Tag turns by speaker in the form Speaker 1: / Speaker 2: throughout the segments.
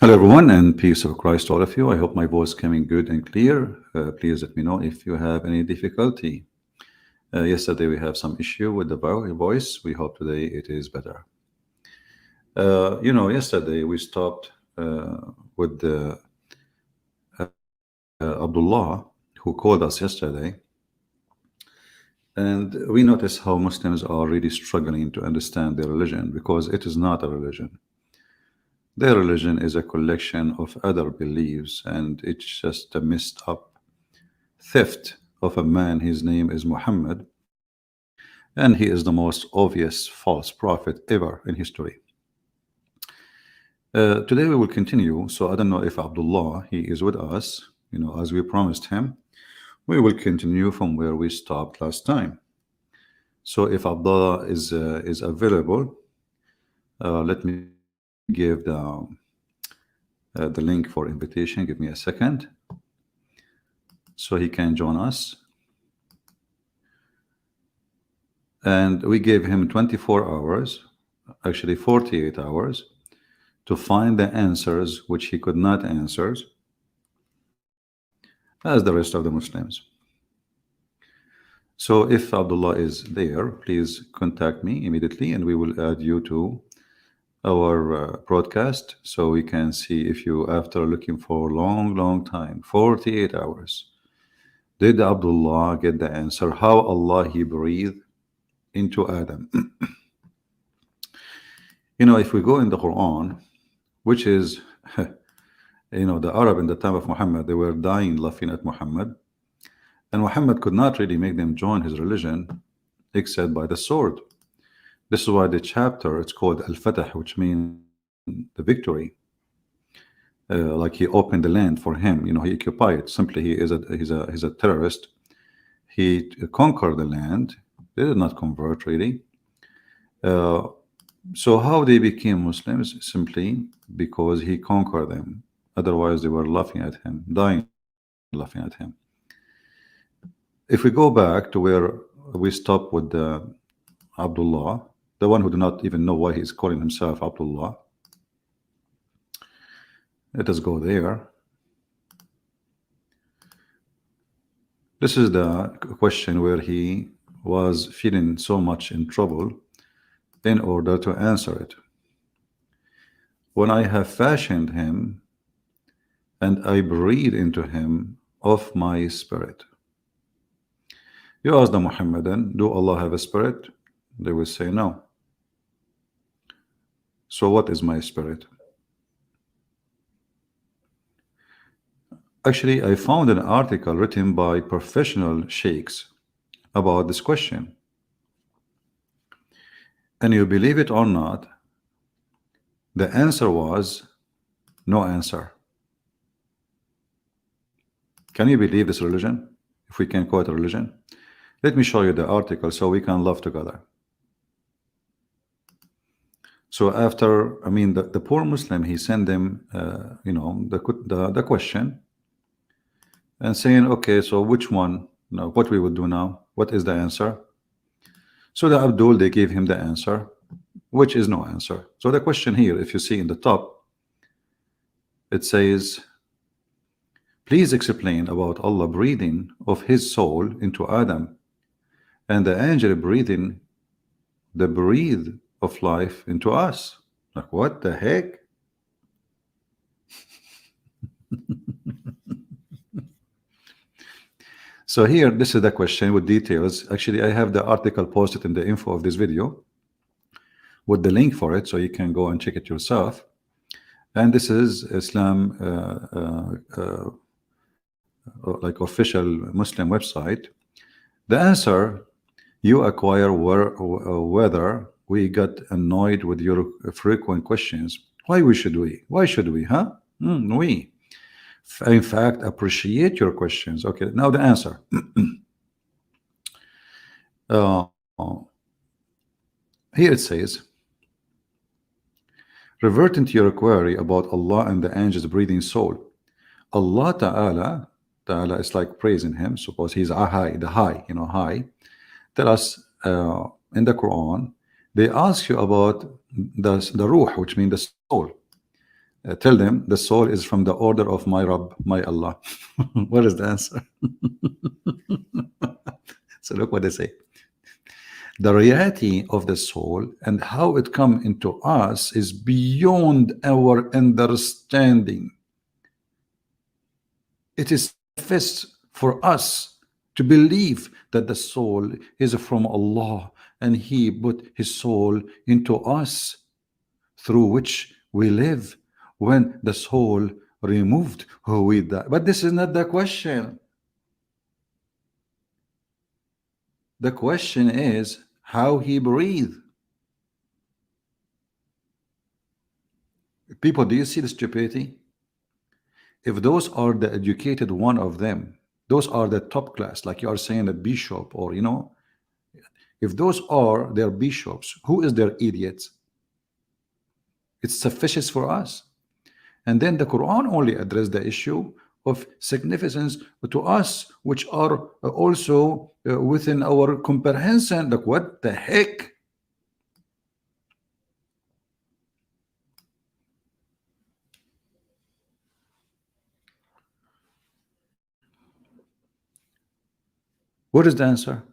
Speaker 1: Hello everyone, and peace of Christ to all of you. I hope my voice coming good and clear. Please let me know if you have any difficulty. Yesterday we have some issue with the voice. We hope today it is better. Yesterday we stopped with Abdullah, who called us yesterday, and we noticed how Muslims are really struggling to understand their religion because it is not a religion. Their religion is a collection of other beliefs, and it's just a messed up theft of a man. His name is Muhammad, and he is the most obvious false prophet ever in history. Today we will continue. So I don't know if Abdullah, he is with us, as we promised him. We will continue from where we stopped last time. So if Abdullah is available, let me give the link for invitation. Give me a second so he can join us. And we gave him 24 hours, actually 48 hours, to find the answers which he could not answer, as the rest of the Muslims. So if Abdullah is there, please contact me immediately and we will add you to our broadcast, so we can see if you, after looking for a long time, 48 hours, did Abdullah get the answer how Allah he breathed into Adam. If we go in the Quran, which is the Arab in the time of Muhammad, they were dying laughing at Muhammad, and Muhammad could not really make them join his religion except by the sword. This is why the chapter, it's called Al-Fatah, which means the victory. Like he opened the land for him, he occupied it. Simply, he's a terrorist. He conquered the land. They did not convert really. So how they became Muslims? Simply because he conquered them. Otherwise, they were laughing at him, dying laughing at him. If we go back to where we stopped with Abdullah, the one who do not even know why he's calling himself Abdullah. Let us go there. This is the question where he was feeling so much in trouble in order to answer it. When I have fashioned him and I breathe into him of my spirit. You ask the Muhammadan, do Allah have a spirit? They will say no. So what is my spirit? Actually, I found an article written by professional sheikhs about this question. And you believe it or not, the answer was no answer. Can you believe this religion? If we can call it a religion? Let me show you the article so we can laugh together. So after, the poor Muslim, he sent them, the question and saying, okay, so which one, what we would do now? What is the answer? So the Abdul, they gave him the answer, which is no answer. So the question here, if you see in the top, it says, please explain about Allah breathing of his soul into Adam and the angel breathing the breathe of life into us. Like, what the heck? So here, this is the question with details. Actually, I have the article posted in the info of this video with the link for it, so you can go and check it yourself. And this is Islam, like official Muslim website. The answer, you acquire whether we got annoyed with your frequent questions. Why should we, huh? We, in fact, appreciate your questions. Okay, now the answer. Here it says, reverting to your query about Allah and the angels breathing soul. Allah Ta'ala is like praising him. Suppose he's high, the high, high. Tell us in the Quran, they ask you about the ruh, which means the soul. Tell them the soul is from the order of my Rabb, my Allah. What is the answer? So look what they say. The reality of the soul and how it come into us is beyond our understanding. It is sufficient for us to believe that the soul is from Allah and He put His soul into us, through which we live. When the soul removed, we die. But this is not the question. The question is how He breathed. People, do you see the stupidity? If those are the educated one of them, those are the top class, like you are saying a bishop, or if those are their bishops, who is their idiots? It's sufficient for us. And then the Quran only addressed the issue of significance to us, which are also within our comprehension. Like, what the heck? What is the answer?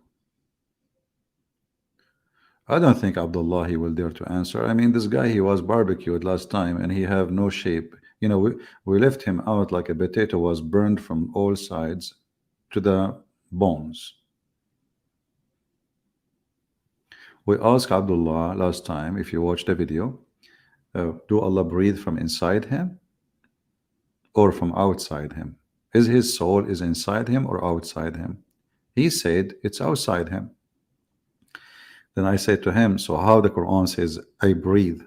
Speaker 1: I don't think Abdullah he will dare to answer. I mean, this guy, he was barbecued last time and he have no shape. We left him out like a potato was burned from all sides to the bones. We asked Abdullah last time, if you watched the video, do Allah breathe from inside him or from outside him? Is his soul is inside him or outside him? He said it's outside him. Then I said to him, so how the Quran says I breathe?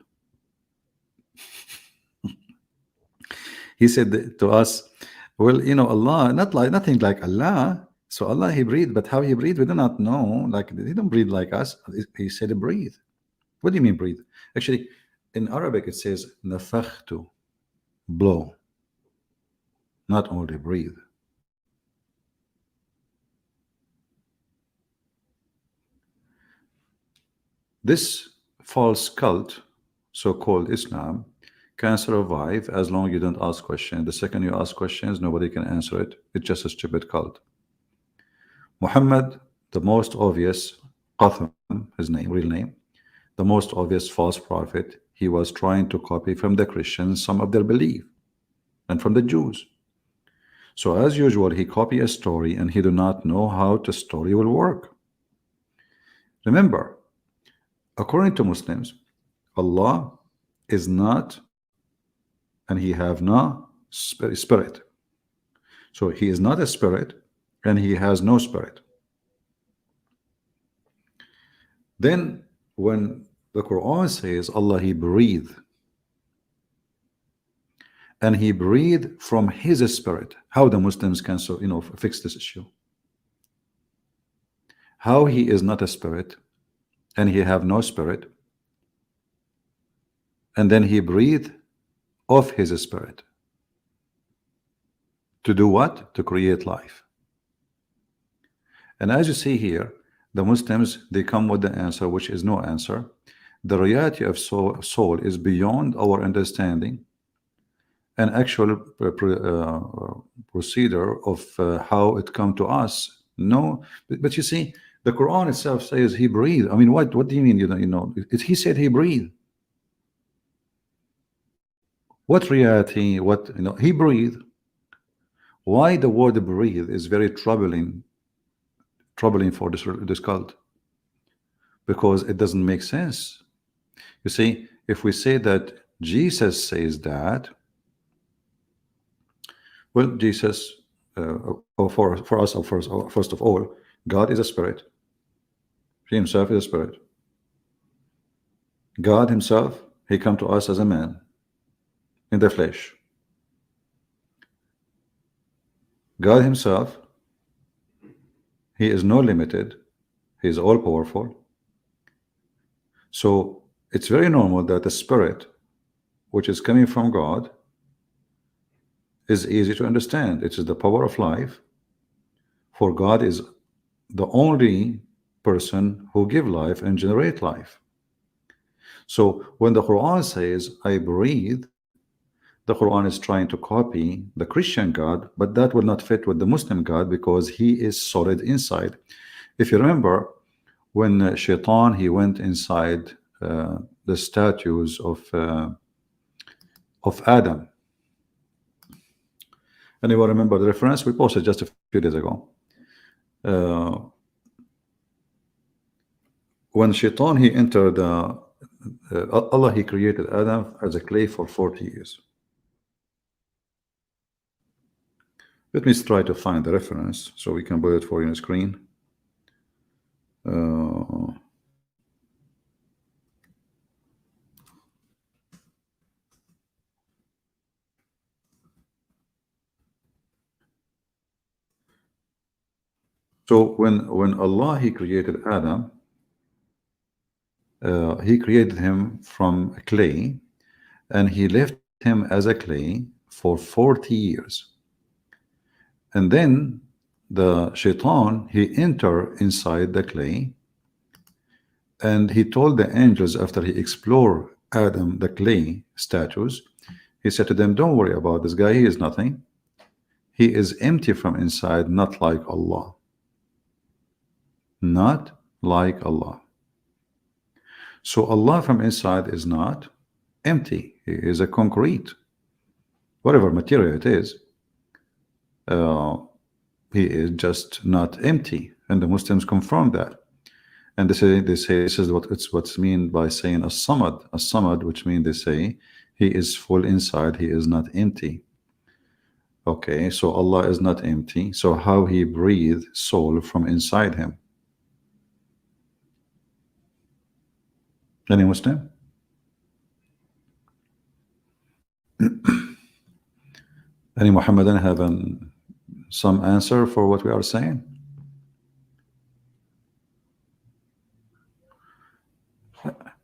Speaker 1: He said to us, well, Allah, nothing like Allah. So Allah, He breathed, but how He breathed, we do not know. Like, He don't breathe like us. He said breathe. What do you mean breathe? Actually, in Arabic it says nafakhtu, blow, not only breathe. This false cult, so-called Islam, can survive as long as you don't ask questions. The second you ask questions, nobody can answer it. It's just a stupid cult. Muhammad, the most obvious, Qatham, his name, real name, the most obvious false prophet, he was trying to copy from the Christians some of their belief and from the Jews. So as usual, he copied a story and he do not know how the story will work. Remember, according to Muslims, Allah is not, and He have no spirit. So He is not a spirit and He has no spirit. Then when the Quran says Allah, He breathed, and He breathed from His spirit, how the Muslims can fix this issue? How He is not a spirit and He have no spirit, and then He breathed of His spirit to do what? To create life. And as you see here, the Muslims, they come with the answer, which is no answer. The reality of soul is beyond our understanding, an actual procedure of how it come to us. No, but you see, the Quran itself says He breathed. I mean, what do you mean? He said He breathed. What reality? He breathed. Why the word breathe is very troubling for this cult, because it doesn't make sense. You see, if we say that Jesus says that, well, Jesus, for us, first of all, God is a spirit. He Himself is a spirit. God Himself, He come to us as a man in the flesh. God Himself, He is no limited. He is all powerful. So it's very normal that the spirit, which is coming from God, is easy to understand. It is the power of life. For God is the only person who give life and generate life. So when the Quran says I breathe, The Quran is trying to copy the Christian God, but that will not fit with the Muslim God because he is solid inside. If you remember, when Shaitan, he went inside the statues of Adam. Anyone remember the reference? We posted just a few days ago. When Shaitan, he entered Allah, he created Adam as a clay for 40 years. Let me try to find the reference so we can put it for you on the screen. So when Allah, he created Adam, he created him from clay, and he left him as a clay for 40 years. And then the Shaitan, he entered inside the clay, and he told the angels after he explored Adam, the clay statues, he said to them, don't worry about this guy, he is nothing. He is empty from inside, not like Allah. Not like Allah. So Allah from inside is not empty. He is a concrete. Whatever material it is, he is just not empty. And the Muslims confirm that. And they say this is what's mean by saying as-samad. As-samad, which means they say he is full inside, he is not empty. Okay, so Allah is not empty. So how he breathed soul from inside him? Any Muslim? Any Muhammadan have some answer for what we are saying?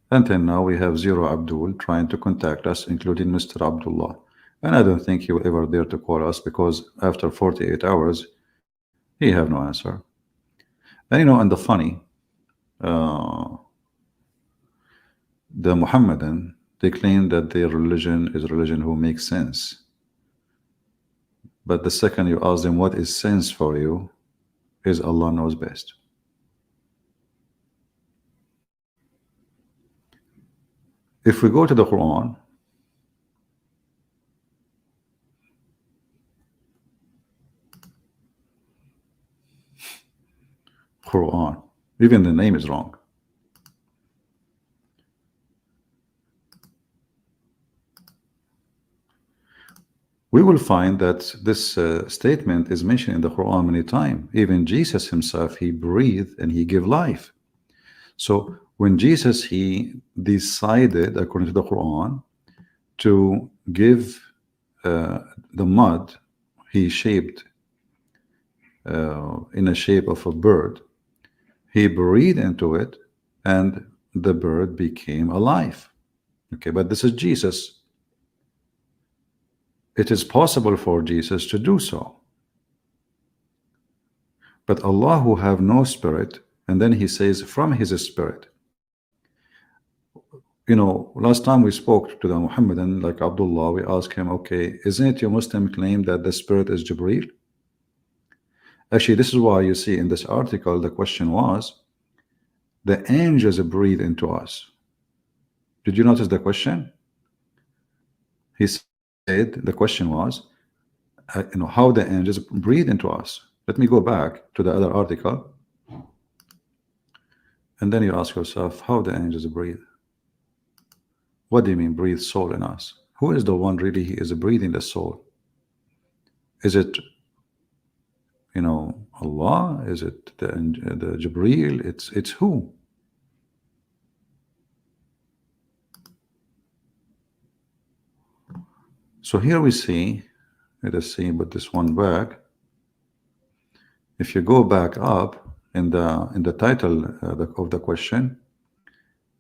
Speaker 1: Until now we have zero Abdul trying to contact us, including Mr. Abdullah, and I don't think he will ever dare to call us because after 48 hours he have no answer. And you know, and the funny, the Muhammadan, they claim that their religion is a religion who makes sense. But the second you ask them what is sense for you, is Allah knows best. If we go to the Quran, even the name is wrong. We will find that this statement is mentioned in the Quran many times. Even Jesus himself, he breathed and he gave life. So when Jesus, he decided, according to the Quran, to give the mud, he shaped in a shape of a bird, he breathed into it and the bird became alive. Okay, but this is Jesus. It is possible for Jesus to do so. But Allah, who have no spirit, and then he says from his spirit. You know, last time we spoke to the Muhammadan, like Abdullah, we asked him, okay, isn't it your Muslim claim that the spirit is Jibreel? Actually, this is why you see in this article, the question was, the angels breathe into us. Did you notice the question? He said, the question was, you know, how the angels breathe into us. Let me go back to the other article. And then you ask yourself, how the angels breathe? What do you mean breathe soul in us? Who is the one really he is breathing the soul? Is it, you know, Allah? Is it the Jibreel? It's who? So here we see, let us see, put this one back. If you go back up in the title of the question,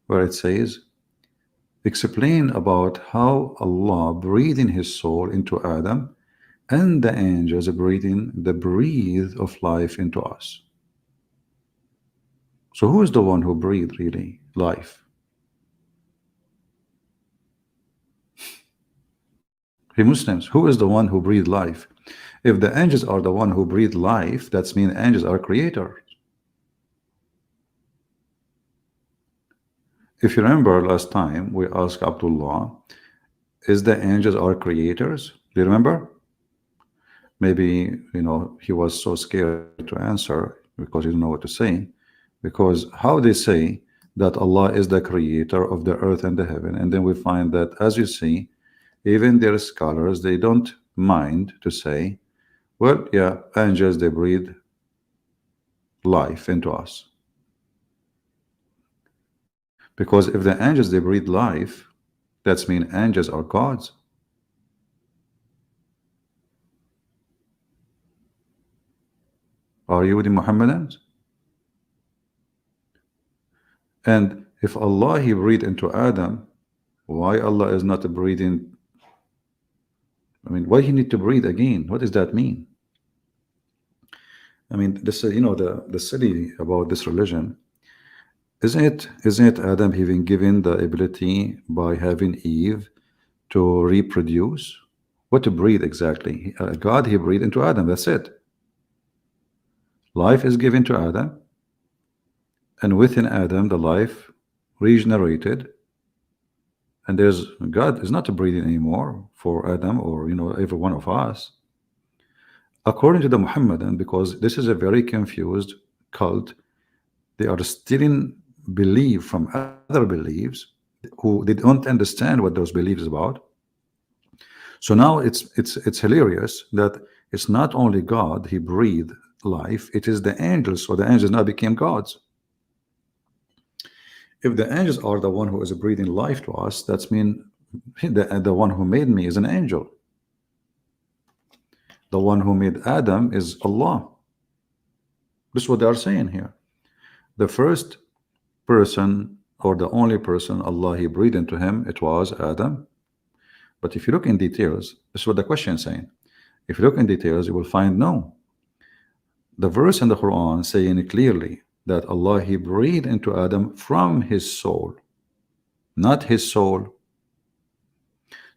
Speaker 1: where it says, explain about how Allah breathing his soul into Adam and the angels breathing the breathe of life into us. So who is the one who breathed really life? Hey Muslims, who is the one who breathed life? If the angels are the one who breathed life, that's mean angels are creators. If you remember last time we asked Abdullah, is the angels are creators? Do you remember? Maybe he was so scared to answer because he didn't know what to say. Because how they say that Allah is the creator of the earth and the heaven, and then we find that, as you see, even their scholars, they don't mind to say, well, yeah, angels, they breathe life into us. Because if the angels, they breathe life, that's mean angels are gods. Are you with the Muhammadans? And if Allah, he breathed into Adam, why Allah is not breathing? I mean, why he need to breathe again? What does that mean? I mean, this the silly about this religion, isn't it Adam having given the ability by having Eve to reproduce? What to breathe exactly? God, he breathed into Adam, that's it. Life is given to Adam, and within Adam the life regenerated, and there's God is not breathing anymore for Adam or every one of us. According to the Muhammadan, because this is a very confused cult, they are stealing belief from other beliefs who they don't understand what those beliefs about. So now it's hilarious that it's not only God he breathed life, it is the angels. So the angels now became gods. If the angels are the one who is breathing life to us, that's mean the one who made me is an angel. The one who made Adam is Allah. This is what they are saying here. The first person or the only person Allah he breathed into him, it was Adam. But if you look in details, this is what the question is saying. If you look in details, you will find no. The verse in the Quran saying clearly that Allah he breathed into Adam from his soul, not his soul.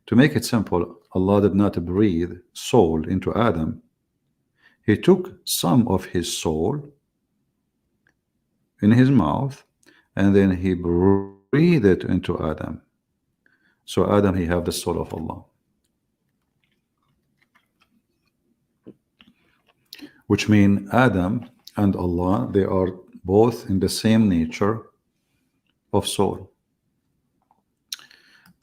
Speaker 1: To make it simple, Allah did not breathe soul into Adam. He took some of his soul in his mouth and then he breathed it into Adam. So Adam, he have the soul of Allah, which mean Adam and Allah, they are both in the same nature of soul.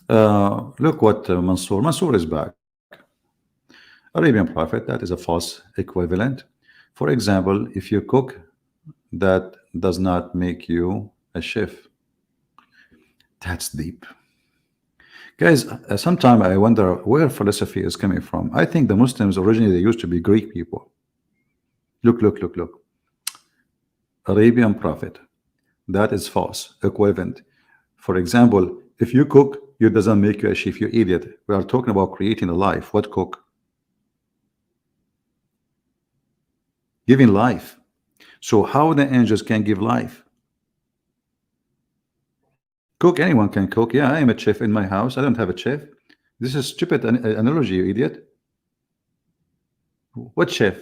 Speaker 1: Look what Mansour is back. Arabian prophet, that is a false equivalent. For example, if you cook, that does not make you a chef. That's deep. Guys, sometimes I wonder where philosophy is coming from. I think the Muslims originally, they used to be Greek people. Look. Arabian prophet, that is false equivalent. For example, if you cook, it doesn't make you a chef, you idiot. We are talking about creating a life. What cook? Giving life. So how the angels can give life? Cook, anyone can cook. Yeah, I am a chef in my house. I don't have a chef. This is stupid analogy, you idiot. What chef?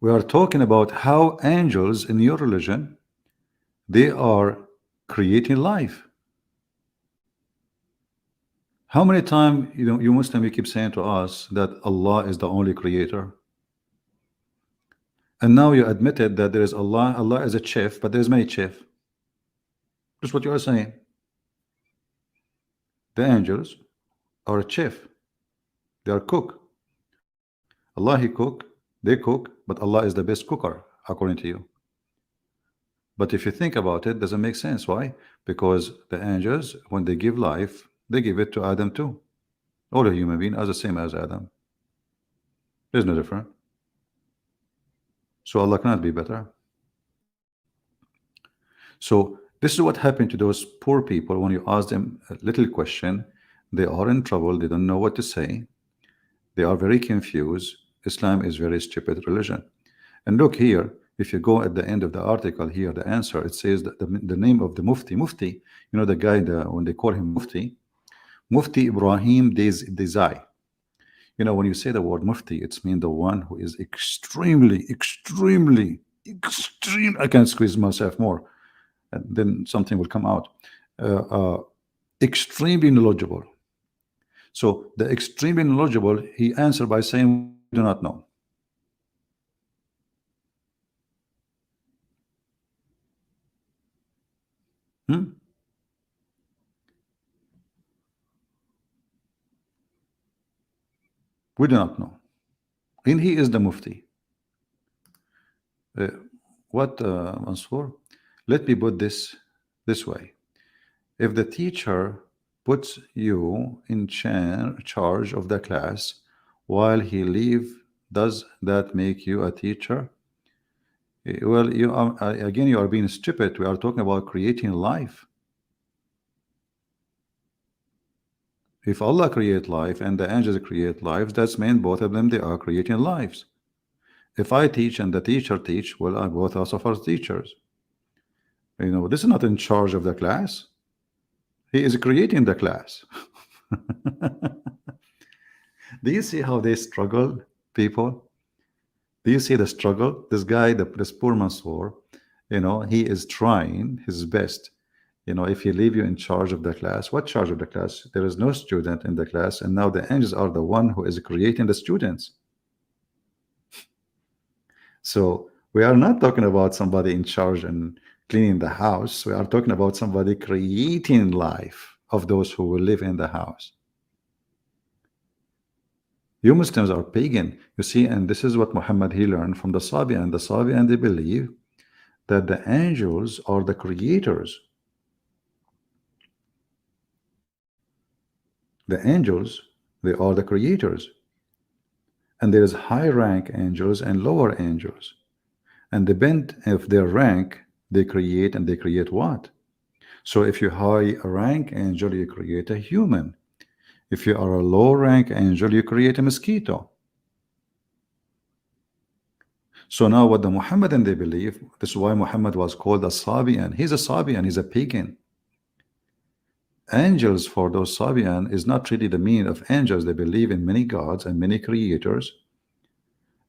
Speaker 1: We are talking about how angels in your religion, they are creating life. How many times you Muslim, you keep saying to us that Allah is the only creator, and now you admitted that there is Allah is a chef, but there's many chefs. That's what you are saying. The angels are a chef, they are cook. Allah he cook, they cook, but Allah is the best cooker according to you. But if you think about it, doesn't make sense. Why? Because the angels, when they give life, they give it to Adam too. All the human beings are the same as Adam. There's no difference. So Allah cannot be better. So this is what happened to those poor people. When you ask them a little question, they are in trouble, they don't know what to say, they are very confused. Islam is very stupid religion. And look here, If you go at the end of the article here, the answer, it says that the name of the Mufti, you know, the guy, when they call him Mufti Ibrahim Desai. You know, when you say the word Mufti, it's mean the one who is extremely, I can't squeeze myself more, and then something will come out. Extremely knowledgeable. So the extremely knowledgeable, he answered by saying, "We do not know." We do not know. And he is the Mufti. Mansour? Let me put this way. If the teacher puts you in charge of the class while he leave, does that make you a teacher? Well, you are, again, you are being stupid. We are talking about creating life. If Allah create life and the angels create lives, that's mean both of them, they are creating lives. If I teach and the teacher teach, well, I both also are teachers. You know, this is not in charge of the class. He is creating the class. Do you see how they struggle, people? Do you see the struggle? This guy, this poor Mansour, you know, he is trying his best. You know, if he leave you in charge of the class, what charge of the class? There is no student in the class, and now the angels are the one who is creating the students. So we are not talking about somebody in charge and cleaning the house. We are talking about somebody creating life of those who will live in the house. You Muslims are pagan, you see, and this is what Muhammad he learned from the Sabi'an. The Sabi'an, they believe that the angels are the creators. The angels, they are the creators. And there is high rank angels and lower angels. And depend of their rank, they create, and they create what? So if you high rank angel, you create a human. If you are a low rank angel, you create a mosquito. So now what the Muhammadan they believe, this is why Muhammad was called a Sabi'an. He's a Sabi'an, he's a pagan. Angels for those Sabi'an is not really the meaning of angels. They believe in many gods and many creators,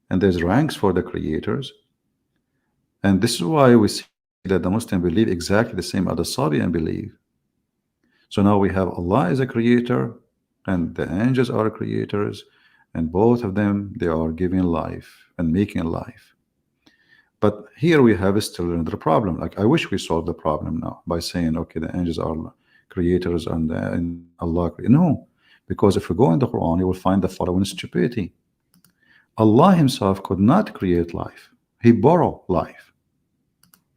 Speaker 1: and there's ranks for the creators. And this is why we see that the Muslim believe exactly the same as the Sabi'an believe. So now we have Allah as a creator and the angels are creators, and both of them, they are giving life and making life. But here we have still another problem. Like, I wish we solved the problem now by saying, okay, the angels are creators and Allah. No, because if we go in the Quran, you will find the following stupidity. Allah himself could not create life. He borrowed life.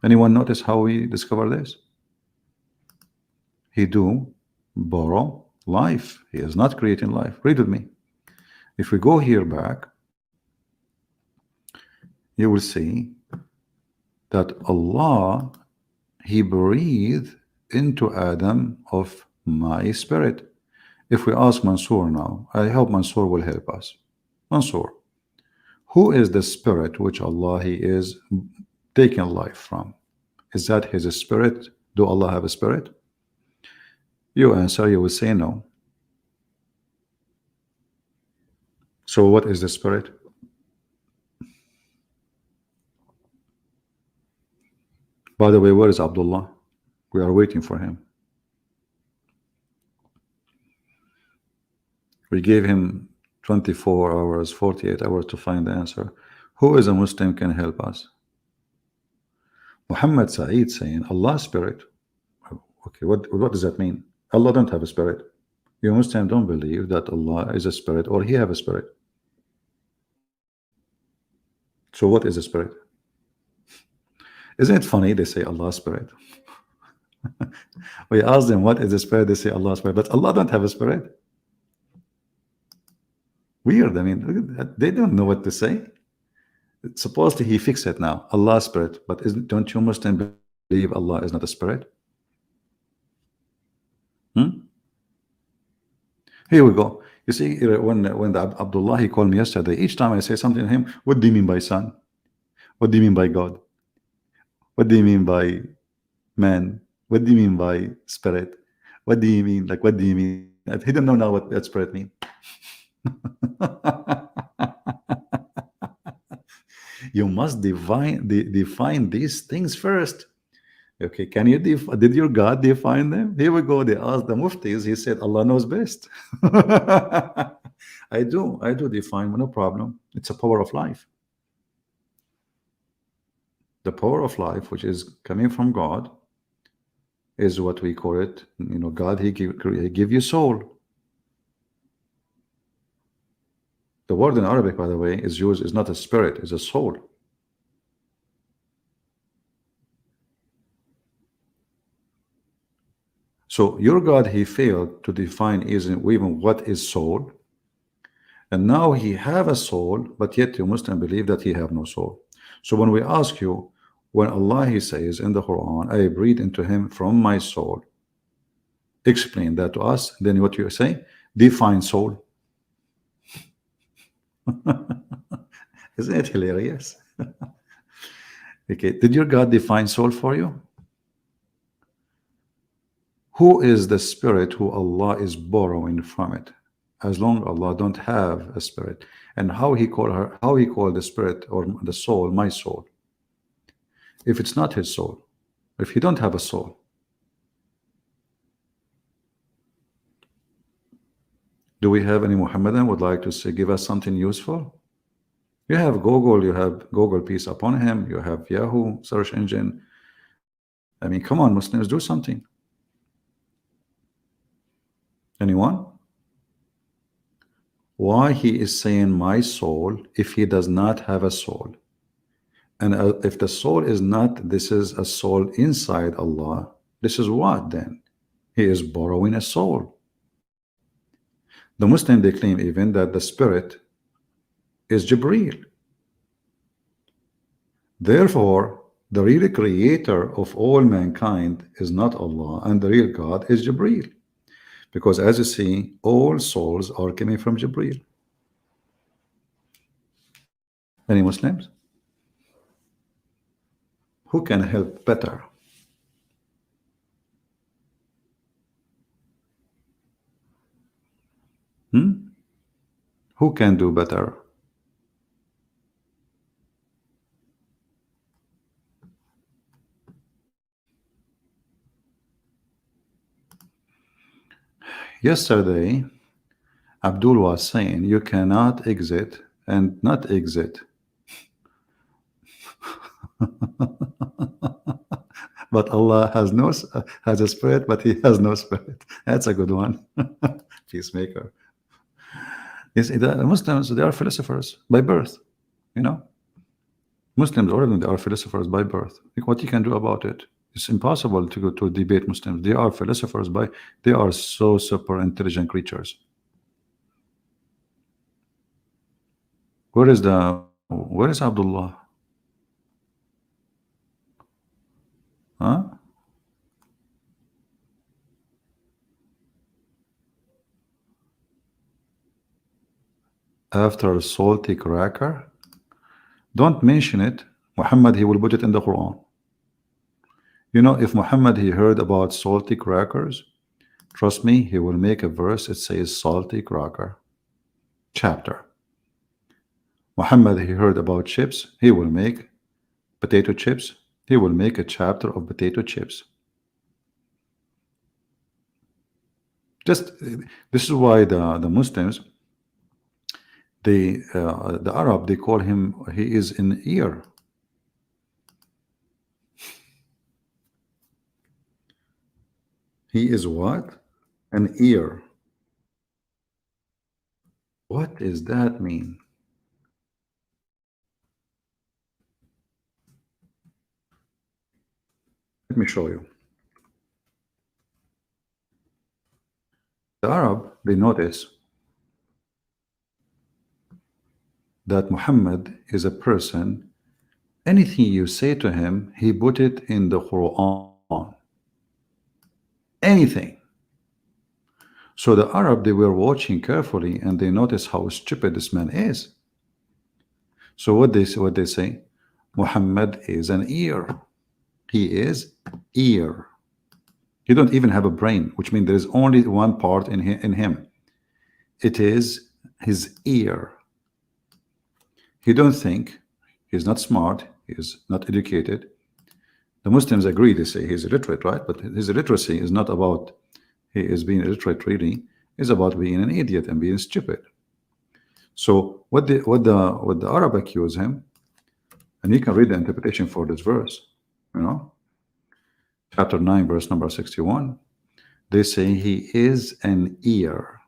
Speaker 1: Anyone notice how we discover this? He do borrow life. He is not creating life. Read with me. If we go here back, you will see that Allah, he breathed into Adam of my spirit. If we ask Mansour now, I hope Mansour will help us. Mansour, who is the spirit which Allah he is taking life from? Is that his spirit? Do Allah have a spirit? You answer, you will say no. So what is the spirit? By the way, where is Abdullah? We are waiting for him. We gave him 24 hours, 48 hours to find the answer. Who is a Muslim can help us? Muhammad Saeed saying Allah's spirit. Okay, what does that mean? Allah don't have a spirit. You Muslims don't believe that Allah is a spirit or he have a spirit. So what is a spirit? Isn't it funny they say Allah's spirit? We ask them what is a spirit, they say Allah's spirit, but Allah don't have a spirit. Weird. I mean, they don't know what to say. It's supposed to he fix it now, Allah's spirit, but don't you Muslims believe Allah is not a spirit? Here we go. You see, when Abdullah he called me yesterday, each time I say something to him, what do you mean by son? What do you mean by God? What do you mean by man? What do you mean by spirit? What do you mean? Like, what do you mean? He don't know now what that spirit means. You must define these things first. Okay, can you did your God define them? Here we go. They asked the muftis. He said, Allah knows best. I do define, no problem. It's a power of life. The power of life, which is coming from God, is what we call it. God, he give you soul. The word in Arabic, by the way, is used, is not a spirit, it's a soul. So your God, he failed to define even what is soul. And now he have a soul, but yet you Muslim believe that he have no soul. So when we ask you, when Allah, he says in the Quran, I breathe into him from my soul, explain that to us. Then what you say? Define soul. Isn't it hilarious? Okay, did your God define soul for you? Who is the spirit who Allah is borrowing from it? As long Allah don't have a spirit. And how he call the spirit or the soul my soul? If it's not his soul, if he don't have a soul. Do we have any Muhammadan would like to say, give us something useful? You have Google, you have Google, peace upon him, you have Yahoo search engine. I mean, come on, Muslims, do something. Anyone? Why he is saying my soul if he does not have a soul? And if the soul is not, this is a soul inside Allah, this is what then? He is borrowing a soul. The Muslim, they claim even that the spirit is Jibreel. Therefore, the real creator of all mankind is not Allah, and the real God is Jibreel. Because as you see, all souls are coming from Jibreel. Any Muslims? Who can help better? Who can do better? Yesterday, Abdul was saying you cannot exit and not exit. But Allah has a spirit, but he has no spirit. That's a good one. Peacemaker. Yes, the Muslims, they are philosophers by birth. Muslims already, they are philosophers by birth. What you can do about it? It's impossible to go to debate Muslims. They are philosophers they are so super intelligent creatures. Where is Abdullah? Huh? After salty cracker? Don't mention it. Muhammad, he will put it in the Quran. If Muhammad, he heard about salty crackers, trust me, he will make a verse that says salty cracker chapter. Muhammad, he heard about chips, he will make potato chips, he will make a chapter of potato chips. This is why the Muslims, the Arab, they call him, he is an ear. He is what? An ear. What does that mean? Let me show you. The Arab, they notice that Muhammad is a person, anything you say to him, he put it in the Quran. Anything. So the Arab, they were watching carefully and they noticed how stupid this man is. So what they say? Muhammad is an ear. He is ear. He don't even have a brain, which means there is only one part in him. It is his ear. He don't think. He's not smart. He's not educated. The Muslims agree. They say he's illiterate, right? But his illiteracy is not about he is being illiterate. Really, is about being an idiot and being stupid. So what the Arab accuse him, and you can read the interpretation for this verse. Chapter 9, verse number 61. They say he is an ear.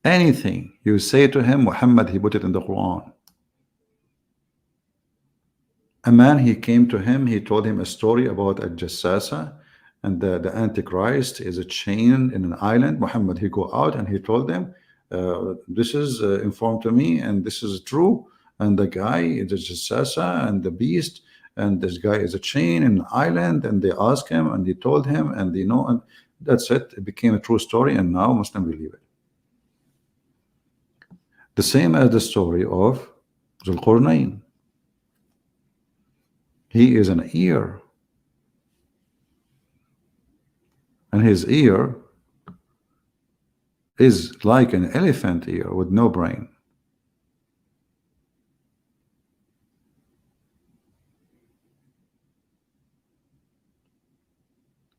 Speaker 1: Anything you say to him, Muhammad, he put it in the Quran. A man, he came to him, he told him a story about a jassasa, and the Antichrist is a chain in an island. Muhammad, he go out and he told them, this is informed to me, and this is true. And the guy is a jassasa and the beast, and this guy is a chain in an island. And they asked him, and he told him, and and that's it. It became a true story, and now Muslims believe it. The same as the story of Zulqarnain. He is an ear, and his ear is like an elephant ear with no brain.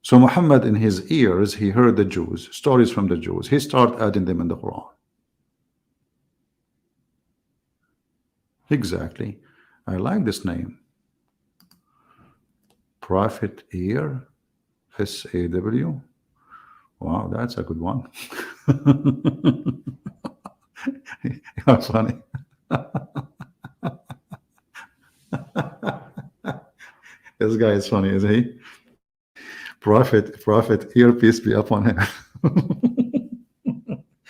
Speaker 1: So Muhammad, in his ears, he heard the Jews, stories from the Jews. He started adding them in the Quran. Exactly. I like this name. Prophet ear, SAW. Wow, that's a good one. You're funny. This guy is funny, isn't he? Prophet ear, peace be upon him.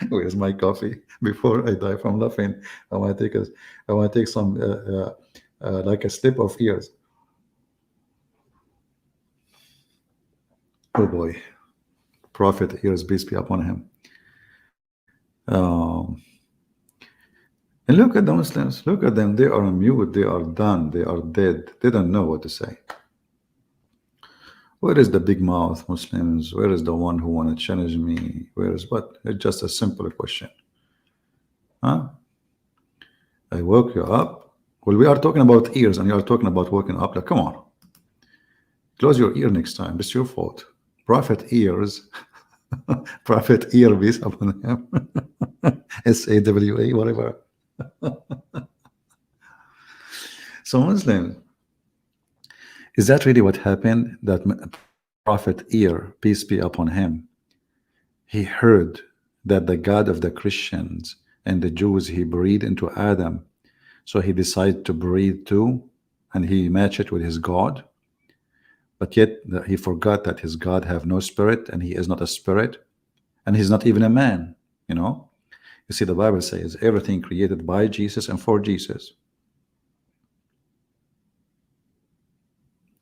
Speaker 1: Where's my coffee? Before I die from laughing, I want to take some like a slip of ears. Oh boy, Prophet ears, peace be upon him. And look at the Muslims. Look at them. They are mute. They are done. They are dead. They don't know what to say. Where is the big mouth Muslims? Where is the one who want to challenge me? Where is what? It's just a simple question. Huh? I woke you up. Well, we are talking about ears, and you are talking about waking up. Like, come on. Close your ear next time. It's your fault. Prophet ears. Prophet ear, peace upon him. SAW, whatever. So Muslim, is that really what happened? That Prophet ear, peace be upon him, he heard that the God of the Christians and the Jews, he breathed into Adam, so he decided to breathe too, and he matched it with his God. But yet he forgot that his God have no spirit, and he is not a spirit, and he's not even a man. You see, the Bible says everything created by Jesus and for Jesus.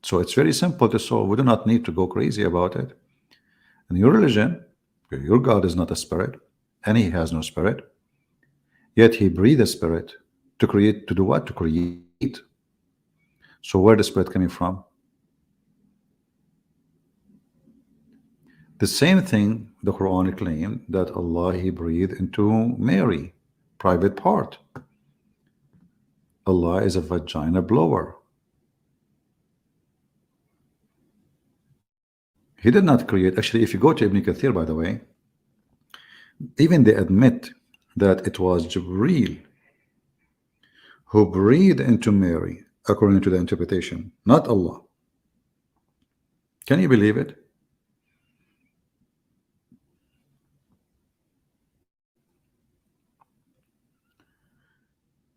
Speaker 1: So it's very simple to solve. We do not need to go crazy about it. And your religion, your God is not a spirit, and he has no spirit. Yet he breathed a spirit to create, to do what? To create. So where the spirit coming from? The same thing the Quran claimed, that Allah, he breathed into Mary, private part. Allah is a vagina blower. He did not create. Actually, if you go to Ibn Kathir, by the way, even they admit that it was Jibreel who breathed into Mary, according to the interpretation, not Allah. Can you believe it?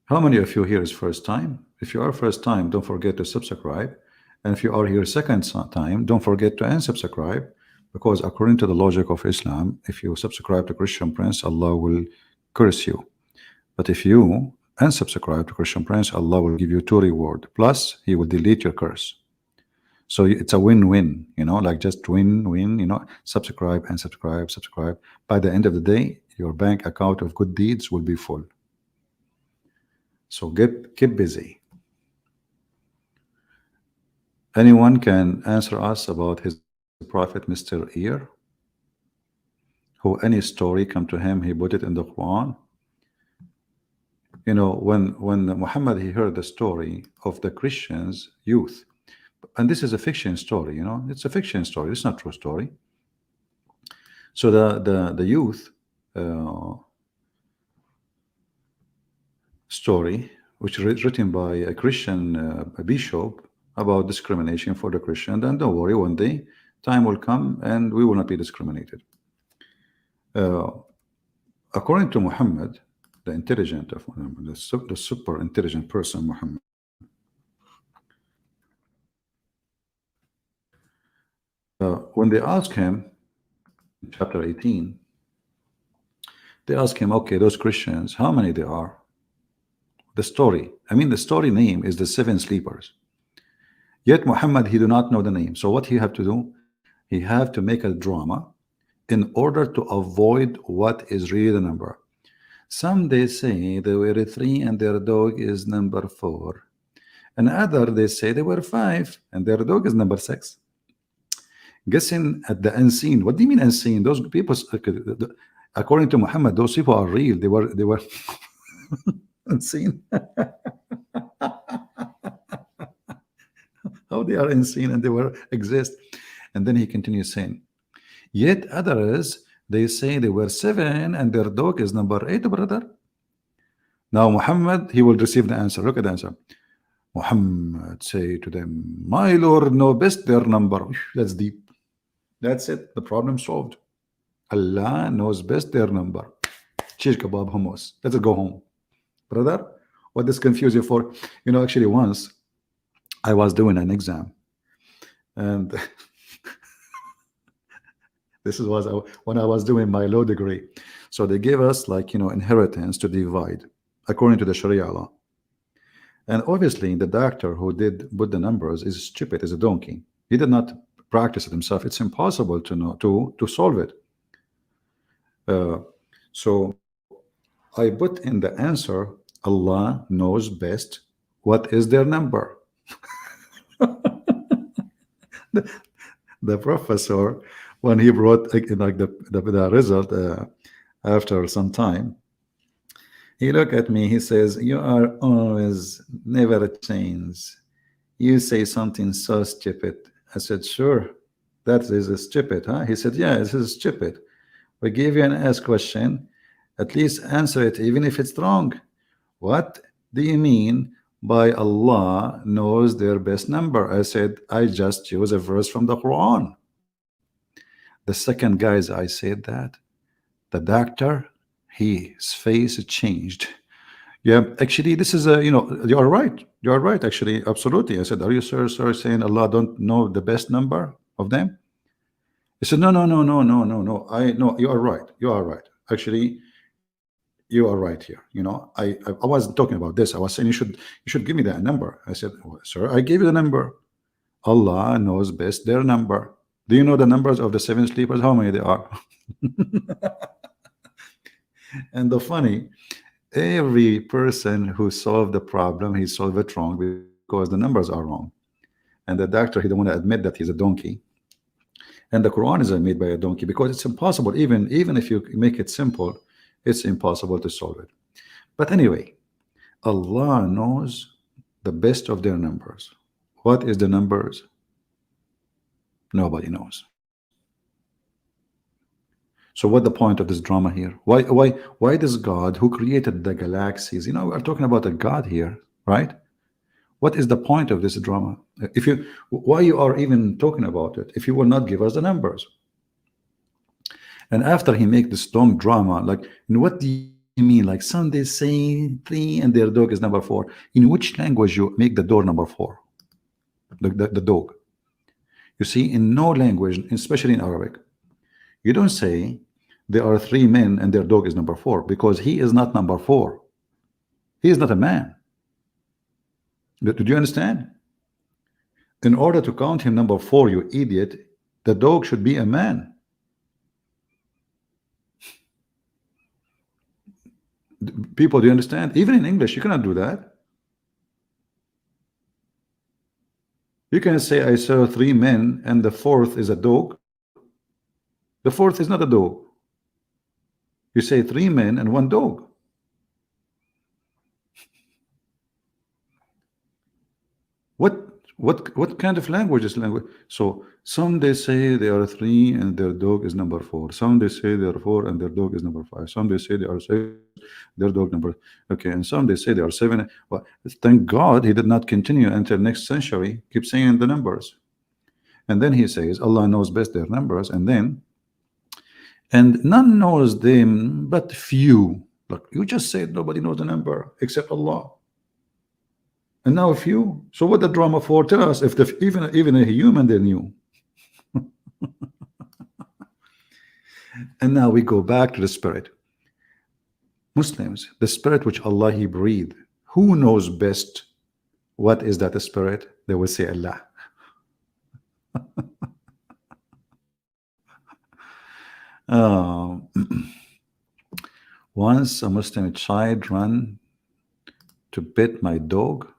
Speaker 1: How many of you here is first time? If you are first time, don't forget to subscribe. And if you are here second time, don't forget to unsubscribe, because according to the logic of Islam, if you subscribe to Christian Prince, Allah will curse you. But if you unsubscribe to Christian Prince, Allah will give you 2 rewards. Plus, he will delete your curse. So it's a win-win, like just win-win, subscribe and subscribe. By the end of the day, your bank account of good deeds will be full. So keep busy. Anyone can answer us about his prophet, Mr. Ear? Who any story come to him, he put it in the Quran. You know, when Muhammad he heard the story of the Christians youth, and this is a fiction story, you know, it's a fiction story, it's not true story. So the youth story, which is written by a Christian bishop about discrimination for the Christian, then don't worry, one day time will come and we will not be discriminated. According to Muhammad, the intelligent of Muhammad, the super intelligent person, Muhammad, when they ask him, in chapter 18, they ask him, okay, those Christians, how many there are? The story, I mean, the story name is the seven sleepers. Yet Muhammad, he do not know the name. So what he have to do? He have to make a drama in order to avoid what is really the number. Some they say they were 3 and their dog is number 4. And other they say they were 5 and their dog is number 6. Guessing at the unseen. What do you mean unseen? Those people, according to Muhammad, those people are real. They were unseen. How they are unseen and they were exist. And then he continues saying, yet others they say they were 7 and their dog is number 8, brother. Now Muhammad, he will receive the answer. Look at the answer. Muhammad say to them, my Lord know best their number. That's deep. That's it. The problem solved. Allah knows best their number. Shish kebab hummus. Let's go home. Brother, what does confuse you for? You know, actually once I was doing an exam and this was when I was doing my law degree. So they gave us, like, you know, inheritance to divide according to the Sharia law. And obviously the doctor who did put the numbers is stupid, is a donkey. He did not practice it himself. It's impossible to know to solve it. So I put in the answer, Allah knows best what is their number. The professor, when he brought like the result after some time, he looked at me, he says, you are always never change. You say something so stupid. I said, sure, that is a stupid, huh? He said, yeah, this is stupid. We give you an ask question, at least answer it even if it's wrong. What do you mean by Allah knows their best number? I said, I just use a verse from the Quran. The second, guys, I said that, the doctor, his face changed. Yeah, actually, this is a, you know, you are right. You are right, actually, absolutely. I said, are you sir saying Allah don't know the best number of them? He said, no. I know you are right. You are right. Actually, you are right here. You know, I wasn't talking about this. I was saying you should give me that number. I said, well, sir, I gave you the number. Allah knows best their number. Do you know the numbers of the 7 sleepers? How many there are? And the funny, every person who solved the problem, he solved it wrong because the numbers are wrong. And the doctor, he don't want to admit that he's a donkey. And the Quran is made by a donkey because it's impossible. Even if you make it simple, it's impossible to solve it. But anyway, Allah knows the best of their numbers. What is the numbers? Nobody knows. So what the point of this drama here? Why does God, who created the galaxies, you know, we're talking about a God here, right? What is the point of this drama? Why you are even talking about it if you will not give us the numbers? And after he make this long drama, like, in what do you mean? Like, some they say 3 and their dog is number 4. In which language you make the door number 4? The dog. You see, in no language, especially in Arabic, you don't say there are 3 men and their dog is number 4, because he is not number 4. He is not a man. Did you understand? In order to count him number 4, you idiot, the dog should be a man. People, do you understand? Even in English, you cannot do that. You can say, I saw 3 men and the fourth is a dog. The fourth is not a dog. You say 3 men and 1 dog. What kind of language is language? So some they say they are 3 and their dog is number 4. Some they say they are 4 and their dog is number 5. Some they say they are 6, their dog number. Okay, and some they say they are 7. Well, thank God he did not continue until next century. Keep saying the numbers, and then he says Allah knows best their numbers, and none knows them but few. Look, you just said nobody knows the number except Allah. And now a few. So what the drama for? Tell us if even a human they knew. And now we go back to the spirit. Muslims, the spirit which Allah He breathed, who knows best what is that spirit? They will say Allah. Once a Muslim child ran to pet my dog.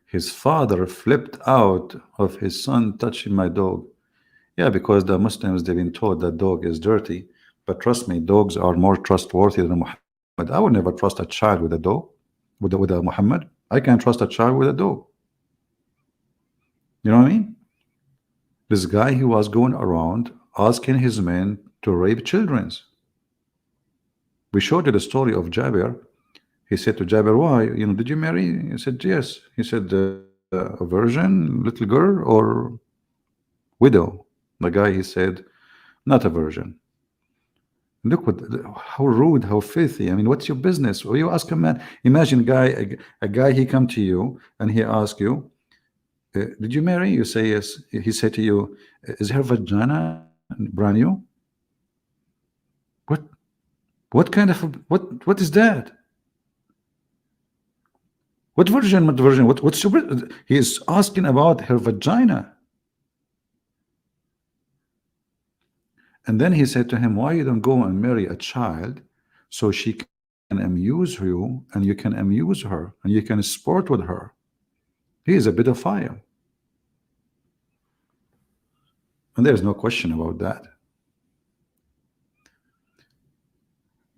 Speaker 1: His father flipped out of his son touching my dog. Yeah, because the Muslims, they've been told that dog is dirty. But trust me, dogs are more trustworthy than Muhammad. I would never trust a child with a dog, with a Muhammad. I can't trust a child with a dog. You know what I mean? This guy, he was going around asking his men to rape children. We showed you the story of Jabir. He said to Jabir, why? Did you marry? He said, yes. He said, a virgin, little girl, or widow? The guy, he said, not a virgin. Look how rude, how filthy. I mean, what's your business? Or you ask a man, imagine a guy, he come to you and he ask you, did you marry? You say yes. He said to you, is her vagina brand new? What kind of what is that? What virgin? What virgin? What's your? He is asking about her vagina. And then he said to him, why you don't go and marry a child so she can amuse you and you can amuse her and you can sport with her? He is a pedophile. And there's no question about that.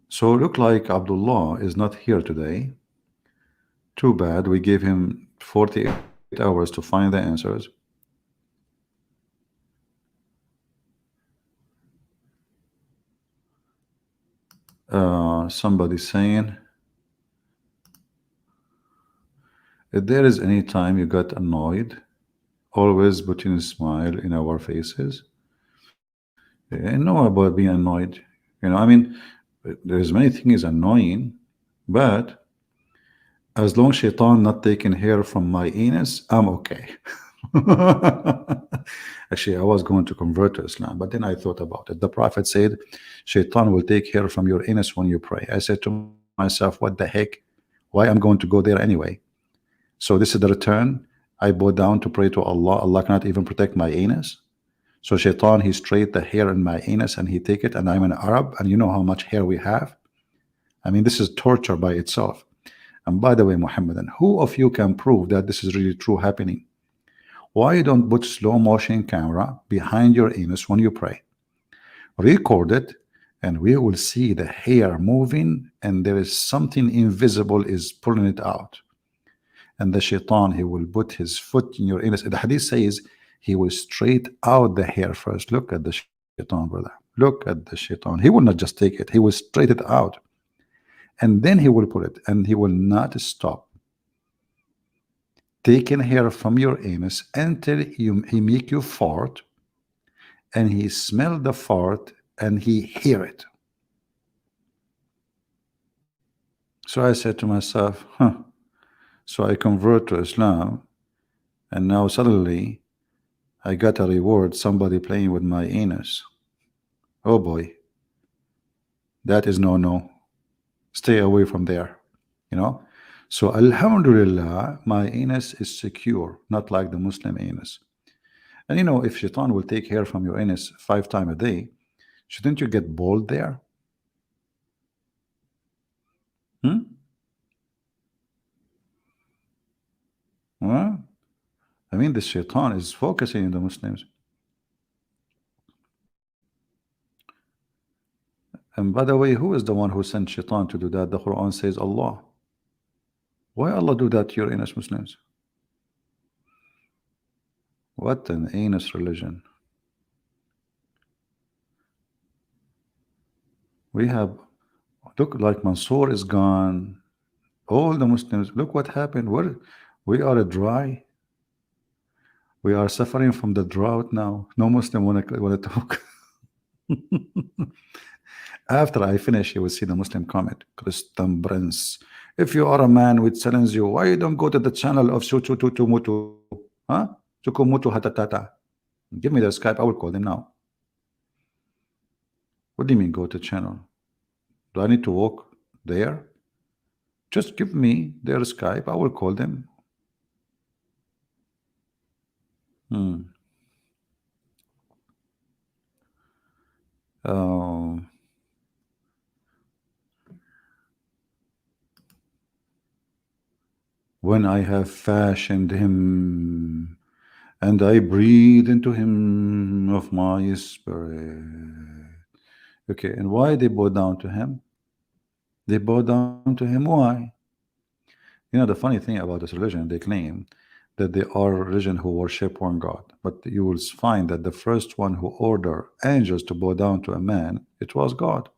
Speaker 1: So look like Abdullah is not here today. Too bad. We gave him 48 hours to find the answers. Somebody saying, if there is any time you got annoyed, always putting a smile in our faces. I know about being annoyed. I mean, there's many things annoying, but as long as shaitan not taking hair from my anus, I'm okay. Actually, I was going to convert to Islam, but then I thought about it. The Prophet said, shaitan will take hair from your anus when you pray. I said to myself, what the heck? Why I'm going to go there anyway? So this is the return. I bow down to pray to Allah. Allah cannot even protect my anus. So shaitan, he straight the hair in my anus and he take it, and I'm an Arab, and you know how much hair we have. I mean, this is torture by itself. And by the way, Muhammadan, who of you can prove that this is really true happening? Why you don't put slow motion camera behind your anus when you pray? Record it, and we will see the hair moving, and there is something invisible is pulling it out. And the shaitan, he will put his foot in your anus. The hadith says he will straight out the hair first. Look at the shaitan, brother. Look at the shaitan. He will not just take it. He will straight it out. And then he will put it, and he will not stop taking hair from your anus until he make you fart, and he smell the fart, and he hear it. So I said to myself, so I convert to Islam, and now suddenly I got a reward, somebody playing with my anus. Oh boy, that is no. Stay away from there, So alhamdulillah, my anus is secure, not like the Muslim anus. And if shaitan will take hair from your anus 5 times a day, shouldn't you get bald there? Hmm? Huh? I mean, the shaitan is focusing on the Muslims. And by the way, who is the one who sent shaitan to do that? The Quran says Allah. Why Allah do that to your innocent Muslims? What an heinous religion. We have, look, like Mansour is gone. All the Muslims, look what happened. We are dry. We are suffering from the drought now. No Muslim want to talk. After I finish, you will see the Muslim comment. Christian Prince, if you are a man which challenge you, why you don't go to the channel of Sutututumutu? Huh? Tukumutu Hatatata. Give me the Skype, I will call them now. What do you mean go to channel? Do I need to walk there? Just give me their Skype, I will call them. When I have fashioned him and I breathe into him of my spirit. Okay, and why they bow down to him? They bow down to him. Why? You know, the funny thing about this religion, they claim that they are a religion who worship one God. But you will find that the first one who ordered angels to bow down to a man, it was God.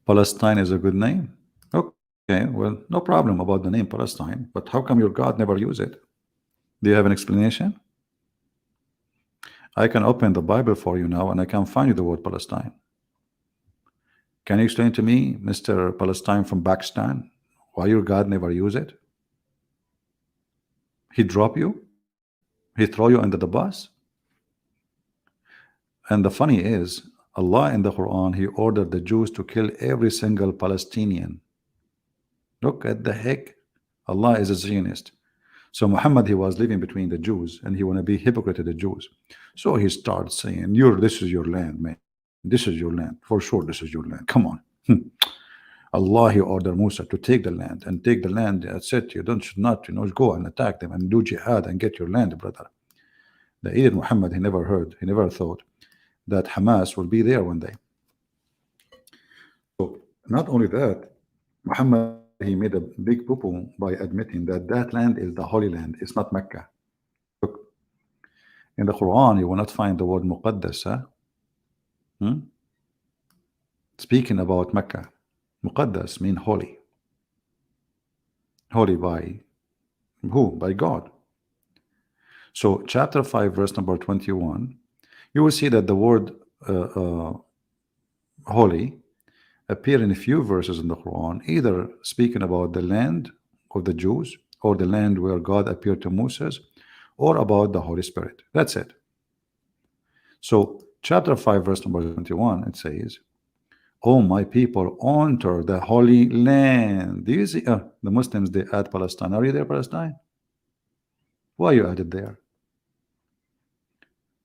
Speaker 1: Palestine is a good name. Okay, well, no problem about the name Palestine, but how come your God never use it? Do you have an explanation? I can open the Bible for you now and I can find you the word Palestine. Can you explain to me, Mr. Palestine from Pakistan, why your God never use it? He drop you? He throw you under the bus? And the funny is, Allah in the Quran, He ordered the Jews to kill every single Palestinian. Look at the heck. Allah is a Zionist. So Muhammad, he was living between the Jews and he want to be hypocrite to the Jews. So he starts saying, this is your land, man. This is your land. For sure, this is your land. Come on. Allah, he ordered Musa to take the land and take the land. That's it. You should not, go and attack them and do jihad and get your land, brother. The idiot Muhammad, he never heard, he never thought that Hamas will be there one day. So not only that, Muhammad, he made a big poo-poo by admitting that that land is the Holy Land. It's not Mecca. Look, in the Quran, you will not find the word Muqaddas. Huh? Speaking about Mecca, Muqaddas mean holy. Holy by who? By God. So chapter 5, verse number 21, you will see that the word holy appear in a few verses in the Quran, either speaking about the land of the Jews or the land where God appeared to Moses, or about the Holy Spirit. That's it. So chapter 5, verse number 21, it says, "Oh my people, enter the Holy Land." Do you see the Muslims, they add Palestine. Are you there, Palestine? Why you added there?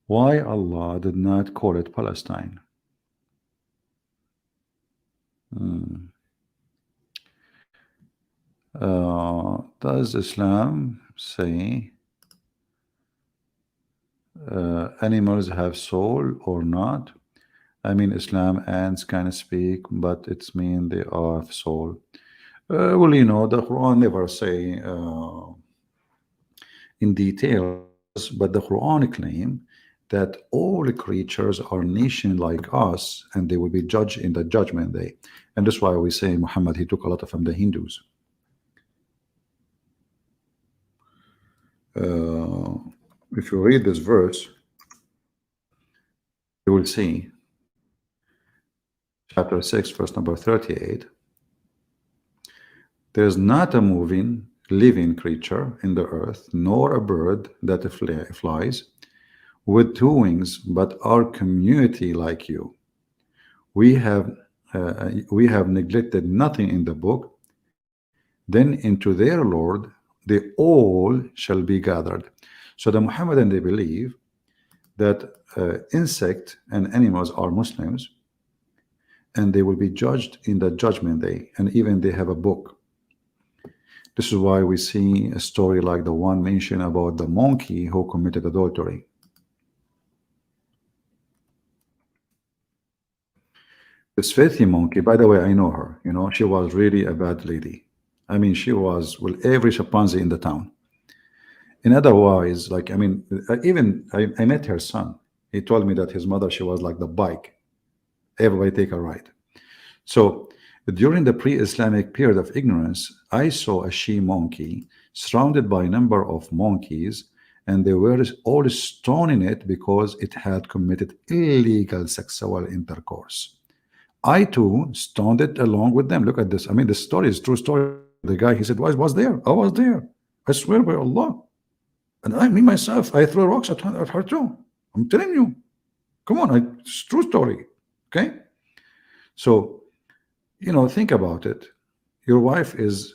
Speaker 1: Why Allah did not call it Palestine? Does Islam say animals have soul or not? I mean, Islam ants can speak, but it's mean they have soul. Well, the Quran never say in detail, but the Quran claim that all creatures are nation like us and they will be judged in the judgment day. And that's why we say Muhammad, he took a lot from the Hindus. If you read this verse, you will see chapter 6, verse number 38. There's not a moving, living creature in the earth, nor a bird that flies with 2 wings, but our community like you. We have neglected nothing in the book. Then into their Lord they all shall be gathered. So the Muhammadan, they believe that insect and animals are Muslims, and they will be judged in the judgment day, and even they have a book. This is why we see a story like the one mentioned about the monkey who committed adultery. This filthy monkey, by the way, I know her. You know, she was really a bad lady. I mean, she was with every chimpanzee in the town. And otherwise, like, I mean, I met her son. He told me that his mother, she was like the bike. Everybody take a ride. So during the pre-Islamic period of ignorance, I saw a she monkey surrounded by a number of monkeys, and they were all stoning it because it had committed illegal sexual intercourse. I too stoned it along with them. Look at this. I mean, the story is true story. The guy, he said, was there. I was there. I swear by Allah. And me myself, I threw rocks at her too. I'm telling you. Come on, it's true story. Okay? So, you know, think about it. Your wife is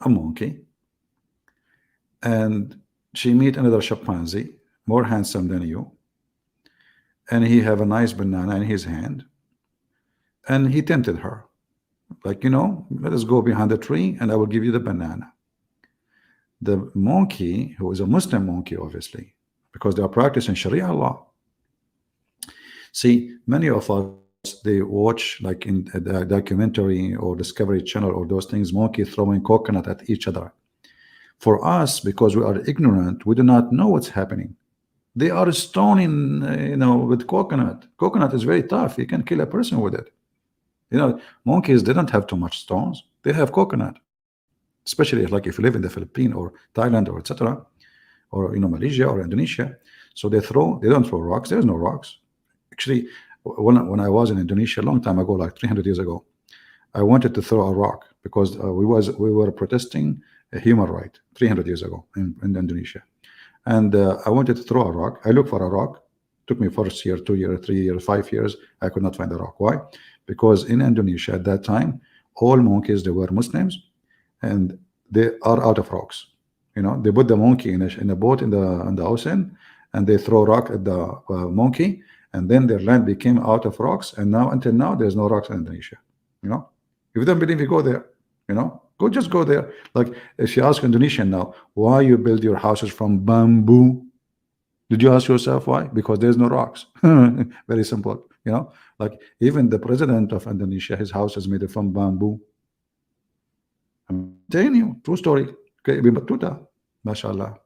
Speaker 1: a monkey, and she meet another chimpanzee, more handsome than you, and he have a nice banana in his hand, and he tempted her. Like, you know, let us go behind the tree and I will give you the banana. The monkey, who is a Muslim monkey, obviously, because they are practicing Sharia law. See, many of us, they watch like in the documentary or Discovery Channel or those things, monkey throwing coconut at each other. For us, because we are ignorant, we do not know what's happening. They are stoning, you know, with coconut. Coconut is very tough. You can kill a person with it. You know, monkeys, they don't have too much stones. They have coconut, especially like if you live in the Philippines or Thailand or etc., or, you know, Malaysia or Indonesia. So they don't throw rocks. There's no rocks. Actually, when I was in Indonesia a long time ago, like 300 years ago, I wanted to throw a rock because we were protesting a human right 300 years ago in Indonesia, and I wanted to throw a rock. I looked for a rock. Took me first year, 2 years, 3 years, 5 years. I could not find a rock. Why? Because in Indonesia at that time, all monkeys, they were Muslims, and they are out of rocks. You know, they put the monkey in a boat in the ocean, and they throw rock at the monkey, and then their land became out of rocks. And now, until now, there's no rocks in Indonesia. You know, if you don't believe me, go there. You know, just go there. Like if you ask Indonesian now, why you build your houses from bamboo? Did you ask yourself why? Because there's no rocks. Very simple. You know, like even the president of Indonesia, his house is made from bamboo. I'm telling you, true story. Okay, batuta, mashallah.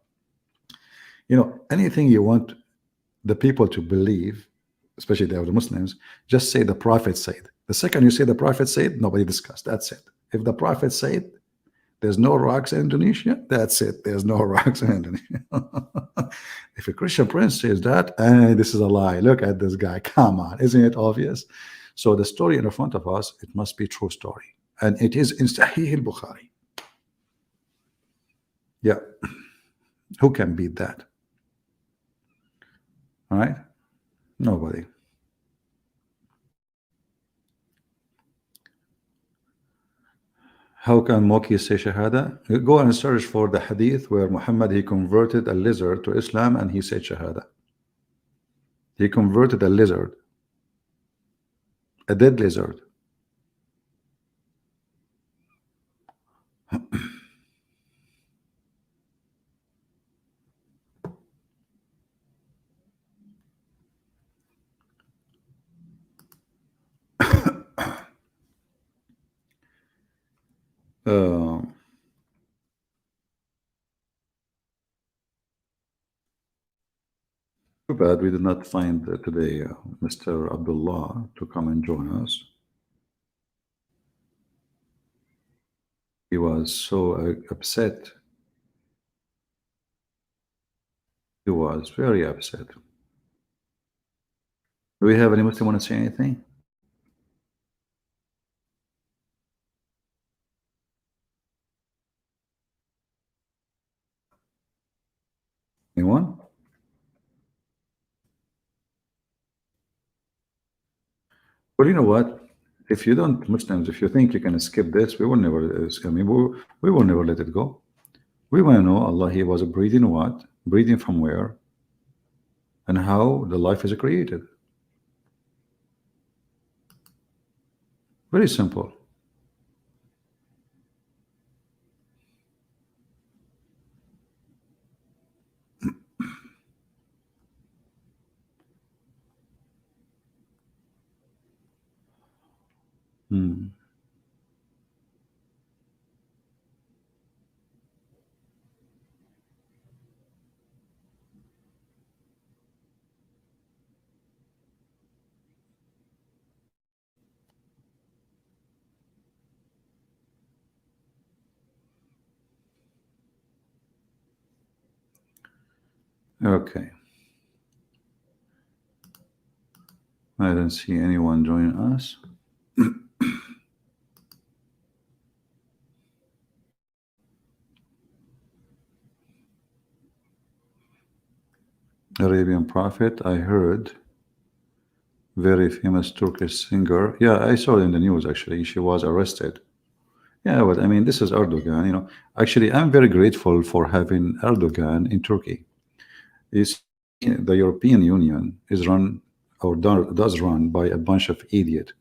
Speaker 1: You know, anything you want the people to believe, especially they are the Muslims, just say the Prophet said. The second you say the Prophet said, nobody discussed. That's it. If the Prophet said there's no rocks in Indonesia, that's it. There's no rocks in Indonesia. If a Christian prince says that, this is a lie. Look at this guy. Come on. Isn't it obvious? So the story in front of us, it must be true story. And it is in Sahih al-Bukhari. Yeah. Who can beat that? All right? Nobody. How can monkeys say Shahada? Go and search for the hadith where Muhammad, he converted a lizard to Islam and he said Shahada. He converted a lizard, a dead lizard. Too bad we did not find today Mr. Abdullah to come and join us. He was so upset. He was very upset. Do we have any Muslim want to say anything? Anyone? Well, you know what? If you don't, Muslims, if you think you can skip this, we will never. I mean, we will never let it go. We want to know Allah. He was breathing what? Breathing from where? and how the life is created. Very simple. Hmm. Okay. I don't see anyone joining us. Arabian Prophet, I heard. Very famous Turkish singer. Yeah, I saw it in the news actually. She was arrested. Yeah, but I mean, this is Erdogan. Actually, I'm very grateful for having Erdogan in Turkey. Is the European Union is run or does run by a bunch of idiots.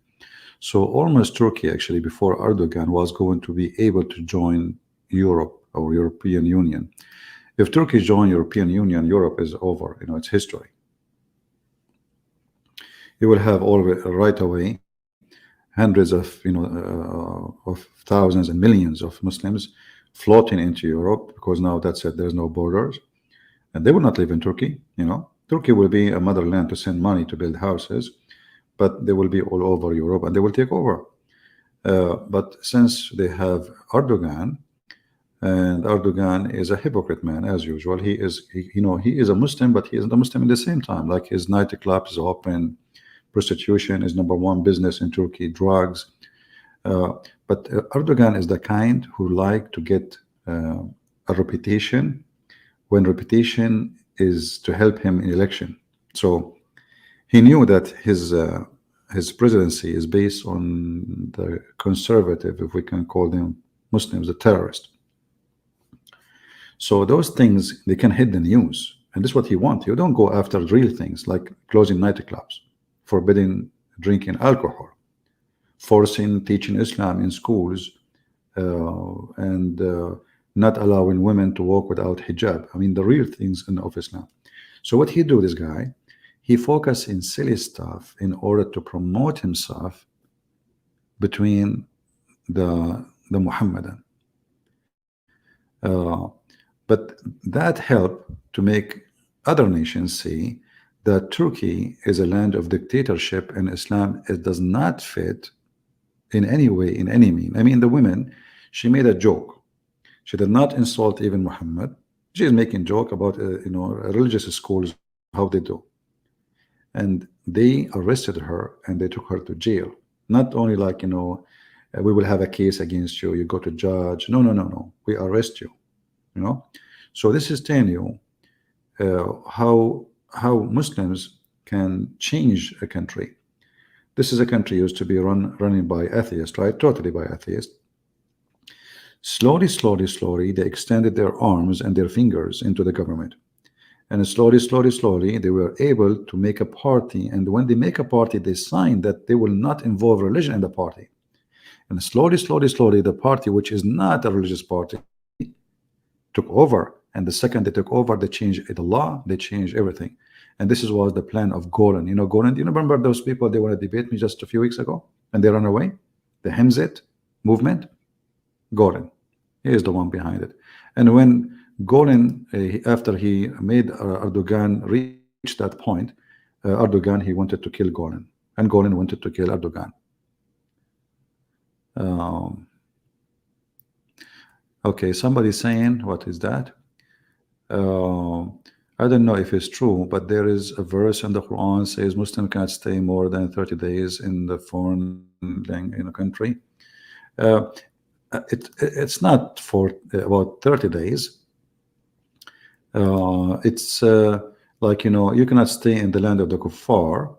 Speaker 1: So almost Turkey actually before Erdogan was going to be able to join Europe or European Union. If Turkey join European Union, Europe is over. It's history. You will have all right away hundreds of of thousands and millions of Muslims floating into Europe, because now that's it. There's no borders, and they will not live in Turkey. Turkey will be a motherland to send money to build houses, but they will be all over Europe and they will take over. But since they have Erdogan, and Erdogan is a hypocrite man as usual. He is a Muslim, but he isn't a Muslim at the same time. Like his nightclub is open, prostitution is #1 business in Turkey, drugs. But Erdogan is the kind who like to get a reputation when reputation is to help him in election. So he knew that his presidency is based on the conservative, if we can call them Muslims, the terrorist. So those things, they can hit the news, and this is what he wants. You don't go after real things like closing nightclubs, forbidding drinking alcohol, forcing teaching Islam in schools, and not allowing women to walk without hijab. I mean, the real things of Islam. So what he do, this guy, he focus in silly stuff in order to promote himself between the Muhammadan. But that helped to make other nations see that Turkey is a land of dictatorship, and Islam, it does not fit in any way, in any mean. I mean, the women, she made a joke. She did not insult even Muhammad. She is making joke about religious schools, how they do. And they arrested her and they took her to jail. Not only like, we will have a case against you, you go to judge. No. We arrest you. So this is telling you how Muslims can change a country. This is a country used to be running by atheists, right? Totally by atheists. Slowly, they extended their arms and their fingers into the government. And slowly, they were able to make a party. And when they make a party, they sign that they will not involve religion in the party. And slowly, the party, which is not a religious party, took over. And the second they took over, they changed the law, they changed everything. And this was the plan of Golan. Golan, do you remember those people? They want to debate me just a few weeks ago and they ran away. The Hemzit movement, Golan, he is the one behind it. And when Golan, after he made Erdogan reach that point, Erdogan, he wanted to kill Golan, and Golan wanted to kill Erdogan. Okay, somebody's saying, what is that? I don't know if it's true, but there is a verse in the Quran says Muslim cannot stay more than 30 days in the foreign country. It's not for about 30 days. It's like, you cannot stay in the land of the kuffar.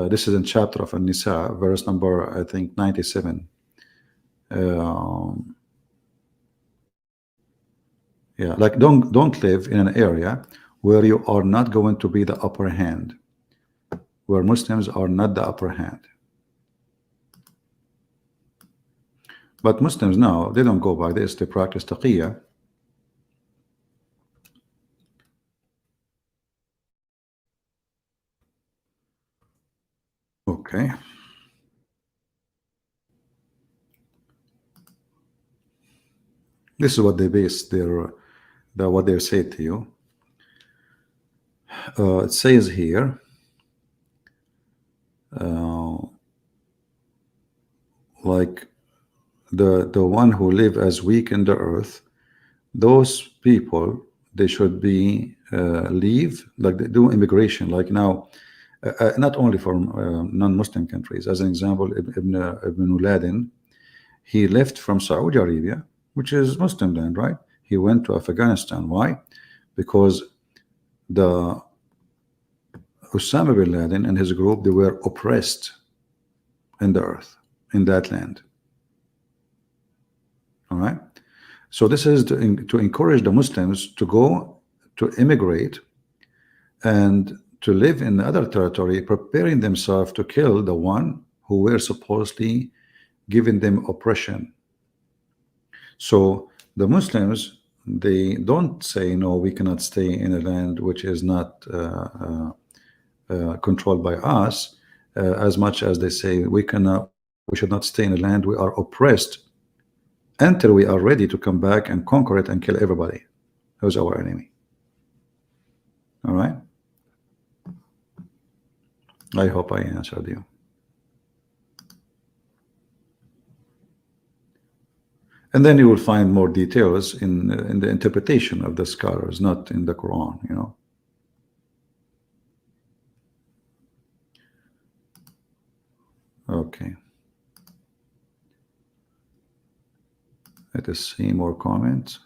Speaker 1: This is in chapter of An-Nisa, verse number, I think, 97. Yeah, like don't live in an area where you are not going to be the upper hand, where Muslims are not the upper hand. But Muslims now, they don't go by this, they practice taqiyya. Okay. This is what they base what they say to you. It says here, like the one who live as weak in the earth, those people, they should be leave, like they do immigration, like now, not only from non-Muslim countries. As an example, Ibn Laden, he left from Saudi Arabia, which is Muslim land, right? He went to Afghanistan. Why? Because the Osama bin Laden and his group, they were oppressed in the earth, in that land. All right. So this is to encourage the Muslims to go to immigrate and to live in other territory, preparing themselves to kill the one who were supposedly giving them oppression. So the Muslims, they don't say, no, we cannot stay in a land which is not controlled by us, as much as they say we should not stay in a land we are oppressed until we are ready to come back and conquer it and kill everybody who's our enemy. All right. I hope I answered you. And then you will find more details in the interpretation of the scholars, not in the Quran, you know. Okay. Let us see more comments.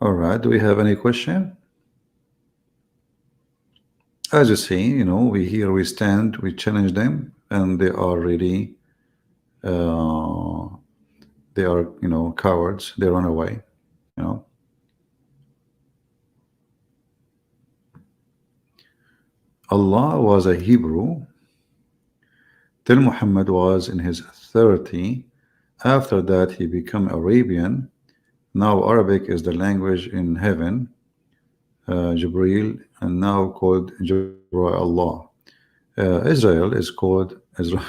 Speaker 1: All right. Do we have any question? As you see, you know, we stand, we challenge them, and they are really, they are, you know, cowards. They run away, you know. Allah was a Hebrew till Muhammad was in his 30. After that, he became Arabian. Now Arabic is the language in heaven, Jibreel, and now called Allah. Israel is called Israel.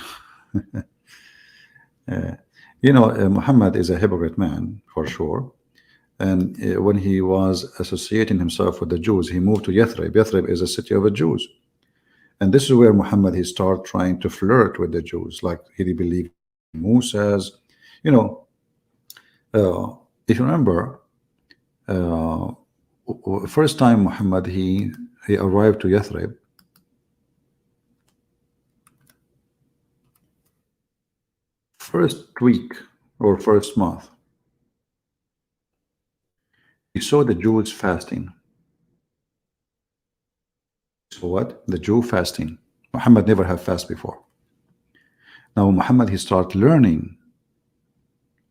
Speaker 1: You know, Muhammad is a hypocrite man for sure. And when he was associating himself with the Jews, he moved to Yathrib. Yathrib is a city of the Jews. And this is where Muhammad, he started trying to flirt with the Jews, like he believed Moses. You know, if you remember, first time Muhammad he arrived to Yathrib, first week or first month, he saw the Jews fasting. So what? The Jew fasting. Muhammad never had fast before. Now Muhammad, he started learning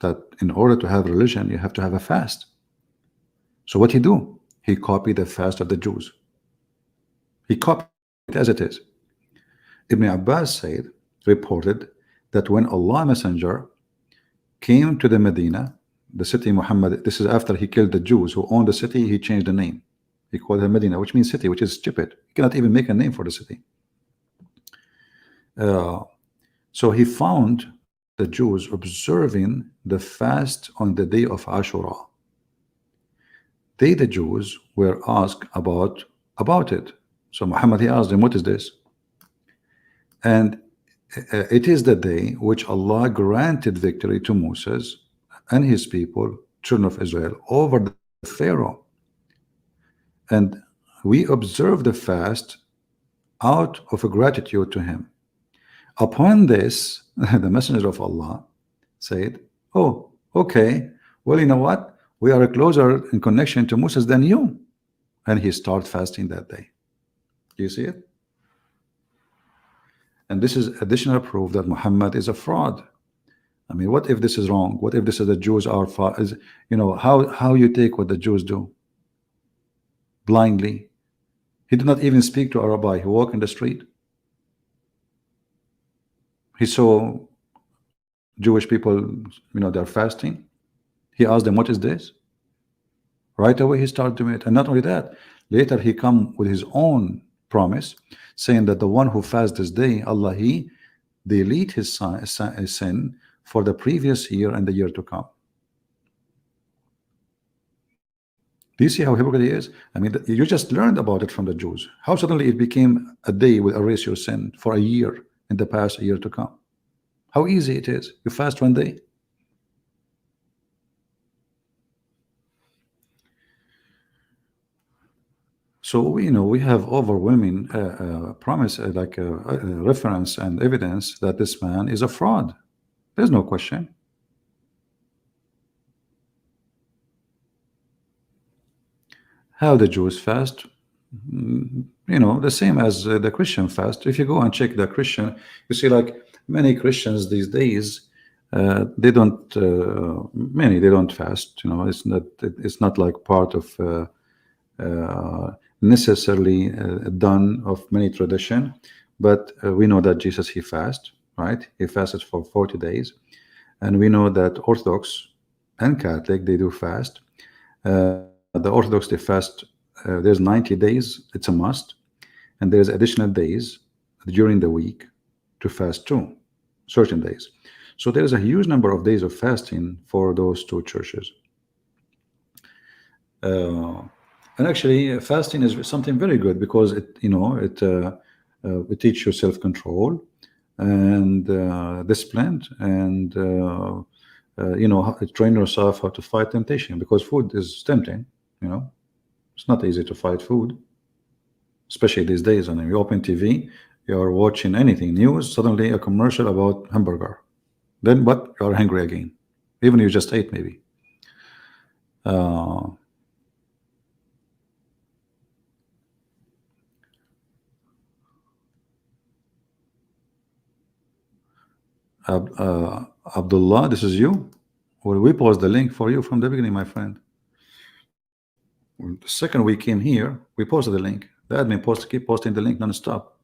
Speaker 1: that in order to have religion, you have to have a fast. So what he do? He copied the fast of the Jews. He copied it as it is. Ibn Abbas reported that when Allah Messenger came to the Medina, the city Muhammad, this is after he killed the Jews who owned the city, he changed the name. He called it Medina, which means city, which is stupid. He cannot even make a name for the city. So he found the Jews observing the fast on the day of Ashura. They, the Jews, were asked about it. So Muhammad, he asked them, what is this? And it is the day which Allah granted victory to Moses and his people, children of Israel, over the Pharaoh. And we observe the fast out of a gratitude to him. Upon this, the messenger of Allah said, oh, okay, well, you know what? We are closer in connection to Moses than you. And he started fasting that day. Do you see it? And this is additional proof that Muhammad is a fraud. I mean, what if this is wrong? What if this is the Jews are is, you know, how you take what the Jews do blindly? He did not even speak to a rabbi. He walked in the street. He saw Jewish people, you know, they're fasting. He asked them, what is this? Right away he started doing it. And not only that, later he come with his own promise, saying that the one who fasts this day, Allah, he delete his sin for the previous year and the year to come. Do you see how hypocrite he is? I mean, you just learned about it from the Jews. How suddenly it became a day will erase your sin for a year in the past, a year to come? How easy it is. You fast one day. So you know, we have overwhelming promise, reference and evidence that this man is a fraud. There's no question. How the Jews fast? You know, the same as the Christian fast. If you go and check the Christian, you see like many Christians these days, they don't they don't fast. You know, it's not like part of necessarily done of many tradition, but we know that Jesus, he fasted, right? He fasted for 40 days, and we know that Orthodox and Catholic, they do fast. The Orthodox, they fast, there's 90 days, it's a must, and there's additional days during the week to fast too, certain days. So there's a huge number of days of fasting for those two churches. And actually, fasting is something very good because it, you know, it teaches you self-control and discipline, and you know, train yourself how to fight temptation, because food is tempting. You know, it's not easy to fight food, especially these days. And you open TV, you're watching anything news, suddenly a commercial about hamburger. Then what? You're hungry again, even you just ate maybe. Abdullah, this is you. Well, we post the link for you from the beginning, my friend. The second we came here, we posted the link. The admin keep posting the link non-stop.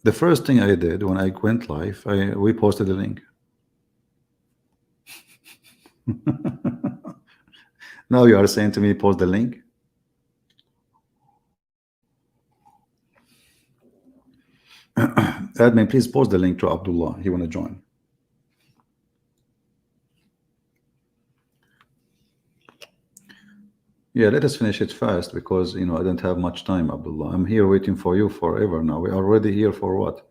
Speaker 1: The first thing I did when I went live, we posted the link. Now you are saying to me, post the link. Admin, please post the link to Abdullah. He want to join. Yeah, let us finish it fast because, you know, I don't have much time, Abdullah. I'm here waiting for you forever now. We are already here for what?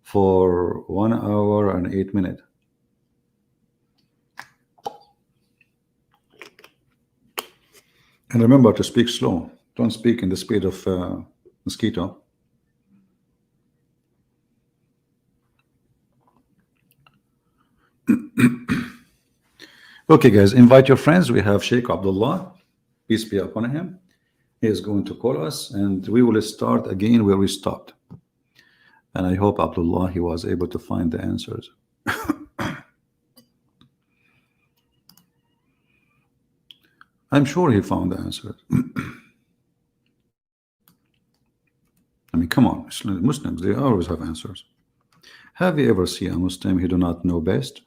Speaker 1: For 1 hour and 8 minutes. And remember to speak slow. Don't speak in the speed of mosquito. Okay, guys, invite your friends. We have Sheikh Abdullah, peace be upon him. He is going to call us, and we will start again where we stopped. And I hope Abdullah, he was able to find the answers. I'm sure he found the answers. I mean, come on, Muslims, they always have answers. Have you ever seen a Muslim who do not know best?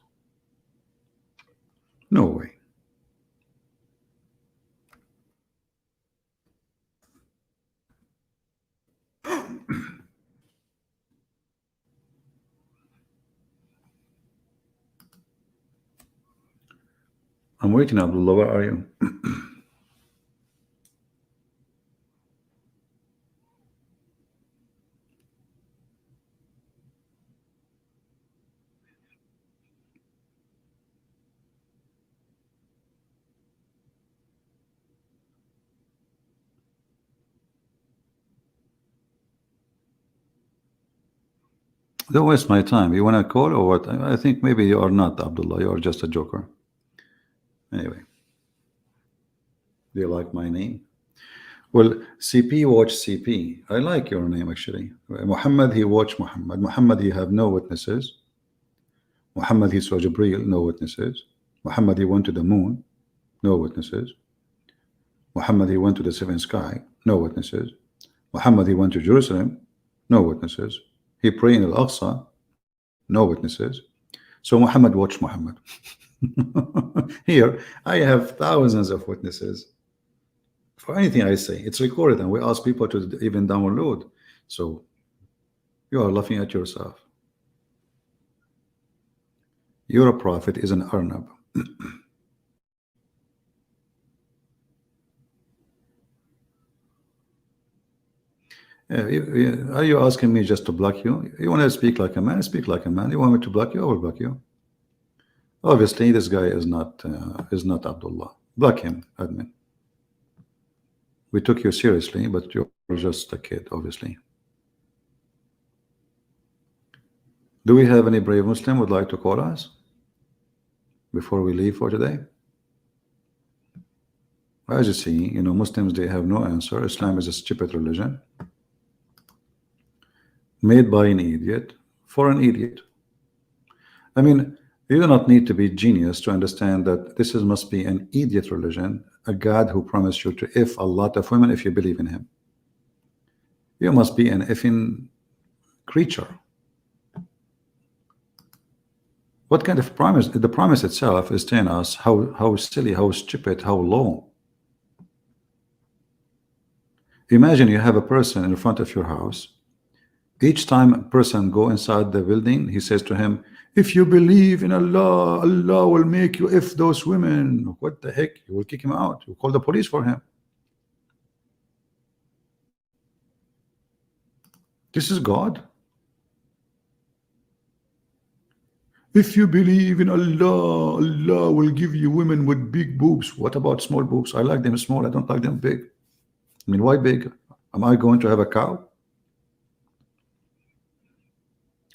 Speaker 1: No way. I'm waiting, Abdullah. Where are you? Don't waste my time. You want to call or what? I think maybe you are not, Abdullah. You are just a joker. Anyway, do you like my name? Well, CP watch CP. I like your name actually. Muhammad, he watched Muhammad. Muhammad, he have no witnesses. Muhammad, he saw Jibreel, no witnesses. Muhammad, he went to the moon, no witnesses. Muhammad, he went to the seventh sky, no witnesses. Muhammad, he went to Jerusalem, no witnesses. He prayed in Al-Aqsa, no witnesses. So Muhammad watched Muhammad. Here, I have thousands of witnesses for anything I say. It's recorded, and we ask people to even download. So you are laughing at yourself. You're a prophet is an Arnab. Are you asking me just to block you? You want to speak like a man? Speak like a man. You want me to block you? I will block you. Obviously, this guy is not Abdullah. Block him, admin. We took you seriously, but you're just a kid, obviously. Do we have any brave Muslim would like to call us before we leave for today? As you see, you know, Muslims, they have no answer. Islam is a stupid religion made by an idiot for an idiot. I mean, you do not need to be genius to understand that this must be an idiot religion, a God who promised you to if a lot of women if you believe in him. You must be an effing creature. What kind of promise? The promise itself is telling us how silly, how stupid, how low. Imagine you have a person in front of your house. Each time a person go inside the building, he says to him, if you believe in Allah, Allah will make you if those women. What the heck? You will kick him out. You call the police for him. This is God. If you believe in Allah, Allah will give you women with big boobs. What about small boobs? I like them small. I don't like them big. I mean, why big? Am I going to have a cow?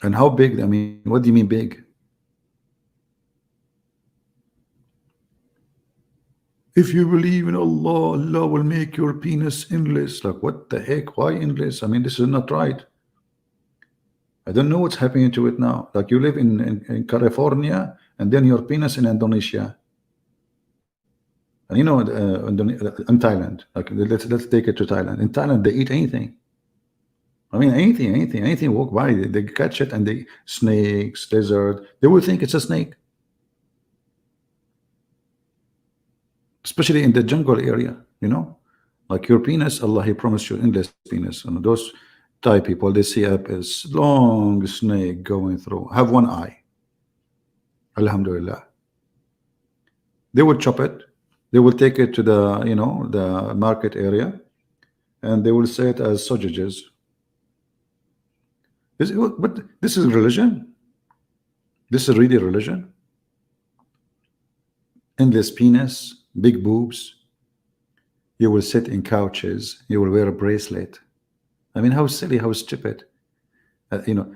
Speaker 1: And how big? I mean, what do you mean big? If you believe in Allah, Allah will make your penis endless. Like, what the heck? Why endless? I mean, this is not right. I don't know what's happening to it now. Like, you live in California, and then your penis in Indonesia. And you know, in Thailand, like, let's take it to Thailand. In Thailand, they eat anything. I mean, anything walk by, they catch it, and they snakes, lizard. They will think it's a snake, especially in the jungle area. You know, like your penis, Allah, He promised you endless penis. And those Thai people, they see a long snake going through, have one eye. Alhamdulillah. They will chop it. They will take it to the, you know, the market area, and they will say it as sausages. But this is religion. This is really religion. Endless penis, big boobs. You will sit in couches. You will wear a bracelet. I mean, how silly, how stupid. You know,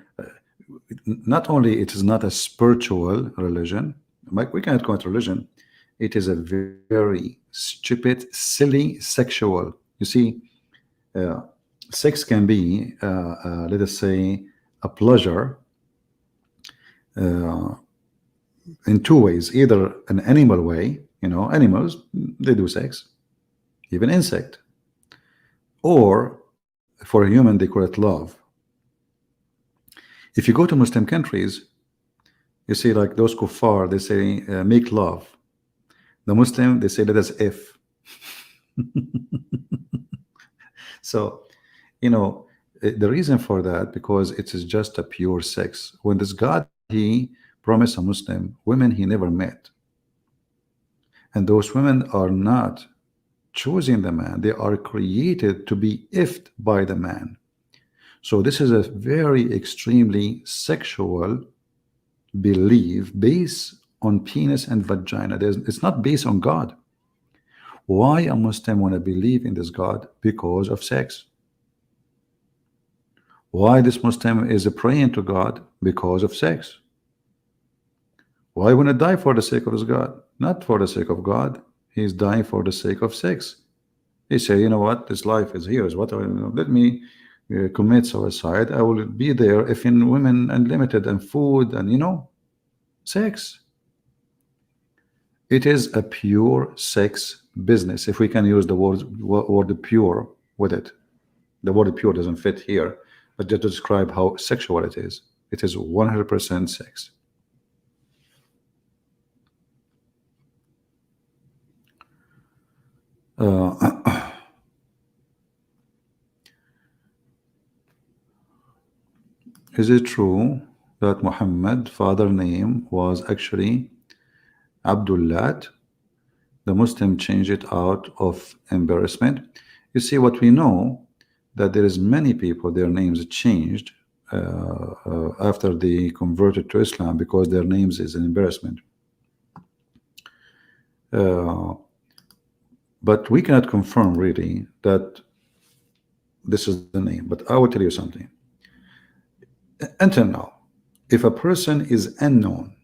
Speaker 1: not only it is not a spiritual religion. We cannot call it religion. It is a very stupid, silly, sexual. You see, sex can be, let us say, a pleasure in two ways. Either an animal way, you know, animals, they do sex, even insect, or for a human, they call it love. If you go to Muslim countries, you see, like those kuffar, they say make love. The Muslim, they say let us if. So, you know, the reason for that, because it is just a pure sex. When this God, He promised a Muslim women He never met, and those women are not choosing the man, they are created to be ifed by the man. So this is a very extremely sexual belief based on penis and vagina. It's not based on God. Why a Muslim want to believe in this God? Because of sex. Why this Muslim is praying to God? Because of sex. Why want to die for the sake of his God? Not for the sake of God. He's dying for the sake of sex. He say, you know what, this life is here, is what let me commit suicide. I will be there if in women unlimited and food and sex. It is a pure sex business, if we can use the word pure with it. The word pure doesn't fit here, but just to describe how sexual it is. It is 100% sex. Is it true that Muhammad father name was actually Abdullah? The Muslim changed it out of embarrassment. You see, what we know, that there is many people their names changed after they converted to Islam because their names is an embarrassment. But we cannot confirm really that this is the name. But I will tell you something. Until now, if a person is unknown,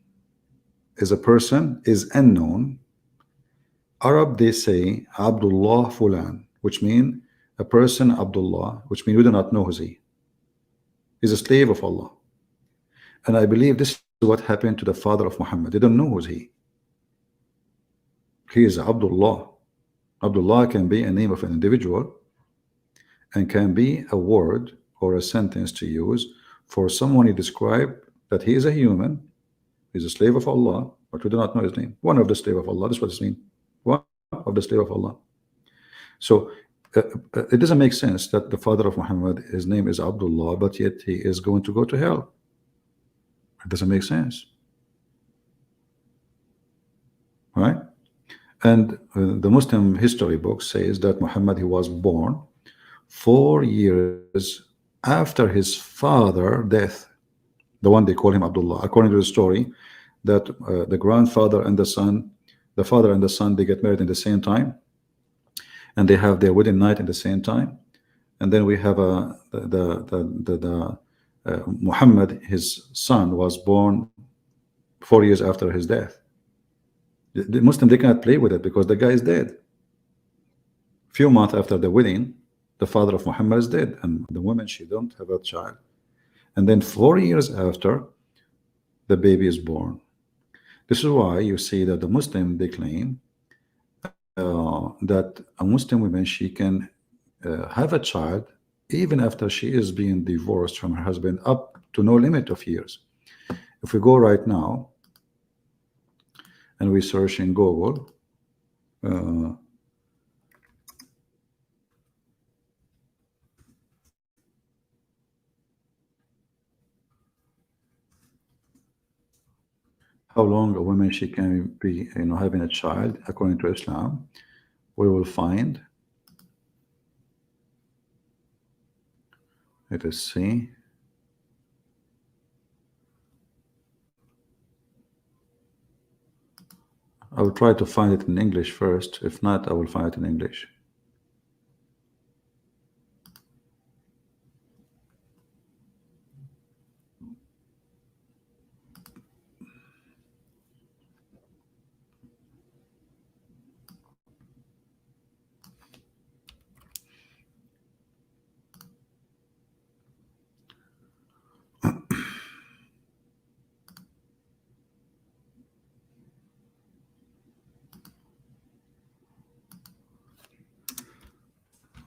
Speaker 1: Arab, they say Abdullah Fulan, which mean a person Abdullah, which means we do not know who's he. He's a slave of Allah. And I believe this is what happened to the father of Muhammad. They don't know who's he. He is Abdullah. Abdullah can be a name of an individual and can be a word or a sentence to use for someone you describe that he is a human, he's a slave of Allah, but we do not know his name. One of the slave of Allah, that's what it means. One of the slave of Allah. So it doesn't make sense that the father of Muhammad, his name is Abdullah, but yet he is going to go to hell. It doesn't make sense, right? And the Muslim history book says that Muhammad, he was born 4 years after his father death, the one they call him Abdullah, according to the story that the grandfather and the son, the father and the son, they get married in the same time, and they have their wedding night in the same time. And then we have Muhammad, his son, was born 4 years after his death. The Muslim, they cannot play with it because the guy is dead. Few months after the wedding, the father of Muhammad is dead, and the woman, she don't have a child. And then 4 years after, the baby is born. This is why you see that the Muslim, they claim that a Muslim woman, she can have a child even after she is being divorced from her husband up to no limit of years. If we go right now and we search in Google, how long a woman she can be, having a child according to Islam, we will find, let us see, I will try to find it in English first. If not, I will find it in English.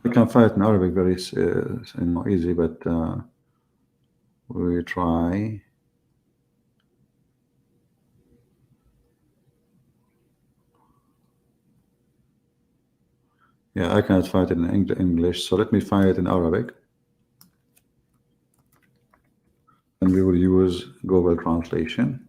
Speaker 1: I can find it in Arabic very easy, but we try. Yeah, I cannot find it in English, so let me find it in Arabic, and we will use Google translation.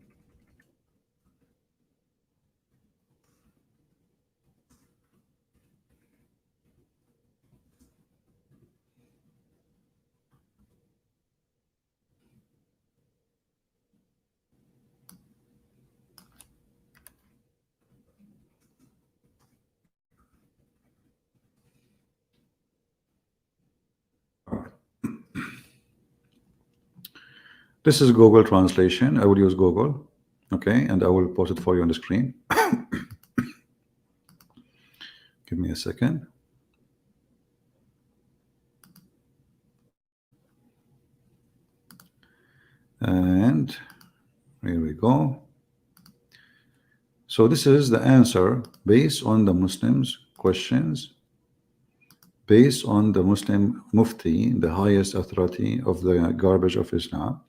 Speaker 1: This is Google translation. I will use Google, okay, and I will post it for you on the screen. Give me a second. And here we go. So this is the answer based on the Muslims' questions, based on the Muslim Mufti, the highest authority of the garbage of Islam.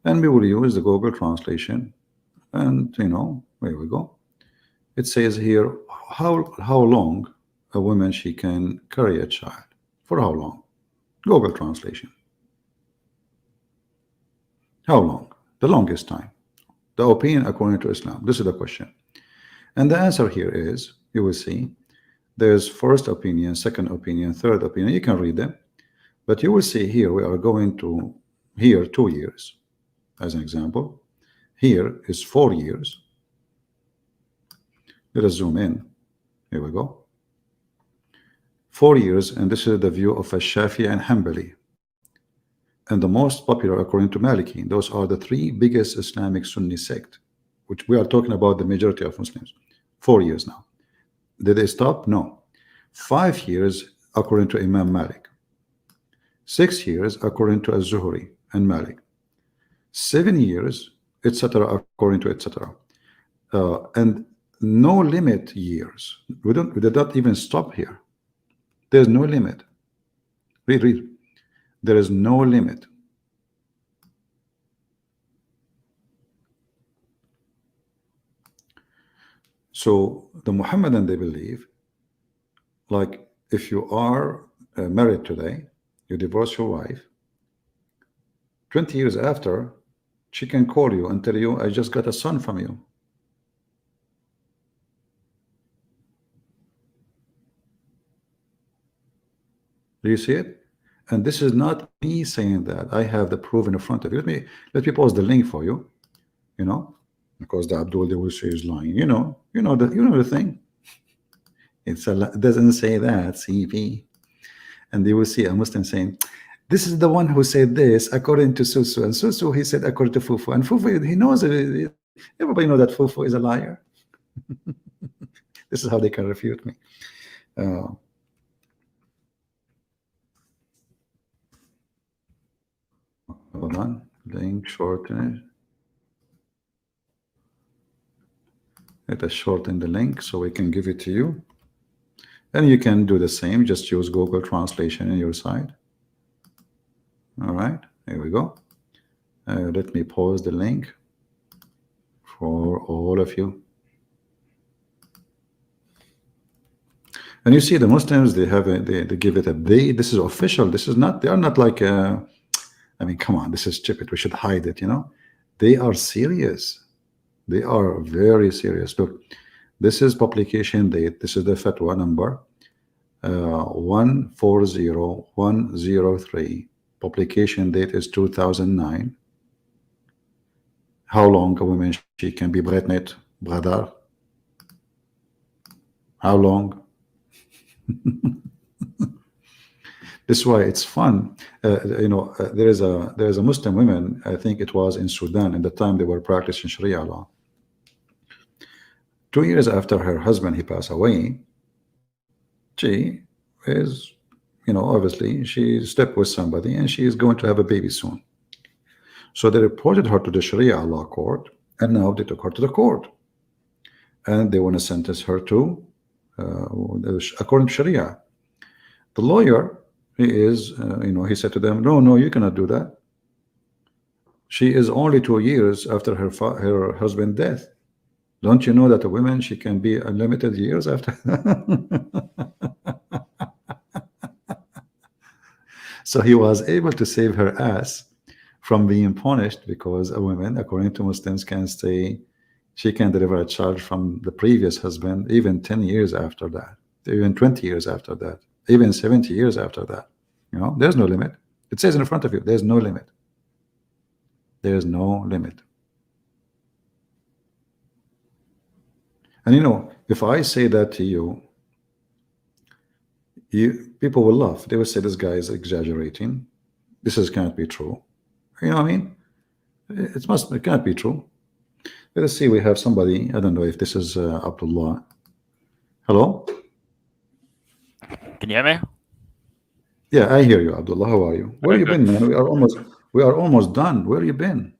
Speaker 1: And we will use the Google translation. And here we go. It says here how long a woman she can carry a child. For how long? Google translation. How long? The longest time. The opinion according to Islam. This is the question. And the answer here is, you will see, there's first opinion, second opinion, third opinion. You can read them. But you will see here, we are going to here 2 years, as an example. Here is 4 years. Let us zoom in. Here we go. 4 years, and this is the view of a Shafi'i and Hanbali. And the most popular according to Maliki. Those are the 3 biggest Islamic Sunni sect, which we are talking about the majority of Muslims. 4 years now. Did they stop? No. 5 years according to Imam Malik. 6 years according to Az-Zuhri and Malik. 7 years, etc. according to etc. And no limit years. We did not even stop here. There's no limit. Read. There is no limit. So the Muhammadan, they believe, like if you are married today, you divorce your wife, 20 years after, she can call you and tell you, I just got a son from you. Do you see it? And this is not me saying that. I have the proof in front of you. Let me post the link for you. Because the Abdul, they will say is lying. You know the thing. It doesn't say that, CP. And they will see a Muslim saying, this is the one who said this according to Susu, and Susu he said according to Fufu, and Fufu he knows it. Everybody knows that Fufu is a liar. This is how they can refute me. Hold on, link shorten. Let us shorten the link so we can give it to you. And you can do the same, just use Google translation on your side. All right, here we go. Let me pause the link for all of you. And you see the Muslims, they give it a they. This is official. This is not, they are not like I mean, come on, this is stupid. We should hide it, They are serious. They are very serious. Look, this is publication date. This is the fatwa number 140103. Publication date is 2009. How long a woman she can be pregnant, brother? How long? This is why it's fun. There is a Muslim woman, I think it was in Sudan, at the time they were practicing Sharia law. 2 years after her husband he passed away, she is, obviously she slept with somebody and she is going to have a baby soon. So they reported her to the Sharia law court, and now they took her to the court, and they want to sentence her to according to Sharia. The lawyer, he said to them, no, you cannot do that. She is only 2 years after her husband's death. Don't you know that a woman, she can be unlimited years after? So he was able to save her ass from being punished, because a woman, according to Muslims, can stay, she can deliver a child from the previous husband even 10 years after that, even 20 years after that, even 70 years after that. There's no limit. It says in front of you, there's no limit. There's no limit. And if I say that to you, people will laugh. They will say this guy is exaggerating. This can't be true. You know what I mean? It can't be true. Let us see. We have somebody. I don't know if this is Abdullah. Hello.
Speaker 2: Can you hear me?
Speaker 1: Yeah, I hear you, Abdullah. How are you? Where you been, man? We are almost done. Where you been?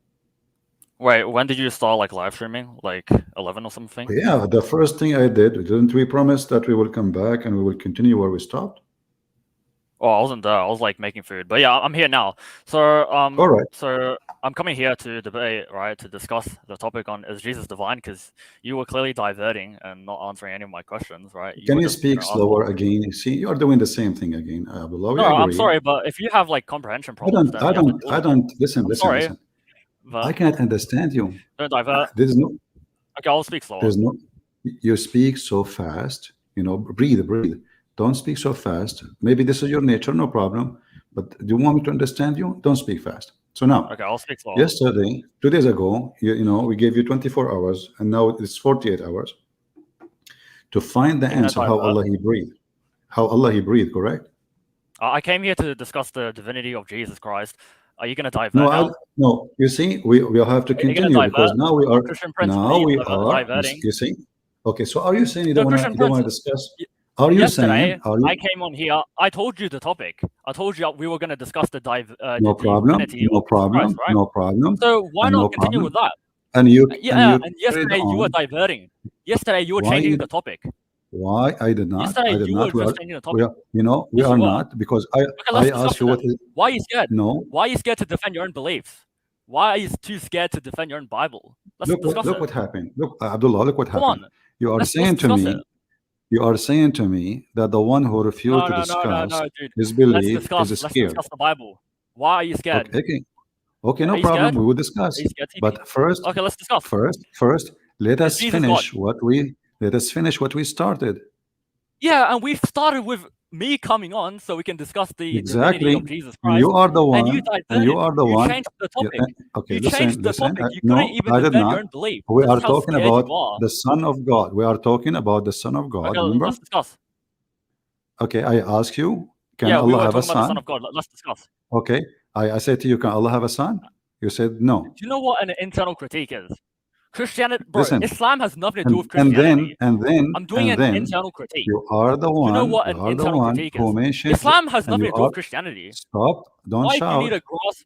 Speaker 2: Wait, when did you start like live streaming? Like 11 or something?
Speaker 1: Yeah, the first thing I did, didn't we promise that we will come back and we will continue where we stopped?
Speaker 2: Oh, I wasn't there. I was like making food, but yeah, I'm here now. So
Speaker 1: All right.
Speaker 2: so I'm coming here to debate, right, to discuss the topic on is Jesus divine? Because you were clearly diverting and not answering any of my questions, right? You
Speaker 1: Can
Speaker 2: were
Speaker 1: you
Speaker 2: just
Speaker 1: speak
Speaker 2: asking.
Speaker 1: slower again? You see, you're doing the same thing again. Abdullah, we
Speaker 2: No, I'm
Speaker 1: agree.
Speaker 2: sorry, but if you have like comprehension problems, then you have to deal with it.
Speaker 1: Listen,
Speaker 2: I'm
Speaker 1: listen,
Speaker 2: sorry,
Speaker 1: listen. I
Speaker 2: but
Speaker 1: cannot understand you.
Speaker 2: don't divert.
Speaker 1: There's no,
Speaker 2: Okay, I'll speak slower.
Speaker 1: there's no, you speak so fast, breathe, breathe. Don't speak so fast. Maybe this is your nature, no problem. But do you want me to understand you? Don't speak fast. So now,
Speaker 2: Okay, I'll speak slower.
Speaker 1: yesterday, 2 days ago, we gave you 24 hours, and now it's 48 hours to find the
Speaker 2: You're gonna
Speaker 1: answer how
Speaker 2: divert.
Speaker 1: Allah He breathed. How Allah He breathed, correct?
Speaker 2: I came here to discuss the divinity of Jesus Christ. Are you gonna divert
Speaker 1: No,
Speaker 2: now?
Speaker 1: no. You see, we'll have to
Speaker 2: Are you gonna
Speaker 1: continue because
Speaker 2: divert?
Speaker 1: now we are.
Speaker 2: Christian Prince,
Speaker 1: Now
Speaker 2: please,
Speaker 1: we
Speaker 2: you're
Speaker 1: are.
Speaker 2: diverting.
Speaker 1: You see. Okay, so are you saying you
Speaker 2: No,
Speaker 1: don't want
Speaker 2: Christian
Speaker 1: to? You don't
Speaker 2: Prince.
Speaker 1: want to discuss? Are you
Speaker 2: Yesterday,
Speaker 1: saying? Are you?
Speaker 2: I came on here. I told you the topic. I told you we were going to discuss the
Speaker 1: No problem.
Speaker 2: divinity
Speaker 1: No
Speaker 2: of Jesus Christ,
Speaker 1: problem.
Speaker 2: right?
Speaker 1: No problem.
Speaker 2: So why
Speaker 1: And
Speaker 2: not
Speaker 1: no
Speaker 2: continue with
Speaker 1: problem.
Speaker 2: that?
Speaker 1: And you
Speaker 2: Yeah, and
Speaker 1: carried
Speaker 2: yesterday you were
Speaker 1: on.
Speaker 2: diverting. Yesterday you were
Speaker 1: Why
Speaker 2: changing
Speaker 1: you?
Speaker 2: the topic.
Speaker 1: Why I did not?
Speaker 2: Yesterday
Speaker 1: I did
Speaker 2: you
Speaker 1: not.
Speaker 2: were just changing the
Speaker 1: We
Speaker 2: topic.
Speaker 1: are. We
Speaker 2: Yes,
Speaker 1: are
Speaker 2: you were.
Speaker 1: not because
Speaker 2: Okay,
Speaker 1: I
Speaker 2: let's discuss
Speaker 1: asked
Speaker 2: it
Speaker 1: you what
Speaker 2: then.
Speaker 1: is.
Speaker 2: Why are you scared?
Speaker 1: No.
Speaker 2: Why are you scared to defend your own beliefs? Why are you too scared to defend your own Bible? Let's discuss
Speaker 1: Look
Speaker 2: it.
Speaker 1: what happened. Look, Abdullah. Look what
Speaker 2: Come
Speaker 1: happened.
Speaker 2: on.
Speaker 1: You are
Speaker 2: Let's
Speaker 1: saying to
Speaker 2: discuss
Speaker 1: me.
Speaker 2: it.
Speaker 1: You are saying to me that the one who refused to discuss
Speaker 2: No, dude.
Speaker 1: his
Speaker 2: Let's
Speaker 1: belief
Speaker 2: discuss.
Speaker 1: is
Speaker 2: Let's
Speaker 1: scared.
Speaker 2: discuss the Bible. Why are you scared?
Speaker 1: Okay, no
Speaker 2: Are you
Speaker 1: problem.
Speaker 2: scared?
Speaker 1: We will
Speaker 2: Are
Speaker 1: discuss.
Speaker 2: you scared, TP?
Speaker 1: But first,
Speaker 2: Okay, let's discuss.
Speaker 1: let
Speaker 2: Is
Speaker 1: us
Speaker 2: Jesus God?
Speaker 1: finish what we started.
Speaker 2: Yeah, and we started with me coming on so we can discuss the divinity
Speaker 1: Exactly.
Speaker 2: of Jesus
Speaker 1: And
Speaker 2: Christ.
Speaker 1: you are the
Speaker 2: And you
Speaker 1: one. And you
Speaker 2: diverted.
Speaker 1: are the
Speaker 2: You
Speaker 1: one.
Speaker 2: changed the
Speaker 1: You,
Speaker 2: topic.
Speaker 1: okay,
Speaker 2: You
Speaker 1: listen,
Speaker 2: changed the
Speaker 1: listen.
Speaker 2: topic. You couldn't
Speaker 1: No,
Speaker 2: even
Speaker 1: I did
Speaker 2: defend your
Speaker 1: not.
Speaker 2: own belief.
Speaker 1: We
Speaker 2: This
Speaker 1: are
Speaker 2: is how
Speaker 1: talking
Speaker 2: scared
Speaker 1: about
Speaker 2: you are.
Speaker 1: the Son of God. We are talking about the Son of God.
Speaker 2: Okay,
Speaker 1: Remember?
Speaker 2: let's discuss.
Speaker 1: Okay, I ask you, can
Speaker 2: Yeah, we
Speaker 1: Allah
Speaker 2: were
Speaker 1: have a
Speaker 2: talking about the Son
Speaker 1: son?
Speaker 2: of God. Let's discuss.
Speaker 1: Okay, I said to you, can Allah have a son? You said no.
Speaker 2: Do you know what an internal critique is? Christianity, bro,
Speaker 1: Listen,
Speaker 2: Islam has nothing to do with
Speaker 1: and
Speaker 2: Christianity.
Speaker 1: then
Speaker 2: I'm doing an
Speaker 1: then
Speaker 2: internal critique.
Speaker 1: you are the
Speaker 2: Do you know what
Speaker 1: one.
Speaker 2: an
Speaker 1: You are the
Speaker 2: internal
Speaker 1: one
Speaker 2: critique
Speaker 1: who
Speaker 2: is?
Speaker 1: mentioned.
Speaker 2: Islam has
Speaker 1: And
Speaker 2: nothing
Speaker 1: you
Speaker 2: to do
Speaker 1: are.
Speaker 2: with Christianity.
Speaker 1: Stop! Don't
Speaker 2: Why do you need
Speaker 1: shout!
Speaker 2: a grasp?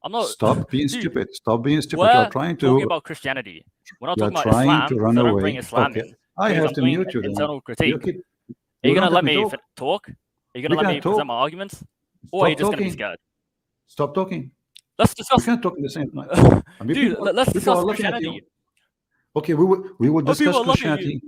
Speaker 2: I'm not.
Speaker 1: Stop being
Speaker 2: Dude,
Speaker 1: stupid! Stop being stupid! You are
Speaker 2: we're
Speaker 1: trying
Speaker 2: talking
Speaker 1: to.
Speaker 2: about Christianity. We're not
Speaker 1: You are
Speaker 2: talking about
Speaker 1: trying to
Speaker 2: Islam,
Speaker 1: run
Speaker 2: so don't bring
Speaker 1: away.
Speaker 2: Islam
Speaker 1: Okay,
Speaker 2: in.
Speaker 1: I
Speaker 2: Because
Speaker 1: have
Speaker 2: I'm
Speaker 1: to
Speaker 2: doing
Speaker 1: mute
Speaker 2: an
Speaker 1: you then.
Speaker 2: internal critique.
Speaker 1: You keep.
Speaker 2: Are you
Speaker 1: You
Speaker 2: gonna
Speaker 1: don't let
Speaker 2: let
Speaker 1: me
Speaker 2: me
Speaker 1: talk.
Speaker 2: talk? Are you
Speaker 1: We
Speaker 2: gonna let
Speaker 1: can't
Speaker 2: me present
Speaker 1: talk.
Speaker 2: my arguments? Or are you
Speaker 1: Stop
Speaker 2: just gonna be
Speaker 1: talking.
Speaker 2: scared?
Speaker 1: Stop talking.
Speaker 2: Let's
Speaker 1: We
Speaker 2: discuss.
Speaker 1: can't talk at the same time. I mean,
Speaker 2: Dude, let's
Speaker 1: people
Speaker 2: discuss
Speaker 1: are looking at you.
Speaker 2: Christianity.
Speaker 1: Okay, we will
Speaker 2: Oh,
Speaker 1: discuss
Speaker 2: people are looking at you.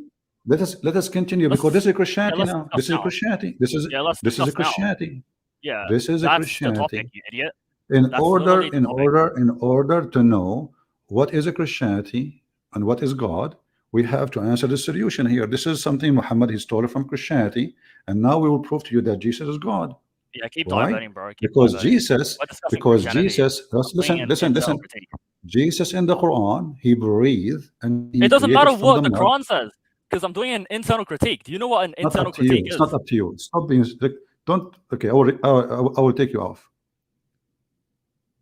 Speaker 1: Christianity. Let us continue
Speaker 2: Let's,
Speaker 1: because this is
Speaker 2: yeah,
Speaker 1: Christianity
Speaker 2: let's
Speaker 1: now.
Speaker 2: discuss
Speaker 1: This is
Speaker 2: now.
Speaker 1: Christianity.
Speaker 2: Yeah, let's
Speaker 1: This is a
Speaker 2: discuss now.
Speaker 1: Christianity.
Speaker 2: Yeah,
Speaker 1: This is a
Speaker 2: that's the topic,
Speaker 1: Christianity.
Speaker 2: you idiot.
Speaker 1: In
Speaker 2: That's literally the topic.
Speaker 1: in order to know what is a Christianity and what is God, we have to answer the solution here. This is something Muhammad he stole from Christianity, and now we will prove to you that Jesus is God.
Speaker 2: Yeah, keep
Speaker 1: Why?
Speaker 2: diverting, bro. Keep
Speaker 1: Because
Speaker 2: diverting.
Speaker 1: Jesus,
Speaker 2: We're discussing Christianity. I'm doing an internal
Speaker 1: listen.
Speaker 2: critique.
Speaker 1: Jesus in the Quran, he breathed and he
Speaker 2: It doesn't
Speaker 1: created
Speaker 2: matter
Speaker 1: from the
Speaker 2: what the
Speaker 1: mud.
Speaker 2: Quran says, because I'm doing an internal critique. Do you know what an
Speaker 1: Not
Speaker 2: internal
Speaker 1: up to you.
Speaker 2: critique
Speaker 1: It's
Speaker 2: is?
Speaker 1: not up to you. Stop being. Don't. Okay, I will take you off.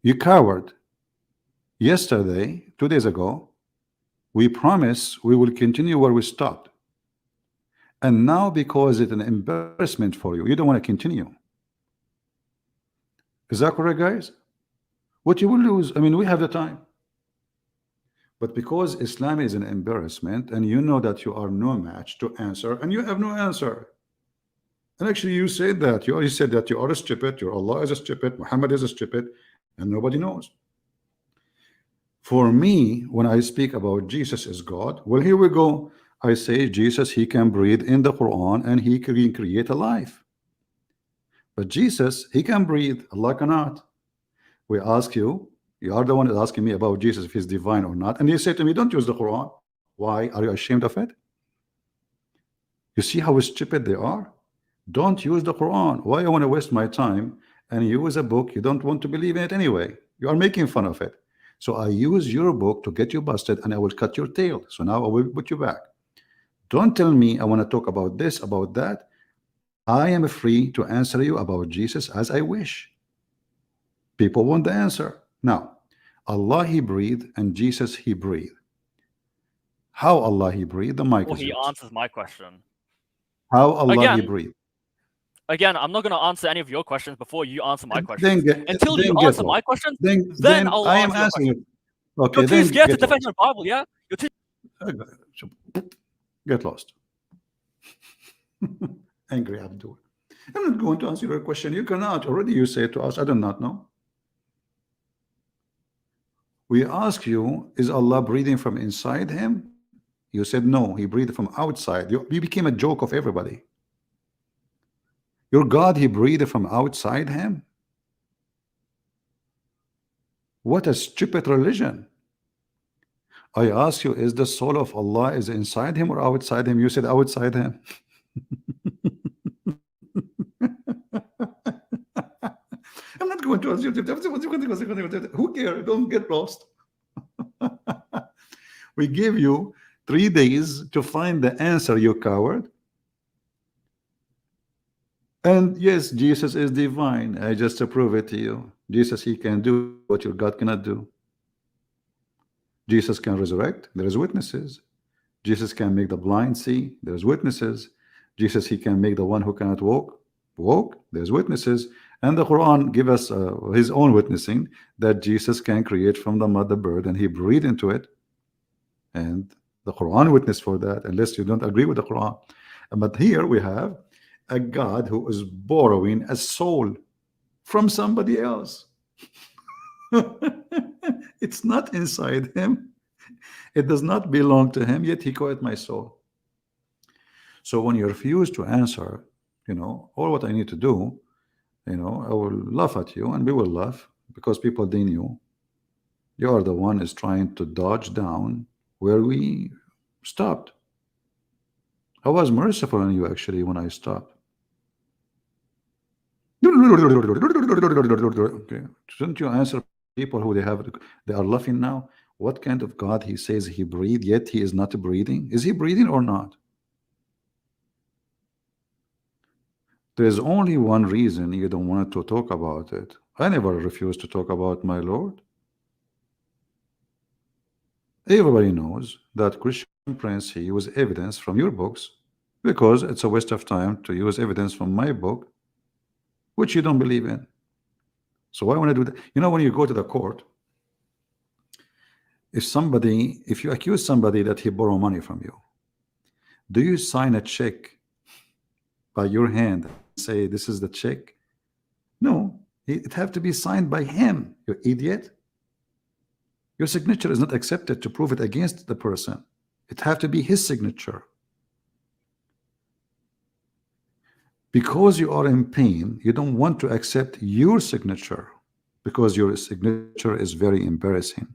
Speaker 1: You coward. Yesterday, 2 days ago, we promised we will continue where we stopped. And now, because it's an embarrassment for you, you don't want to continue. Is that correct, guys? What you will lose, I mean, we have the time. But because Islam is an embarrassment and you know that you are no match to answer and you have no answer. And actually, you said that. You said that you are a stupid, your Allah is a stupid, Muhammad is a stupid, and nobody knows. For me, when I speak about Jesus is God, well, here we go. I say Jesus, he can breathe in the Quran and he can create a life. But Jesus, he can breathe, Allah cannot. We ask you, you are the one asking me about Jesus, if he's divine or not. And you say to me, don't use the Quran. Why? Are you ashamed of it? You see how stupid they are? Don't use the Quran. Why I want to waste my time and use a book you don't want to believe in it anyway? You are making fun of it. So I use your book to get you busted and I will cut your tail. So now I will put you back. Don't tell me I want to talk about this, about that. I am free to answer you about Jesus as I wish. People want the answer. Now, Allah he breathed and Jesus he breathed. How Allah he breathed? The mic
Speaker 2: Well,
Speaker 1: is
Speaker 2: he
Speaker 1: yours.
Speaker 2: answers my question.
Speaker 1: How Allah he breathed?
Speaker 2: Again, I'm not going to answer any of your questions before you answer my questions.
Speaker 1: Then
Speaker 2: Until you answer my questions, then I'll
Speaker 1: I am
Speaker 2: answer your
Speaker 1: answering
Speaker 2: question.
Speaker 1: it. Okay,
Speaker 2: You're too
Speaker 1: then
Speaker 2: scared to
Speaker 1: get
Speaker 2: defend
Speaker 1: lost.
Speaker 2: your Bible, yeah? You're too.
Speaker 1: Get lost. Angry Abdul. I'm not going to answer your question. You cannot. Already you say to us, I do not know. We ask you, is Allah breathing from inside him? You said no, he breathed from outside. You became a joke of everybody. Your God, he breathed from outside him? What a stupid religion. I ask you, is the soul of Allah is inside him or outside him? You said outside him. I'm not going to answer you. Who cares? Don't get lost. We give you 3 days to find the answer, you coward. And yes, Jesus is divine. I just to prove it to you. Jesus, he can do what your God cannot do. Jesus can resurrect. There is witnesses. Jesus can make the blind see. There's witnesses. Jesus, he can make the one who cannot walk. There's witnesses. And the Quran give us his own witnessing that Jesus can create from the mud the bird and he breathed into it. And the Quran witness for that, unless you don't agree with the Quran. But here we have a God who is borrowing a soul from somebody else. It's not inside him. It does not belong to him, yet he called it my soul. So when you refuse to answer, all what I need to do, I will laugh at you and we will laugh because people, they knew you are the one is trying to dodge down where we stopped. I was merciful on you actually when I stopped. Okay. Shouldn't you answer people who they are laughing now? What kind of God he says he breathed, yet he is not breathing? Is he breathing or not? There's only one reason you don't want to talk about it. I never refused to talk about my Lord. Everybody knows that Christian Prince, he use evidence from your books because it's a waste of time to use evidence from my book, which you don't believe in. So why want to do that? When you go to the court, if you accuse somebody that he borrow money from you, do you sign a check by your hand and say this is the check? No, it have to be signed by him, you idiot. Your signature is not accepted to prove it against the person. It have to be his signature. Because you are in pain, you don't want to accept your signature because your signature is very embarrassing.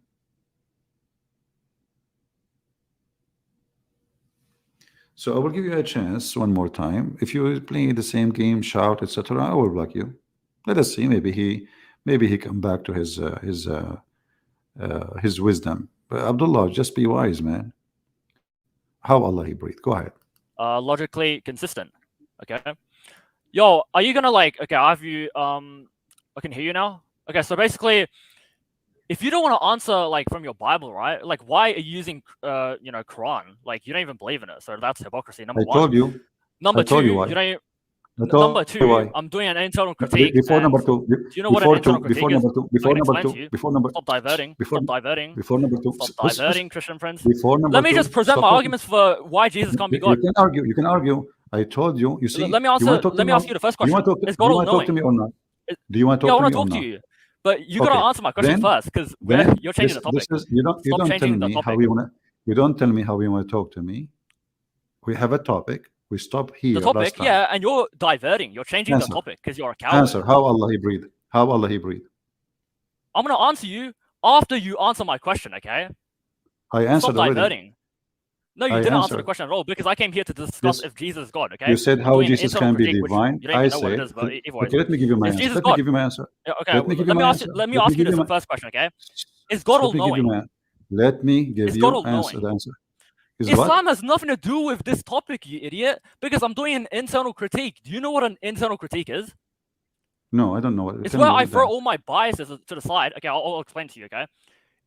Speaker 1: So I will give you a chance one more time. If you play the same game, shout, etc., I will block you. Let us see. Maybe he come back to his wisdom. But Abdullah, just be wise, man. How Allah he breathed? Go ahead.
Speaker 2: Logically consistent. Okay. Yo, are you gonna okay, I have you I can hear you now. Okay, so basically if you don't want to answer from your Bible, right? Why are you using Quran? You don't even believe in it. So that's hypocrisy, number one.
Speaker 1: I told you.
Speaker 2: Number two,
Speaker 1: you don't.
Speaker 2: Number two, I'm doing an internal critique.
Speaker 1: Before number two,
Speaker 2: do you know what an internal critique is?
Speaker 1: Before number two,
Speaker 2: Stop diverting. Stop diverting.
Speaker 1: Before number two,
Speaker 2: stop diverting, Christian friends.
Speaker 1: Before number
Speaker 2: Let me just present my arguments for why Jesus can't be God.
Speaker 1: You can argue. I told you. You see.
Speaker 2: Let me ask you the first question. Is God all knowing?
Speaker 1: Talk to me or not? Do you want to talk to me or not?
Speaker 2: I want to talk to you. But you gotta answer my question first, because you're changing the topic.
Speaker 1: You don't tell me how you want to talk to me. We have a topic. We stop here.
Speaker 2: The topic, yeah, and you're diverting. You're changing the topic because you're a coward.
Speaker 1: Answer. How Allah he breathed? How Allah he breathed?
Speaker 2: I'm gonna answer you after you answer my question, okay?
Speaker 1: I answered
Speaker 2: Stop diverting. No, you didn't answer the question at all because I came here to discuss if Jesus is God, okay?
Speaker 1: You said how Jesus can be divine. I said, okay, let me give you my answer. Let me give you my answer.
Speaker 2: Okay, let me ask you the first question, okay? Is God all knowing?
Speaker 1: Let me give you the answer.
Speaker 2: Islam has nothing to do with this topic, you idiot, because I'm doing an internal critique. Do you know what an internal critique is?
Speaker 1: No, I don't know.
Speaker 2: It's where I throw all my biases to the side. Okay, I'll explain to you, okay?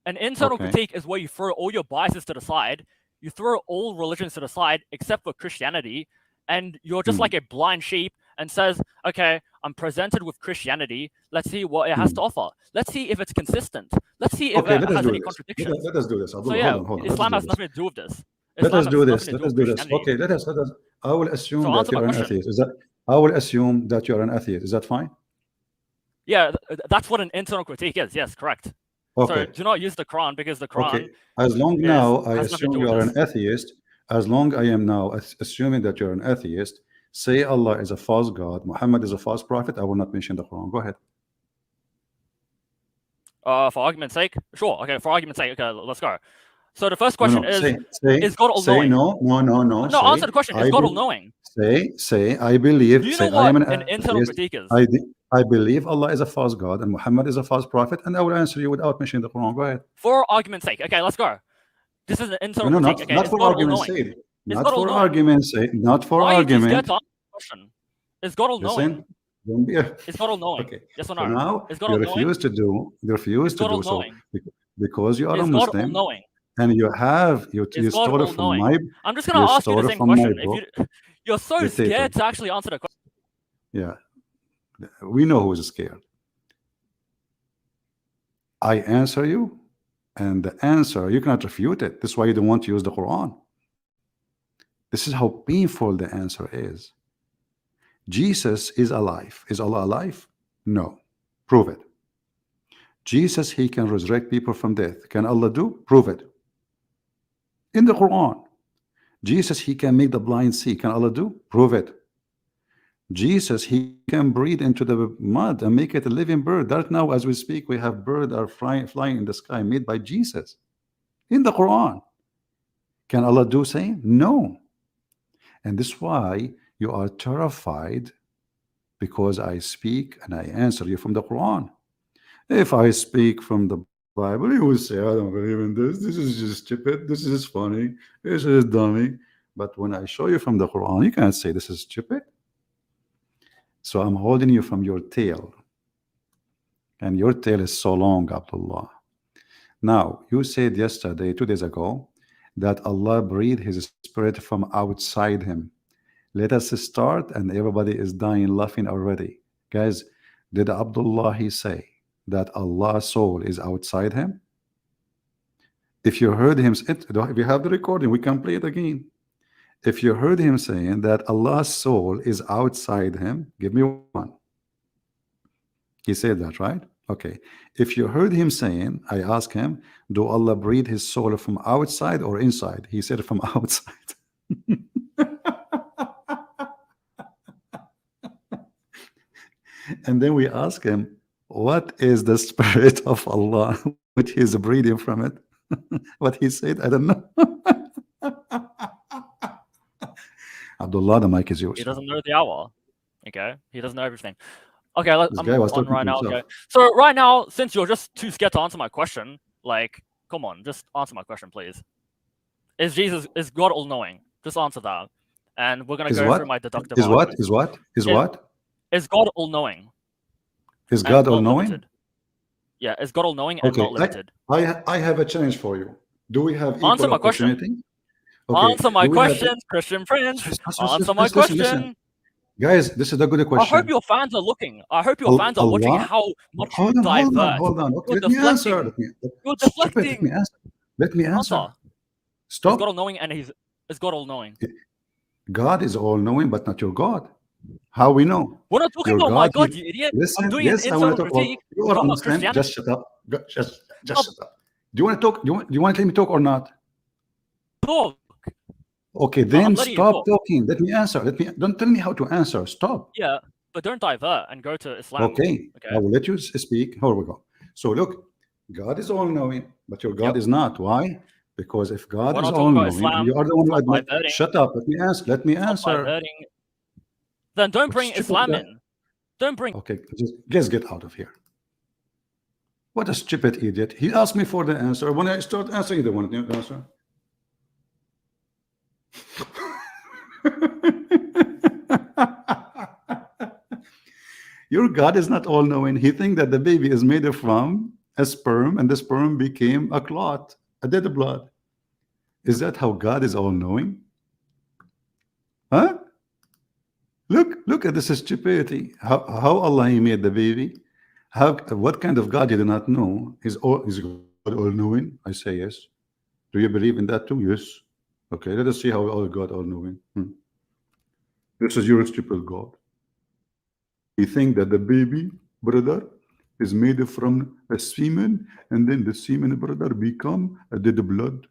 Speaker 2: An internal critique is where you throw all your biases to the side. You throw all religions to the side except for Christianity, and you're just like a blind sheep and says, okay, I'm presented with Christianity. Let's see what it has to offer. Let's see if it's consistent. Let's see if it has any contradictions.
Speaker 1: Let us do this.
Speaker 2: So
Speaker 1: Abdullah,
Speaker 2: yeah,
Speaker 1: hold on.
Speaker 2: Islam has nothing to do with this.
Speaker 1: Let us
Speaker 2: Islam
Speaker 1: do
Speaker 2: has
Speaker 1: this.
Speaker 2: nothing to
Speaker 1: Let
Speaker 2: do
Speaker 1: us
Speaker 2: with
Speaker 1: do this.
Speaker 2: Christianity.
Speaker 1: Okay, let us. I will assume
Speaker 2: So
Speaker 1: that
Speaker 2: answer my
Speaker 1: you're an
Speaker 2: question.
Speaker 1: atheist. Is that? I will assume that you're an atheist. Is that fine?
Speaker 2: Yeah, that's what an internal critique is. Yes, correct.
Speaker 1: Okay.
Speaker 2: So do not use the Quran, because the Quran.
Speaker 1: Okay. As long now I
Speaker 2: has nothing to
Speaker 1: assume
Speaker 2: do
Speaker 1: you
Speaker 2: with
Speaker 1: are
Speaker 2: this.
Speaker 1: an atheist. As long I am now assuming that you're an atheist, say Allah is a false God, Muhammad is a false prophet, I will not mention the Quran. Go ahead.
Speaker 2: For argument's sake, sure. Okay, for argument's sake, okay, let's go. So the first question is God all-knowing?
Speaker 1: No.
Speaker 2: No, answer the question. Is God all-knowing?
Speaker 1: Say, I believe.
Speaker 2: Do you
Speaker 1: say,
Speaker 2: know what
Speaker 1: I am
Speaker 2: an internal critique is?
Speaker 1: I believe Allah is a false God and Muhammad is a false prophet, and I will answer you without mentioning the Quran. Go ahead.
Speaker 2: For argument's sake, okay, let's go. This is an internal critique. Okay,
Speaker 1: not for argument's sake. Not for argument's sake. Not for
Speaker 2: Why
Speaker 1: argument.
Speaker 2: Why are you too scared to answer the question? Is God all-knowing?
Speaker 1: Listen, don't be
Speaker 2: Is God all-knowing?
Speaker 1: Okay.
Speaker 2: Yes or no?
Speaker 1: So now
Speaker 2: Is God
Speaker 1: you
Speaker 2: all-knowing?
Speaker 1: refuse to do. You refuse to do so because you are a
Speaker 2: Is God
Speaker 1: Muslim,
Speaker 2: all-knowing?
Speaker 1: and you stole it from my.
Speaker 2: I'm just gonna ask you the same question. You're so
Speaker 1: Dictator.
Speaker 2: scared to actually answer the question.
Speaker 1: Yeah, we know who's scared. I answer you, and the answer you cannot refute it. This is why you don't want to use the Quran. This is how painful the answer is. Jesus is alive. Is Allah alive? No. Prove it. Jesus, he can resurrect people from death. Can Allah do? Prove it. In the Quran. Jesus, he can make the blind see. Can Allah do? Prove it. Jesus, he can breathe into the mud and make it a living bird. That now, as we speak, we have birds are flying in the sky made by Jesus. In the Quran. Can Allah do same? No. And this is why you are terrified, because I speak and I answer you from the Quran. If I speak from the Bible, you will say, I don't believe in this. This is just stupid. This is funny. This is dummy. But when I show you from the Quran, you can't say this is stupid. So I'm holding you from your tail. And your tail is so long, Abdullah. Now, you said yesterday, 2 days ago, that Allah breathed his spirit from outside him. Let us start, and everybody is dying laughing already. Guys, did Abdullah he say that Allah's soul is outside him? If you heard him, if you have the recording, we can play it again. If you heard him saying that Allah's soul is outside him, give me one. He said that, right? Okay. If you heard him saying, I asked him, do Allah breathe his soul from outside or inside? He said from outside. And then we ask him, what is the spirit of Allah which is breathing from it? What he said, I don't know. Abdullah, the mic is yours.
Speaker 2: He doesn't know the hour. Okay, he doesn't know everything. Okay, I'm on right now. Okay, so right now, since you're just too scared to answer my question, like, come on, just answer my question, please. Is God all-knowing? Just answer that, and we're gonna go through my deductive.
Speaker 1: Is what?
Speaker 2: Is God all-knowing?
Speaker 1: Is God all-knowing?
Speaker 2: Yeah, is God all-knowing and not limited?
Speaker 1: I have a challenge for you. Do we have equal
Speaker 2: answer my
Speaker 1: opportunity?
Speaker 2: Question. Okay. Answer my question, Christian friends. Answer my question.
Speaker 1: Listen. Guys, this is a good question.
Speaker 2: I hope your fans are looking. I hope your fans are watching how much you divert.
Speaker 1: Hold on. Okay, let me answer.
Speaker 2: You're deflecting.
Speaker 1: Let me answer. Stop.
Speaker 2: Is God all-knowing and is God all-knowing?
Speaker 1: God is all-knowing, but not your God. How we know?
Speaker 2: We're not talking about my God, you idiot.
Speaker 1: Listen,
Speaker 2: I'm doing an internal critique.
Speaker 1: You are a Muslim. Just shut up. Just shut up. Do you want to talk? Do you want to let me talk or not?
Speaker 2: Talk.
Speaker 1: Okay, then stop talking. Let me answer. Don't tell me how to answer. Stop.
Speaker 2: Yeah, but don't divert and go to Islam.
Speaker 1: Okay. I will let you speak. Here we go. So look, God is all-knowing, but your God is not. Why? Because if God is all-knowing, you are the one who admit. Shut up. Let me answer.
Speaker 2: Then don't bring Islam in. Don't bring.
Speaker 1: Okay, just get out of here. What a stupid idiot. He asked me for the answer. When I start answering, they want the answer. Your God is not all-knowing. He thinks that the baby is made from a sperm, and the sperm became a clot, a dead blood. Is that how God is all-knowing? Huh? Look at this stupidity. How Allah He made the baby. What kind of God you do not know? Is God all knowing? I say yes. Do you believe in that too? Yes. Okay, let us see how all God all knowing. This is your stupid God. You think that the baby brother is made from a semen, and then the semen brother become a dead blood?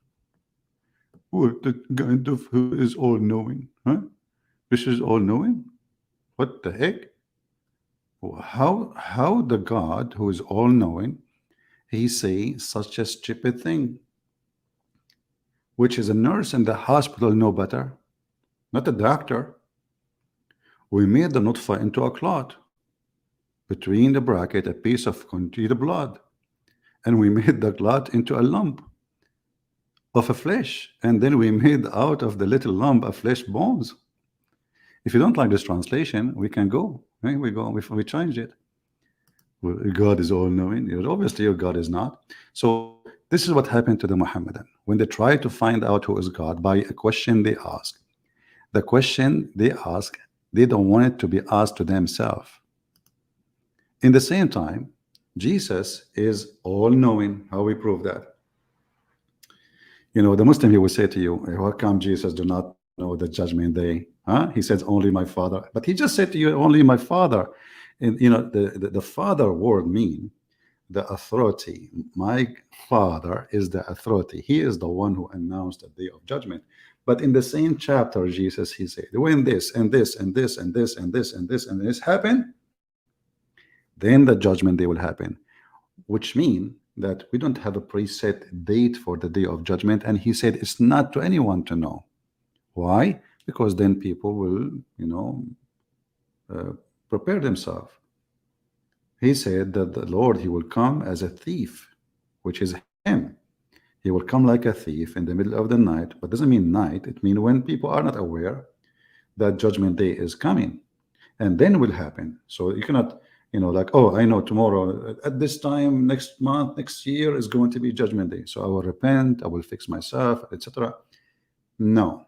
Speaker 1: What the kind of who is all knowing? Huh? This is all knowing? What the heck? How the God who is all knowing, he say such a stupid thing, which is a nurse in the hospital know better, not a doctor. We made the nutfa into a clot, between the bracket a piece of congealed blood, and we made the clot into a lump of a flesh, and then we made out of the little lump of flesh bones. If you don't like this translation, we can go. Right? We change it. Well, God is all knowing. Obviously your God is not. So this is what happened to the Muhammadan when they try to find out who is God by a question they ask. The question they ask, they don't want it to be asked to themselves. In the same time, Jesus is all knowing. How we prove that? The Muslim, he will say to you, how come Jesus do not know the judgment day? Huh? He says only my Father, but he just said to you only my Father. And the Father word mean the authority. My Father is the authority. He is the one who announced the day of judgment. But in the same chapter, Jesus, he said, when this and this and this and this and this and this and this happen, then the judgment day will happen, which mean that we don't have a preset date for the day of judgment. And he said it's not to anyone to know. Why? Because then people will, prepare themselves. He said that the Lord, he will come as a thief, which is him. He will come like a thief in the middle of the night, but doesn't mean night. It means when people are not aware that judgment day is coming, and then will happen. So you cannot, like, oh, I know tomorrow at this time, next month, next year is going to be judgment day. So I will repent, I will fix myself, etc. No.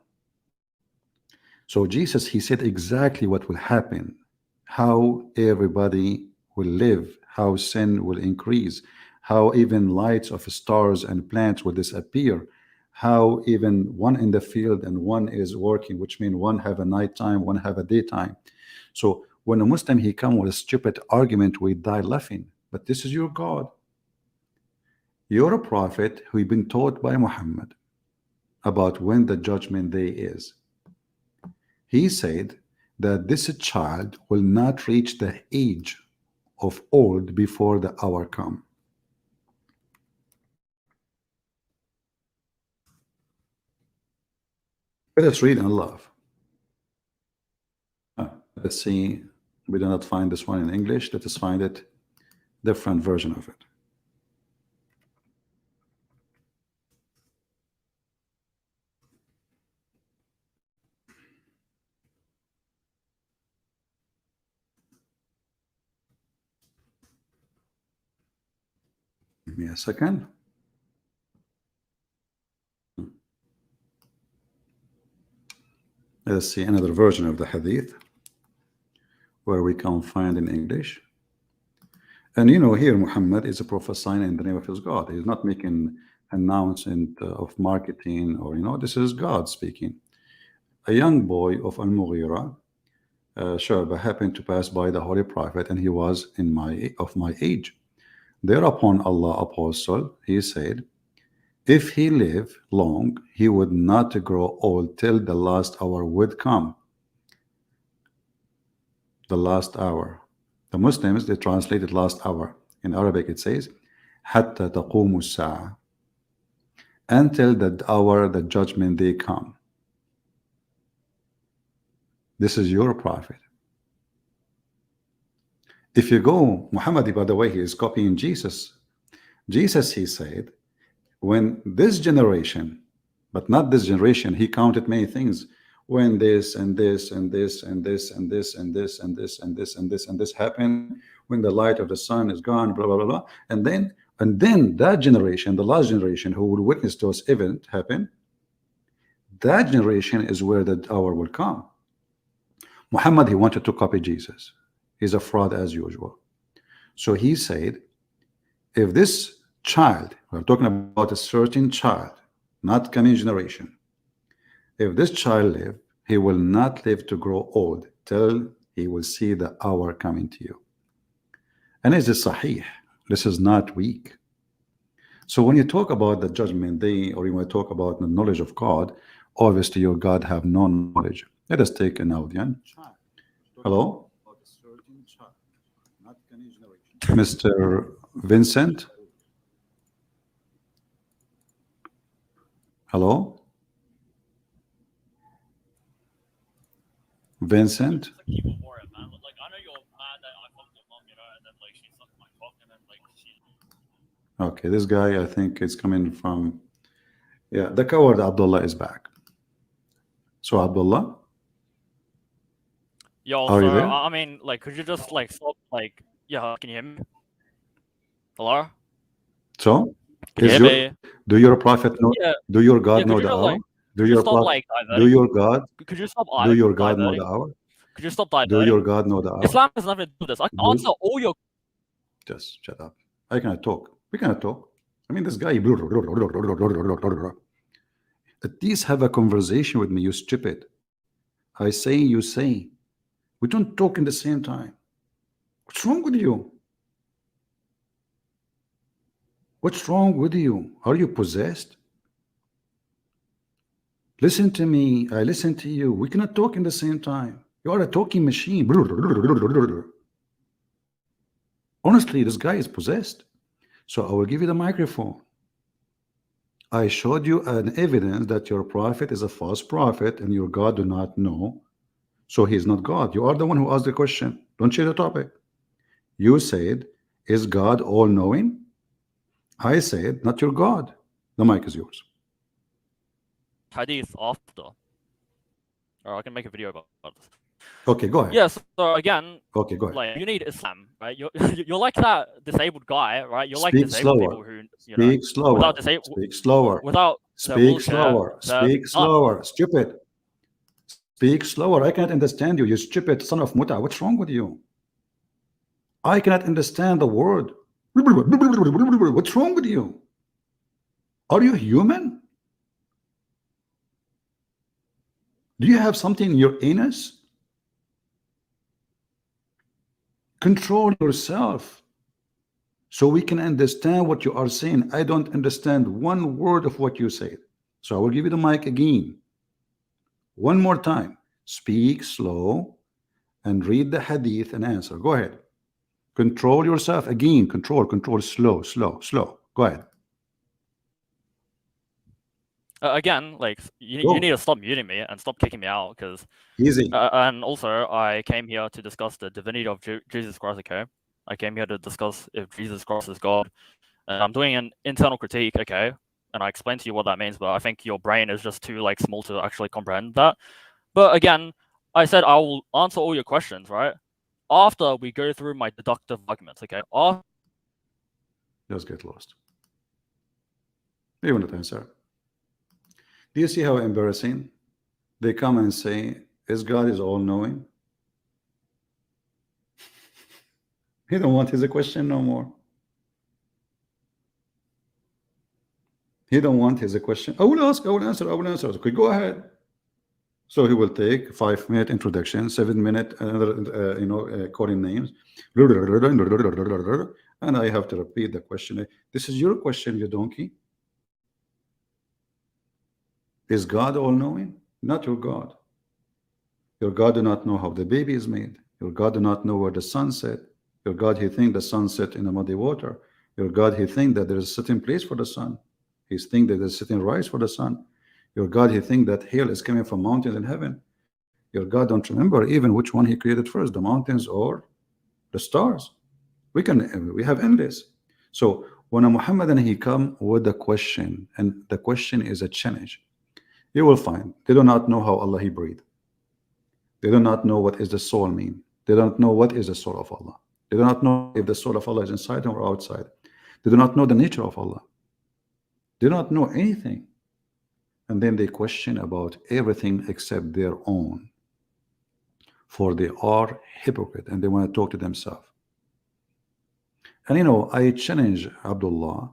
Speaker 1: So Jesus, he said exactly what will happen, how everybody will live, how sin will increase, how even lights of stars and plants will disappear, how even one in the field and one is working, which means one have a nighttime, one have a daytime. So when a Muslim he come with a stupid argument, we die laughing. But this is your God. You're a prophet who been taught by Muhammad about when the judgment day is. He said that this child will not reach the age of old before the hour come. Let us read and love. Let's see. We do not find this one in English. Let us find it, different version of it. Give me a second. Let's see another version of the hadith where we can find in English. And here Muhammad is a prophesying in the name of his God. He's not making announcement of marketing or this is God speaking. A young boy of Al-Mughira, Shu'bah, happened to pass by the Holy Prophet, and he was of my age. Thereupon Allah Apostle, he said, if he live long, he would not grow old till the last hour would come. The last hour. The Muslims, they translated last hour. In Arabic it says, حَتَّى تَقُومُ السَّاعَةِ, until the hour the judgment day come. This is your prophet. If you go, Muhammad, by the way, he is copying Jesus. Jesus, he said, when this generation, but not this generation, he counted many things. When this and this and this and this and this and this and this and this and this and this happened, when the light of the sun is gone, blah blah blah blah, and then that generation, the last generation who will witness those events happen, that generation is where the hour will come. Muhammad, he wanted to copy Jesus. He's a fraud as usual. So he said, if this child, we're talking about a certain child, not coming generation, if this child live, he will not live to grow old till he will see the hour coming to you. And is this sahih? This is not weak. So when you talk about the judgment day, or you want to talk about the knowledge of God, obviously your God have no knowledge. Let us take an audience. Hello? Mr. Vincent? Hello? Vincent? Okay, this guy, I think it's coming from, yeah, the coward Abdullah is back. So Abdullah,
Speaker 2: Yo,
Speaker 1: are you
Speaker 2: so
Speaker 1: there?
Speaker 2: I mean, like, could you just like stop? Like, yeah, can you hear me? Hello?
Speaker 1: So,
Speaker 2: Can you
Speaker 1: is
Speaker 2: hear
Speaker 1: your
Speaker 2: me?
Speaker 1: do your prophet know?
Speaker 2: Yeah,
Speaker 1: Do your God
Speaker 2: yeah.
Speaker 1: know
Speaker 2: Could you
Speaker 1: the
Speaker 2: just
Speaker 1: hour?
Speaker 2: like,
Speaker 1: Do
Speaker 2: could you
Speaker 1: your
Speaker 2: stop
Speaker 1: prophet?
Speaker 2: like
Speaker 1: Do
Speaker 2: diverting?
Speaker 1: your God?
Speaker 2: Could you stop
Speaker 1: Do your God know the
Speaker 2: diverting?
Speaker 1: hour?
Speaker 2: Could you stop
Speaker 1: Do your
Speaker 2: diverting?
Speaker 1: God know the hour?
Speaker 2: Islam has nothing to do with this. I can
Speaker 1: Do
Speaker 2: answer all your.
Speaker 1: just shut up. I cannot talk. We cannot talk. I mean, this guy. At least have a conversation with me, you stupid. I say, you say. We don't talk in the same time. What's wrong with you? What's wrong with you? Are you possessed? Listen to me. I listen to you. We cannot talk in the same time. You are a talking machine. Honestly, this guy is possessed. So I will give you the microphone. I showed you an evidence that your prophet is a false prophet and your God do not know. So he is not God. You are the one who asked the question. Don't change the topic. You said, is God all knowing? I said, not your God. The mic is yours.
Speaker 2: Hadith after. Or I can make a video about this.
Speaker 1: Okay, go ahead.
Speaker 2: Yes. So again,
Speaker 1: okay, go ahead.
Speaker 2: like you need Islam, right? You're like that disabled guy, right? You're like
Speaker 1: Speak
Speaker 2: disabled
Speaker 1: slower.
Speaker 2: people who you know
Speaker 1: Speak slower.
Speaker 2: without disabled
Speaker 1: Speak slower.
Speaker 2: without their
Speaker 1: Speak
Speaker 2: wheelchair,
Speaker 1: slower.
Speaker 2: they're
Speaker 1: Speak
Speaker 2: done.
Speaker 1: slower. Stupid. Speak slower. I cannot understand you. You stupid son of Muta. What's wrong with you? I cannot understand the word. What's wrong with you? Are you human? Do you have something in your anus? Control yourself so we can understand what you are saying. I don't understand one word of what you said. So I will give you the mic again. One more time. Speak slow and read the hadith and answer. Go ahead. Control yourself again. Control. Slow. Go ahead.
Speaker 2: Again, like you need to stop muting me and stop kicking me out because
Speaker 1: easy.
Speaker 2: And also, I came here to discuss the divinity of Jesus Christ. Okay, I came here to discuss if Jesus Christ is God, and I'm doing an internal critique. Okay, and I explained to you what that means, but I think your brain is just too like small to actually comprehend that. But again, I said I will answer all your questions, right? After we go through my deductive arguments. Okay.
Speaker 1: Just get lost. You want to answer? Do you see how embarrassing? They come and say, "Is God is all knowing?" He don't want his question no more. He don't want his question. I will ask, I will answer, I will answer. Okay, go ahead. So he will take 5-minute introduction, 7-minute another calling names, and I have to repeat the question. This is your question, you donkey. Is God all knowing? Not your God. Your God do not know how the baby is made. Your God do not know where the sun set. Your God, he think the sun set in a muddy water. Your God, he think that there is a certain place for the sun. He think that there's a certain rise for the sun. Your God, he think that hail is coming from mountains in heaven. Your God don't remember even which one he created first, the mountains or the stars. We have endless. So when a Muhammadan he come with a question, and the question is a challenge, you will find they do not know how Allah he breathed. They do not know what is the soul mean. They don't know what is the soul of Allah. They do not know if the soul of Allah is inside or outside. They do not know the nature of Allah. They do not know anything. And then they question about everything except their own. for they are hypocrite and they want to talk to themselves. And you know, I challenge Abdullah.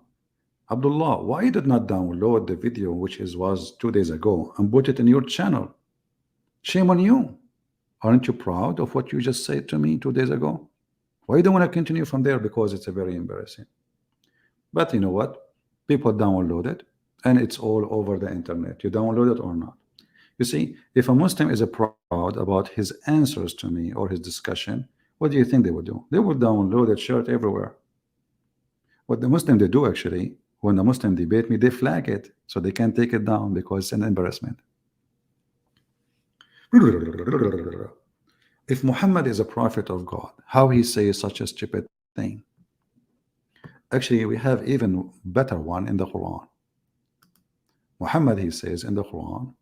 Speaker 1: Abdullah, why you did not download the video which was 2 days ago and put it in your channel? Shame on you. Aren't you proud of what you just said to me 2 days ago? Why you don't want to continue from there? Because it's a very embarrassing. But you know what? People download it and it's all over the internet. You download it or not. You see, if a Muslim is proud about his answers to me or his discussion, what do you think they would do? They would download it, share it everywhere. What the Muslim they do actually, when the Muslim debate me, they flag it so they can take it down because it's an embarrassment. If Muhammad is a prophet of God, how he says such a stupid thing? Actually, we have even better one in the Quran. Muhammad, he says in the Quran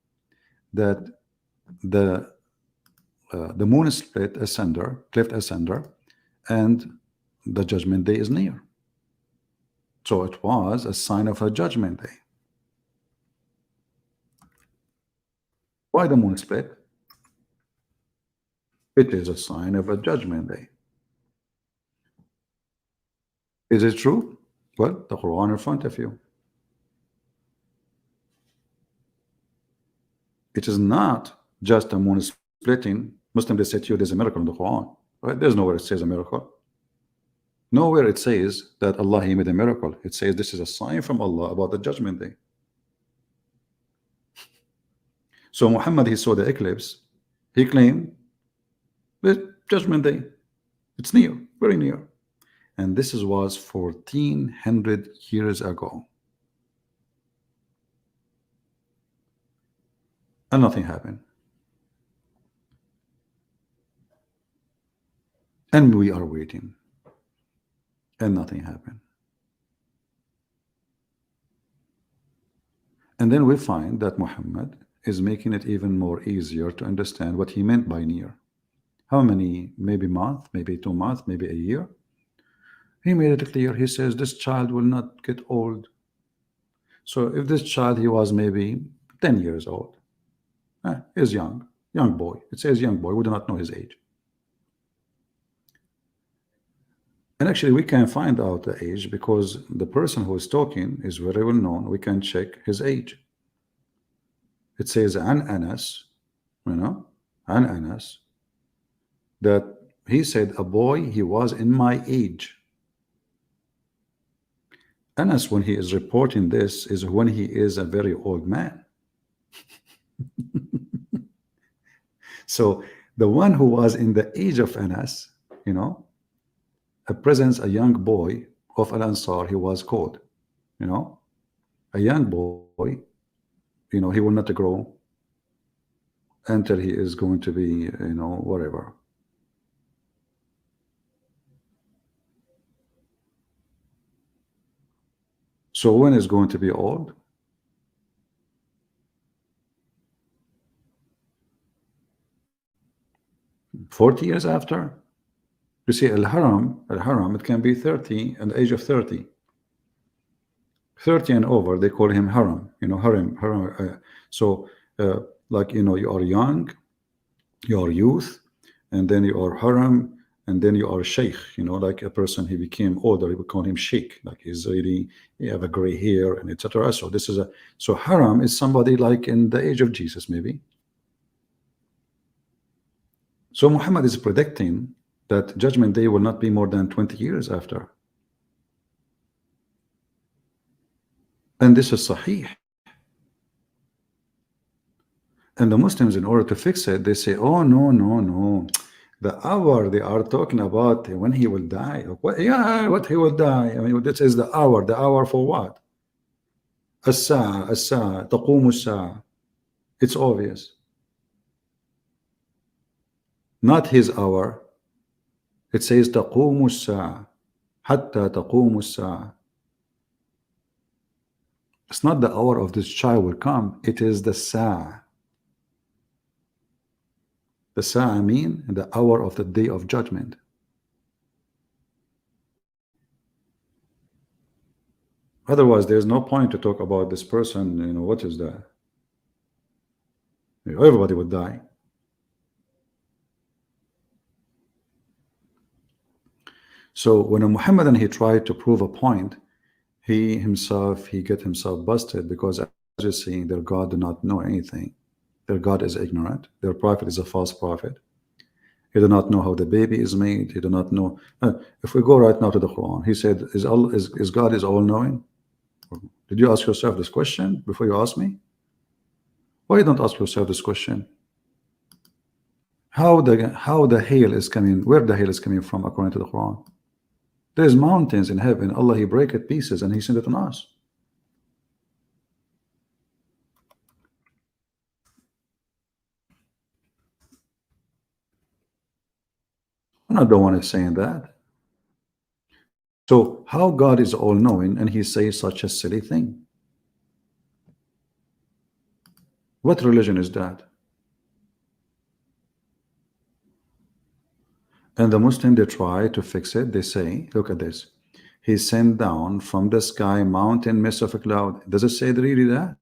Speaker 1: that the moon is split asunder, cleft asunder, and the judgment day is near. So it was a sign of a judgment day. Why the moon split? It is a sign of a judgment day. Is it true? Well, the Quran in front of you. It is not just a moon splitting. Muslim, they say to you there's a miracle in the Quran. Right? There's nowhere it says a miracle. Nowhere it says that Allah he made a miracle. It says this is a sign from Allah about the judgment day. So Muhammad, he saw the eclipse. He claimed the judgment day. It's near, very near. And this was 1400 years ago. And nothing happened. And we are waiting. And nothing happened. And then we find that Muhammad is making it even more easier to understand what he meant by near. How many? Maybe month, maybe 2 months, maybe a year. He made it clear. He says this child will not get old. So if this child, he was maybe 10 years old, is young boy. It says young boy. We do not know his age. And actually, we can find out the age because the person who is talking is very well known. We can check his age. It says an Anas, you know, an Anas, that he said a boy, he was in my age. Anas, when he is reporting this, is when he is a very old man. So the one who was in the age of Anas, you know, presents a young boy of Al-Ansar, he was called, you know, a young boy, you know, he will not grow until he is going to be, you know, whatever. So when is going to be old? "40 years after." You see, Al-Haram, it can be 30 and the age of 30. 30 and over, they call him Haram, you know, Haram. So, like, you know, you are young, you are youth, and then you are Haram, and then you are Sheikh, you know, like a person, he became older, we call him Sheikh, like he's really, he have a gray hair, and etc. So this is so Haram is somebody like in the age of Jesus, maybe. So Muhammad is predicting that judgment day will not be more than 20 years after. And this is Sahih. And the Muslims, in order to fix it, they say, oh, no. The hour they are talking about when he will die. What? Yeah, what he will die. I mean, this is the hour. The hour for what? As-sa'a, taqumu as-sa'a. It's obvious. Not his hour. It says taqumu as-sa'a. Hatta taqumu as-sa'a. It's not the hour of this child will come. It is the sa'a. The sa'a mean the hour of the day of judgment. Otherwise, there's no point to talk about this person. You know, what is that? Everybody would die. So when a Muhammadan, he tried to prove a point, he get himself busted, because as you're seeing, their God do not know anything. Their God is ignorant. Their prophet is a false prophet. He do not know how the baby is made. He do not know. If we go right now to the Quran, he said, is God is all knowing? Did you ask yourself this question before you ask me? Why you don't ask yourself this question? How the hail is coming, where the hail is coming from according to the Quran? There's mountains in heaven. Allah, he break it pieces and he sent it on us. I'm not the one who's saying that. So how God is all knowing and he says such a silly thing? What religion is that? And the Muslim, they try to fix it. They say, look at this. He sent down from the sky mountain mist of a cloud. Does it say really that?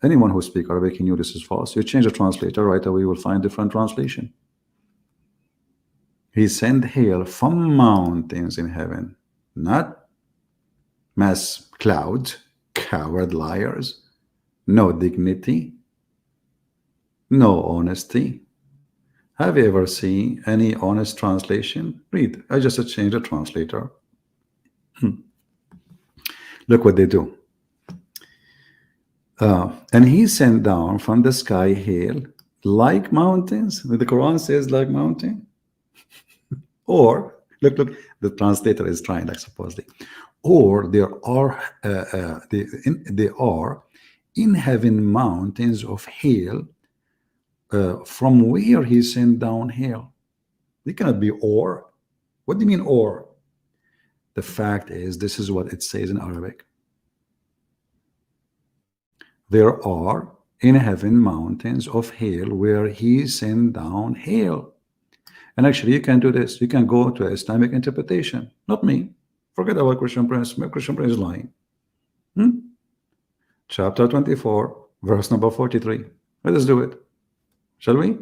Speaker 1: Anyone who speaks Arabic, he knew this is false. You change the translator, right away you will find different translation. He sent hail from mountains in heaven, not mass clouds, coward liars, no dignity, no honesty. Have you ever seen any honest translation? Read. I just changed the translator. Look what they do. And he sent down from the sky hail like mountains. The Quran says like mountain. Or look, the translator is trying, like, supposedly. Or there are they are in heaven mountains of hail, from where he sent down hail. They cannot be or. What do you mean or? The fact is, this is what it says in Arabic. There are in heaven mountains of hail where he sent down hail. And actually, you can do this. You can go to Islamic interpretation. Not me. Forget about Christian Prince. Christian Prince is lying. Chapter 24, verse number 43. Let us do it. Shall we?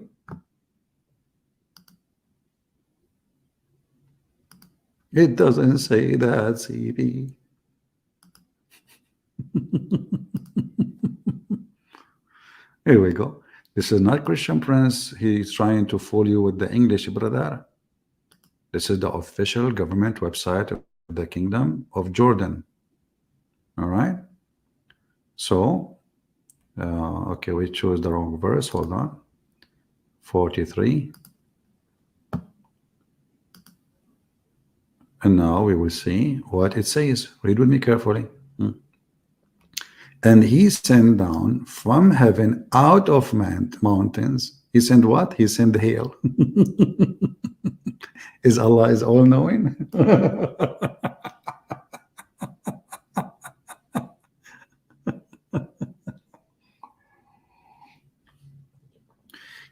Speaker 1: It doesn't say that, CB. Here we go. This is not Christian Prince. He's trying to fool you with the English, brother. This is the official government website of the Kingdom of Jordan. All right. So, okay, we chose the wrong verse. Hold on. 43. And now we will see what it says. Read with me carefully. And he sent down from heaven out of mountains. He sent what? He sent hail. Is Allah is all knowing?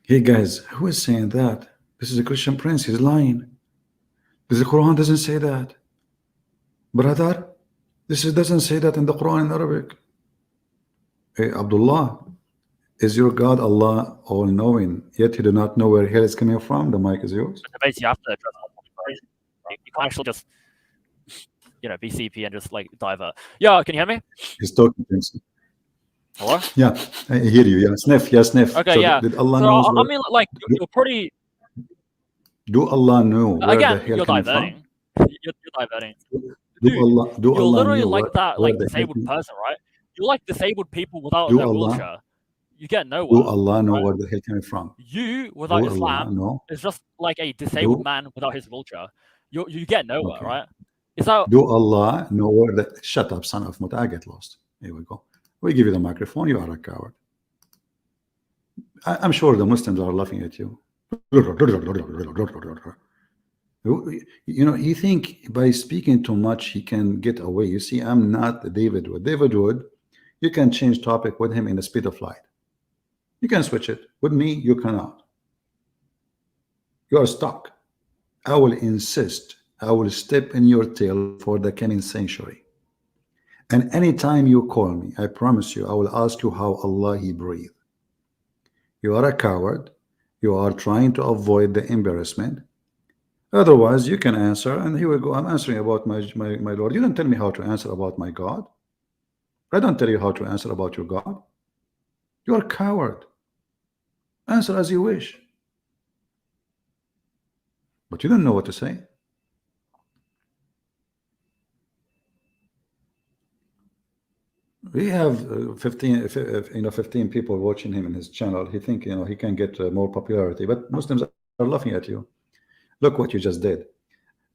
Speaker 1: Hey guys, who is saying that? This is a Christian Prince. He's lying. The Quran doesn't say that. Brother, doesn't say that in the Quran in Arabic. Hey, Abdullah, is your God Allah all-knowing, yet you do not know where hell is coming from? The mic is yours.
Speaker 2: Debates, you have to address you can't actually just, be CP and just like divert. Yeah, can you hear me?
Speaker 1: He's talking.
Speaker 2: Hello?
Speaker 1: Yeah, I hear you. Yeah, sniff. Yeah, sniff.
Speaker 2: Okay,
Speaker 1: so
Speaker 2: yeah.
Speaker 1: Did Allah
Speaker 2: so,
Speaker 1: knows
Speaker 2: I mean, like, you're pretty...
Speaker 1: Do Allah know where
Speaker 2: Again,
Speaker 1: the hell
Speaker 2: you're
Speaker 1: coming
Speaker 2: diverting.
Speaker 1: from?
Speaker 2: You're diverting.
Speaker 1: Do
Speaker 2: You're
Speaker 1: Allah
Speaker 2: literally
Speaker 1: know
Speaker 2: like that, like,
Speaker 1: the
Speaker 2: disabled
Speaker 1: hell
Speaker 2: person, right? You're like disabled people without
Speaker 1: Do
Speaker 2: their
Speaker 1: Allah-
Speaker 2: wheelchair. You get nowhere.
Speaker 1: Do Allah know
Speaker 2: right?
Speaker 1: where the hell coming from?
Speaker 2: You, without
Speaker 1: Do
Speaker 2: Islam,
Speaker 1: Allah know?
Speaker 2: is just like a disabled man without his wheelchair. You get nowhere,
Speaker 1: Okay.
Speaker 2: right? Is that...
Speaker 1: Do Allah know where the... Shut up, son of Muta, I get lost. Here we go. We give you the microphone. You are a coward. I'm sure the Muslims are laughing at you. You think by speaking too much he can get away. You see, I'm not David Wood. David Wood, you can change topic with him in the speed of light. You can switch it. With me, you cannot. You are stuck. I will insist. I will step in your tail for the coming century. And anytime you call me, I promise you, I will ask you how Allah He breathed. You are a coward. You are trying to avoid the embarrassment. Otherwise, you can answer, and here we go. I'm answering about my Lord. You don't tell me how to answer about my God. I don't tell you how to answer about your God. You are a coward. Answer as you wish. But you don't know what to say. We have 15 people watching him in his channel. He think he can get more popularity, but Muslims are laughing at you. Look what you just did.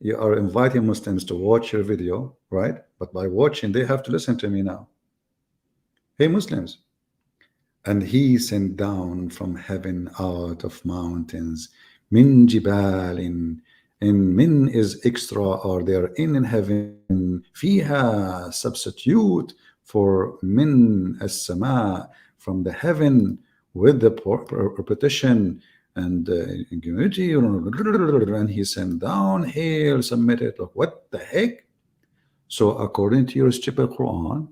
Speaker 1: You are inviting Muslims to watch your video, right? But by watching, they have to listen to me now. Hey, Muslims. And he sent down from heaven out of mountains, min jibalin, and min is extra, or they're in heaven, fiha, substitute for min as-sama, from the heaven, with the repetition and and he sent down hail, submitted. Look, what the heck? So according to your stupid Quran,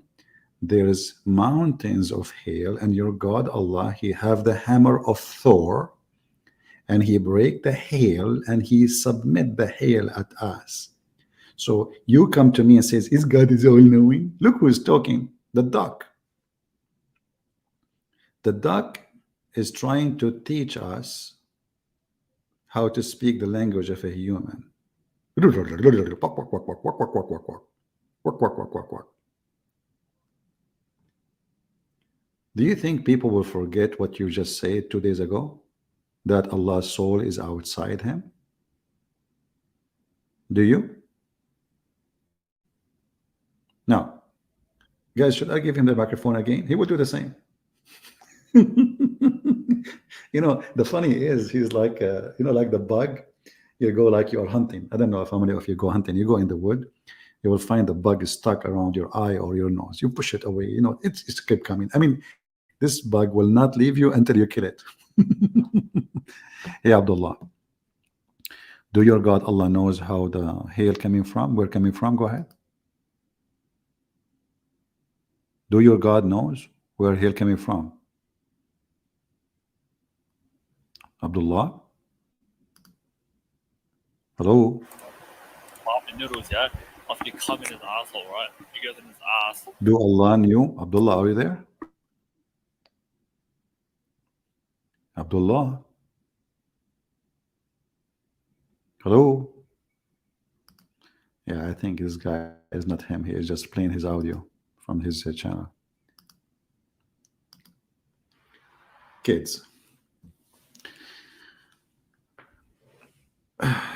Speaker 1: there's mountains of hail, and your God Allah, he have the hammer of Thor, and he break the hail, and he submit the hail at us. So you come to me and says, "Is God is all knowing?" Look who's talking. The duck. The duck is trying to teach us how to speak the language of a human. Do you think people will forget what you just said 2 days ago? That Allah's soul is outside him? Do you? Now, guys, should I give him the microphone again? He will do the same. The funny is, he's like, like the bug. You go like you're hunting. I don't know if how many of you go hunting. You go in the wood, you will find the bug is stuck around your eye or your nose. You push it away. It's keep coming. I mean, this bug will not leave you until you kill it. Hey, Abdullah, do your God Allah knows how the hail coming from? Where coming from? Go ahead. Do your God knows where hail coming from? Abdullah? Hello?
Speaker 2: Noodles, yeah? After you come in his asshole, right? You go in his ass.
Speaker 1: Do Allah knew? Abdullah, are you there? Abdullah? Hello? Yeah, I think this guy is not him. He is just playing his audio from his channel. Kids.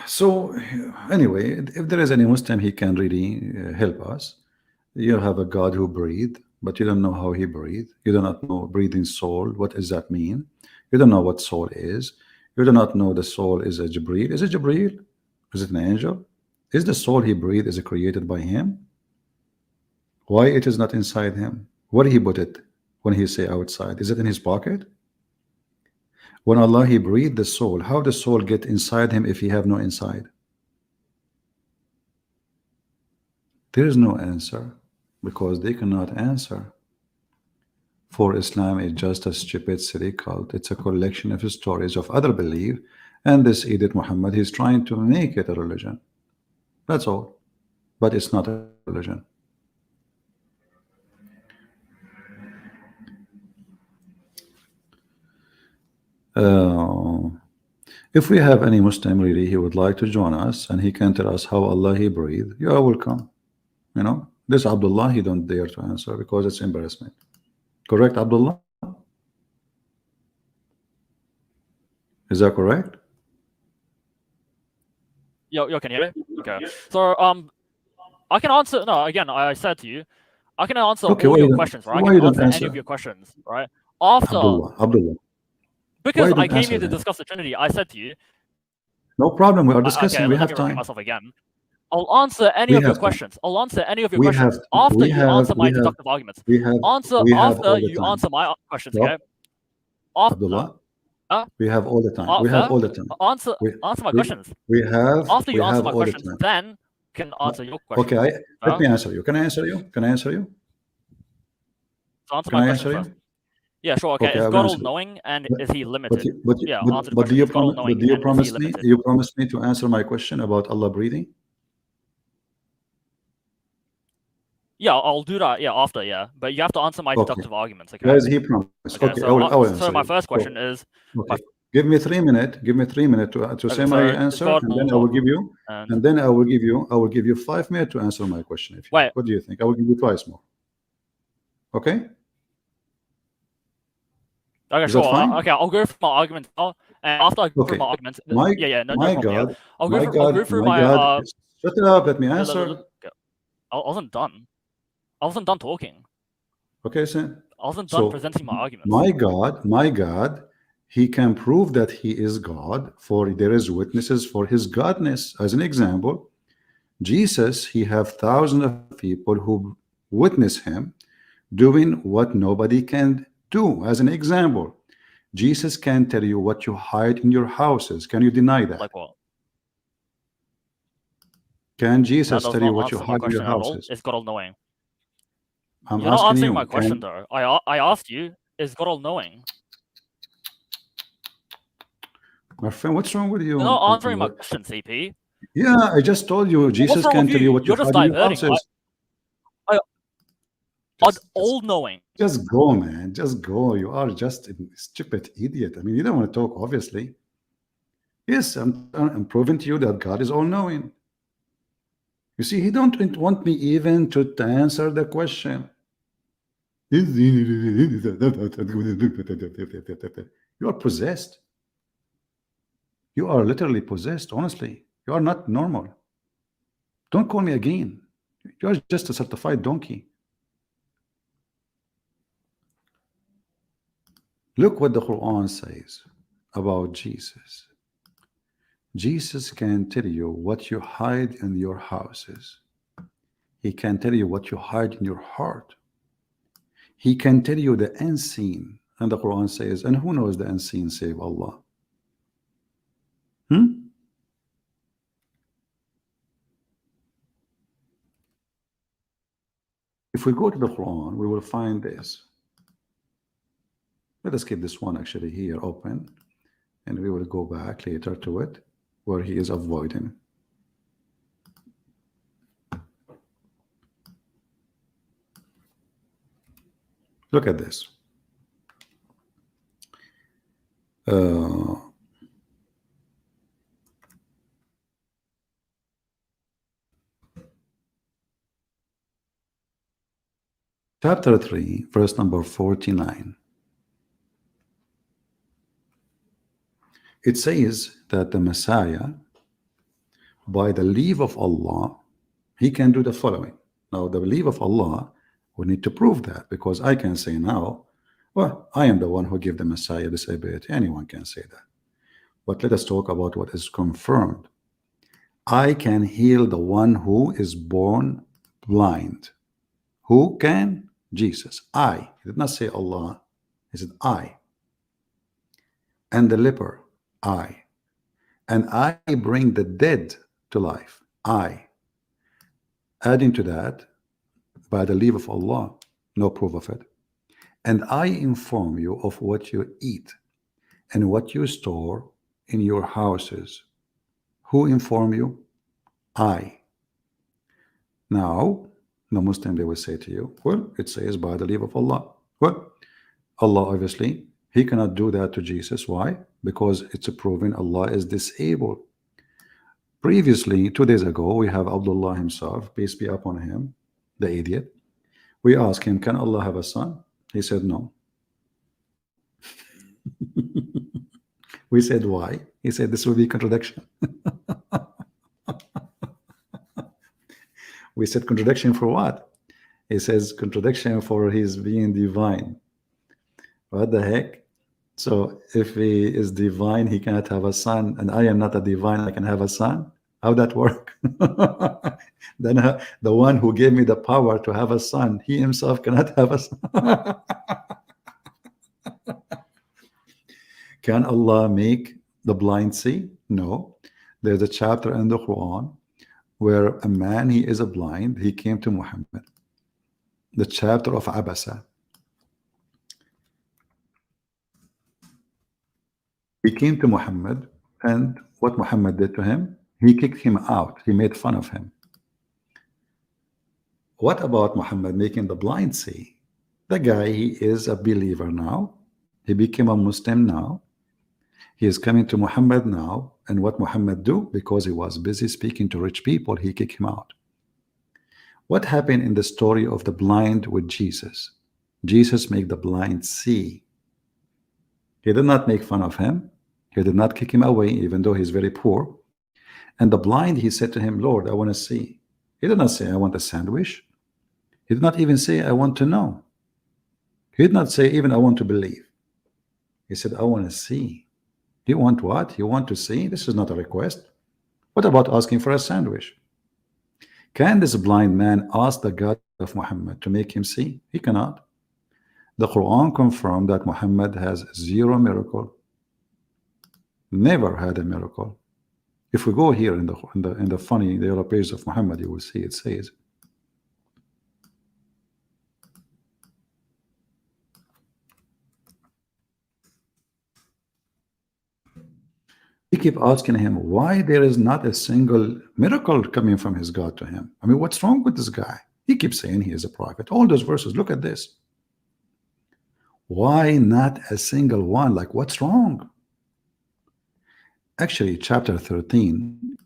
Speaker 1: So anyway, if there is any Muslim, he can really help us. You have a God who breathed, but you don't know how he breathed. You do not know breathing soul. What does that mean? You don't know what soul is. You do not know the soul is a Jibreel. Is it Jibreel? Is it an angel? Is the soul he breathed is it created by him? Why it is not inside him? Where he put it when he say outside? Is it in his pocket? When Allah he breathed the soul, how the soul get inside him if he have no inside? There is no answer, because they cannot answer. For Islam is just a stupid silly cult. It's a collection of stories of other belief, and this idiot Muhammad, he's trying to make it a religion. That's all. But it's not a religion. If we have any Muslim really he would like to join us and he can tell us how Allah he breathed, you are welcome. This Abdullah, he don't dare to answer because it's embarrassment. Correct, Abdullah? Is that correct?
Speaker 2: Yo, can you hear me? Okay. So I can answer. No, again, I said to you, I can answer all your questions, right? I can answer any of your questions, right? After
Speaker 1: Abdullah.
Speaker 2: Because I came here to discuss the Trinity, I said to you.
Speaker 1: No problem. We are discussing.
Speaker 2: Okay,
Speaker 1: we have time.
Speaker 2: Myself again. I'll answer any of your questions. I'll answer any of your questions after you answer my deductive arguments. After you answer my questions, okay?
Speaker 1: Abdullah, we have all the time. We have all the time.
Speaker 2: Answer my questions.
Speaker 1: We have.
Speaker 2: After you answer my questions, then can answer your questions.
Speaker 1: Okay, let me answer you. Can I answer you? Can I answer you?
Speaker 2: So answer my questions first. Yeah, sure. Okay,
Speaker 1: Okay,
Speaker 2: is
Speaker 1: I've
Speaker 2: God
Speaker 1: answered.
Speaker 2: all-knowing and
Speaker 1: But
Speaker 2: is he limited? Yeah, answer the
Speaker 1: but
Speaker 2: question. Is God all-knowing
Speaker 1: do you
Speaker 2: and is he
Speaker 1: promise me?
Speaker 2: limited?
Speaker 1: You promise me to answer my question about Allah breathing?
Speaker 2: Yeah, I'll do that. Yeah, after. Yeah, but you have to answer my
Speaker 1: Okay.
Speaker 2: deductive arguments. Okay.
Speaker 1: Guys, he promised.
Speaker 2: Okay.
Speaker 1: Okay,
Speaker 2: So,
Speaker 1: I will
Speaker 2: so
Speaker 1: answer
Speaker 2: my
Speaker 1: you.
Speaker 2: first question is.
Speaker 1: Okay. Give me 3 minutes. Give me 3 minutes to
Speaker 2: Okay,
Speaker 1: say
Speaker 2: so
Speaker 1: my
Speaker 2: is
Speaker 1: answer,
Speaker 2: God
Speaker 1: and then I will give you.
Speaker 2: and
Speaker 1: And then I will give you 5 minutes to answer my question. If you
Speaker 2: wait.
Speaker 1: like. What do you think? I will give you twice more. Okay.
Speaker 2: Okay,
Speaker 1: Is that
Speaker 2: sure.
Speaker 1: fine?
Speaker 2: Okay, I'll go through my arguments now, and after I go through
Speaker 1: Okay.
Speaker 2: my arguments,
Speaker 1: My
Speaker 2: yeah, no
Speaker 1: my
Speaker 2: problem. Yeah,
Speaker 1: God,
Speaker 2: I'll
Speaker 1: my
Speaker 2: go through
Speaker 1: my
Speaker 2: my
Speaker 1: God. Shut it up. Let me answer.
Speaker 2: I wasn't done. I wasn't done talking.
Speaker 1: Okay, Sam.
Speaker 2: I wasn't done
Speaker 1: So
Speaker 2: presenting my arguments.
Speaker 1: my God, he can prove that he is God, for there is witnesses for his godness. As an example, Jesus, he have thousands of people who witness him doing what nobody can do. As an example, Jesus can tell you what you hide in your houses. Can you deny that?
Speaker 2: Like what?
Speaker 1: Can
Speaker 2: That
Speaker 1: Jesus
Speaker 2: does
Speaker 1: tell you
Speaker 2: not
Speaker 1: what you
Speaker 2: answer my
Speaker 1: hide in your
Speaker 2: question at all.
Speaker 1: houses?
Speaker 2: Is God all-knowing?
Speaker 1: I'm
Speaker 2: You're not
Speaker 1: asking
Speaker 2: answering my
Speaker 1: you.
Speaker 2: question though. I asked you, is God all-knowing?
Speaker 1: My friend, what's wrong with you?
Speaker 2: You're not answering my question, CP.
Speaker 1: Yeah, I just told you Jesus
Speaker 2: What's wrong
Speaker 1: can
Speaker 2: with
Speaker 1: tell you
Speaker 2: you?
Speaker 1: what you
Speaker 2: You're just
Speaker 1: hide in your
Speaker 2: diverting.
Speaker 1: houses.
Speaker 2: All-knowing.
Speaker 1: Just go, man. Just go. You are just a stupid idiot. I mean, you don't want to talk, obviously. Yes, I'm proving to you that God is all-knowing. You see, he don't want me even to answer the question. You are possessed. You are literally possessed, honestly. You are not normal. Don't call me again. You are just a certified donkey. Look what the Quran says about Jesus. Jesus can tell you what you hide in your houses. He can tell you what you hide in your heart. He can tell you the unseen. And the Quran says, and who knows the unseen save Allah? If we go to the Quran, we will find this. Let us keep this one actually here open, and we will go back later to it where he is avoiding. Look at this. Chapter 3, verse number 49. It says that the Messiah, by the leave of Allah, he can do the following. Now, the leave of Allah, we need to prove that, because I can say now, well, I am the one who gave the Messiah this ability. Anyone can say that. But let us talk about what is confirmed. I can heal the one who is born blind. Who can? Jesus. I. He did not say Allah. He said I. And the leper. I. And I bring the dead to life. I. Adding to that, by the leave of Allah, no proof of it. And I inform you of what you eat and what you store in your houses. Who inform you? I. Now, the Muslim, they will say to you, well, it says by the leave of Allah. Well, Allah, obviously, he cannot do that to Jesus. Why? Because it's proven Allah is disabled. Previously, 2 days ago, we have Abdullah himself, peace be upon him, the idiot. We asked him, can Allah have a son? He said no. We said why? He said this will be contradiction. We said contradiction for what? He says contradiction for his being divine. What the heck? So if he is divine, he cannot have a son, and I am not a divine, I can have a son? How that work? Then the one who gave me the power to have a son, he himself cannot have a son. Can Allah make the blind see? No. There's a chapter in the Quran where a man, he is a blind, he came to Muhammad. The chapter of Abasa. He came to Muhammad, and what Muhammad did to him, he kicked him out. He made fun of him. What about Muhammad making the blind see? The guy, he is a believer now. He became a Muslim now. He is coming to Muhammad now. And what Muhammad do? Because he was busy speaking to rich people, he kicked him out. What happened in the story of the blind with Jesus? Jesus made the blind see. He did not make fun of him. He did not kick him away, even though he's very poor. And the blind, he said to him, Lord, I want to see. He did not say, I want a sandwich. He did not even say, I want to know. He did not say, even, I want to believe. He said, I want to see. You want what? You want to see? This is not a request. What about asking for a sandwich? Can this blind man ask the God of Muhammad to make him see? He cannot. The Quran confirmed that Muhammad has zero miracle. Never had a miracle. If we go here in the funny the yellow pages of Muhammad, you will see it says, we keep asking him why there is not a single miracle coming from his God to him. I mean, what's wrong with this guy? He keeps saying he is a prophet. All those verses, look at this. Why not a single one? Like, what's wrong? Actually, chapter 13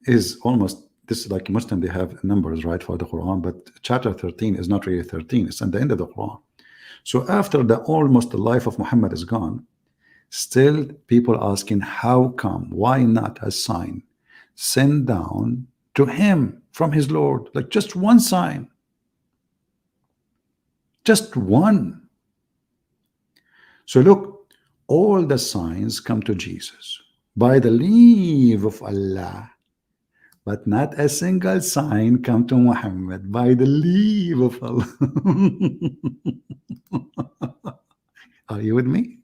Speaker 1: is almost, this is like Muslim, they have numbers, right, for the Quran, but chapter 13 is not really 13. It's at the end of the Quran. So after almost the life of Muhammad is gone, still people asking, how come, why not a sign sent down to him from his Lord? Like just one sign, just one. So look, all the signs come to Jesus by the leave of Allah, but not a single sign come to Muhammad by the leave of Allah. Are you with me?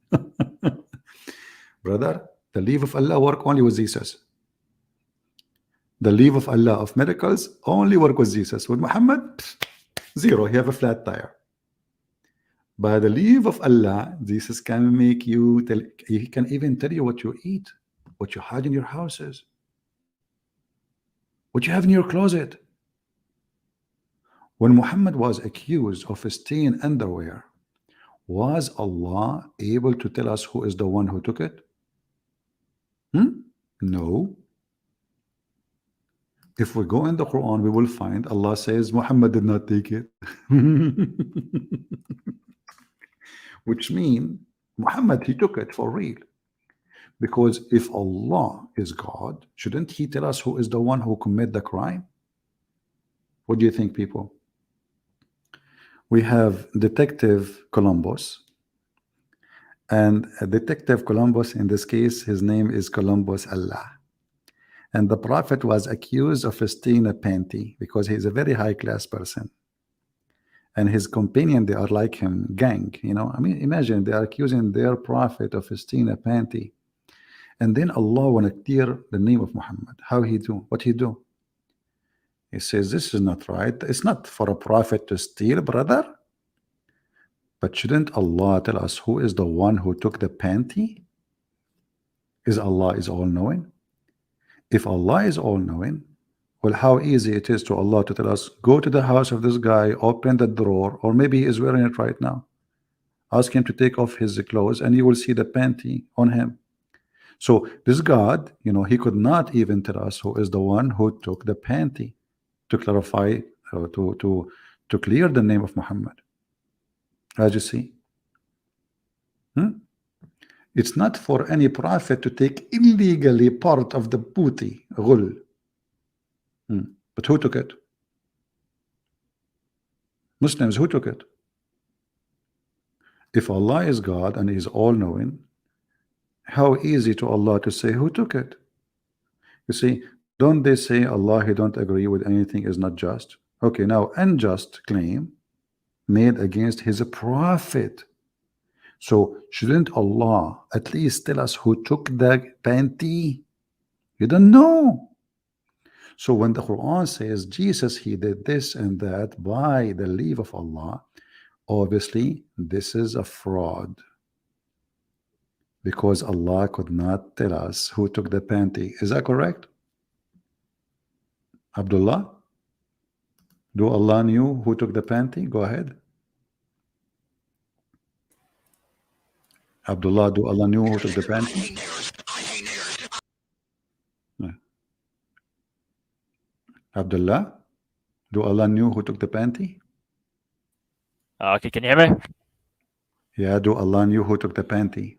Speaker 1: Brother, the leave of Allah work only with Jesus. The leave of Allah of miracles only work with Jesus. With Muhammad, zero. He have a flat tire. By the leave of Allah, Jesus can make you tell, he can even tell you what you eat, what you hide in your houses, what you have in your closet. When Muhammad was accused of stealing underwear, was Allah able to tell us who is the one who took it? No. If we go in the Quran, we will find Allah says Muhammad did not take it. Which means Muhammad, he took it for real. Because if Allah is God, shouldn't he tell us who is the one who committed the crime? What do you think, people? We have Detective Columbus, and Detective Columbus, in this case, his name is Columbus Allah. And the Prophet was accused of stealing a panty because he's a very high-class person. And his companion, they are like him, gang, you know. I mean, imagine they are accusing their Prophet of stealing a panty. And then Allah want to clear the name of Muhammad. How he do? What he do? He says, this is not right. It's not for a prophet to steal, brother. But shouldn't Allah tell us who is the one who took the panty? Is Allah is all-knowing? If Allah is all-knowing, well, how easy it is to Allah to tell us, go to the house of this guy, open the drawer, or maybe he is wearing it right now. Ask him to take off his clothes and you will see the panty on him. So this God, you know, he could not even tell us who is the one who took the panty to clarify, to clear the name of Muhammad. As you see, it's not for any prophet to take illegally part of the booty, ghul. But who took it? Muslims, who took it? If Allah is God and He's all-knowing, how easy to Allah to say who took it? You see, don't they say Allah, He don't agree with anything is not just? Okay, now unjust claim made against His prophet. So shouldn't Allah at least tell us who took the panty? You don't know. So when the Quran says Jesus, he did this and that by the leave of Allah, obviously this is a fraud. Because Allah could not tell us who took the panty. Is that correct? Abdullah? Do Allah knew who took the panty? Go ahead. Abdullah, do Allah knew who took the panty? No. Abdullah, do Allah knew who took the panty?
Speaker 2: Okay, can you hear me?
Speaker 1: Yeah, do Allah knew who took the panty?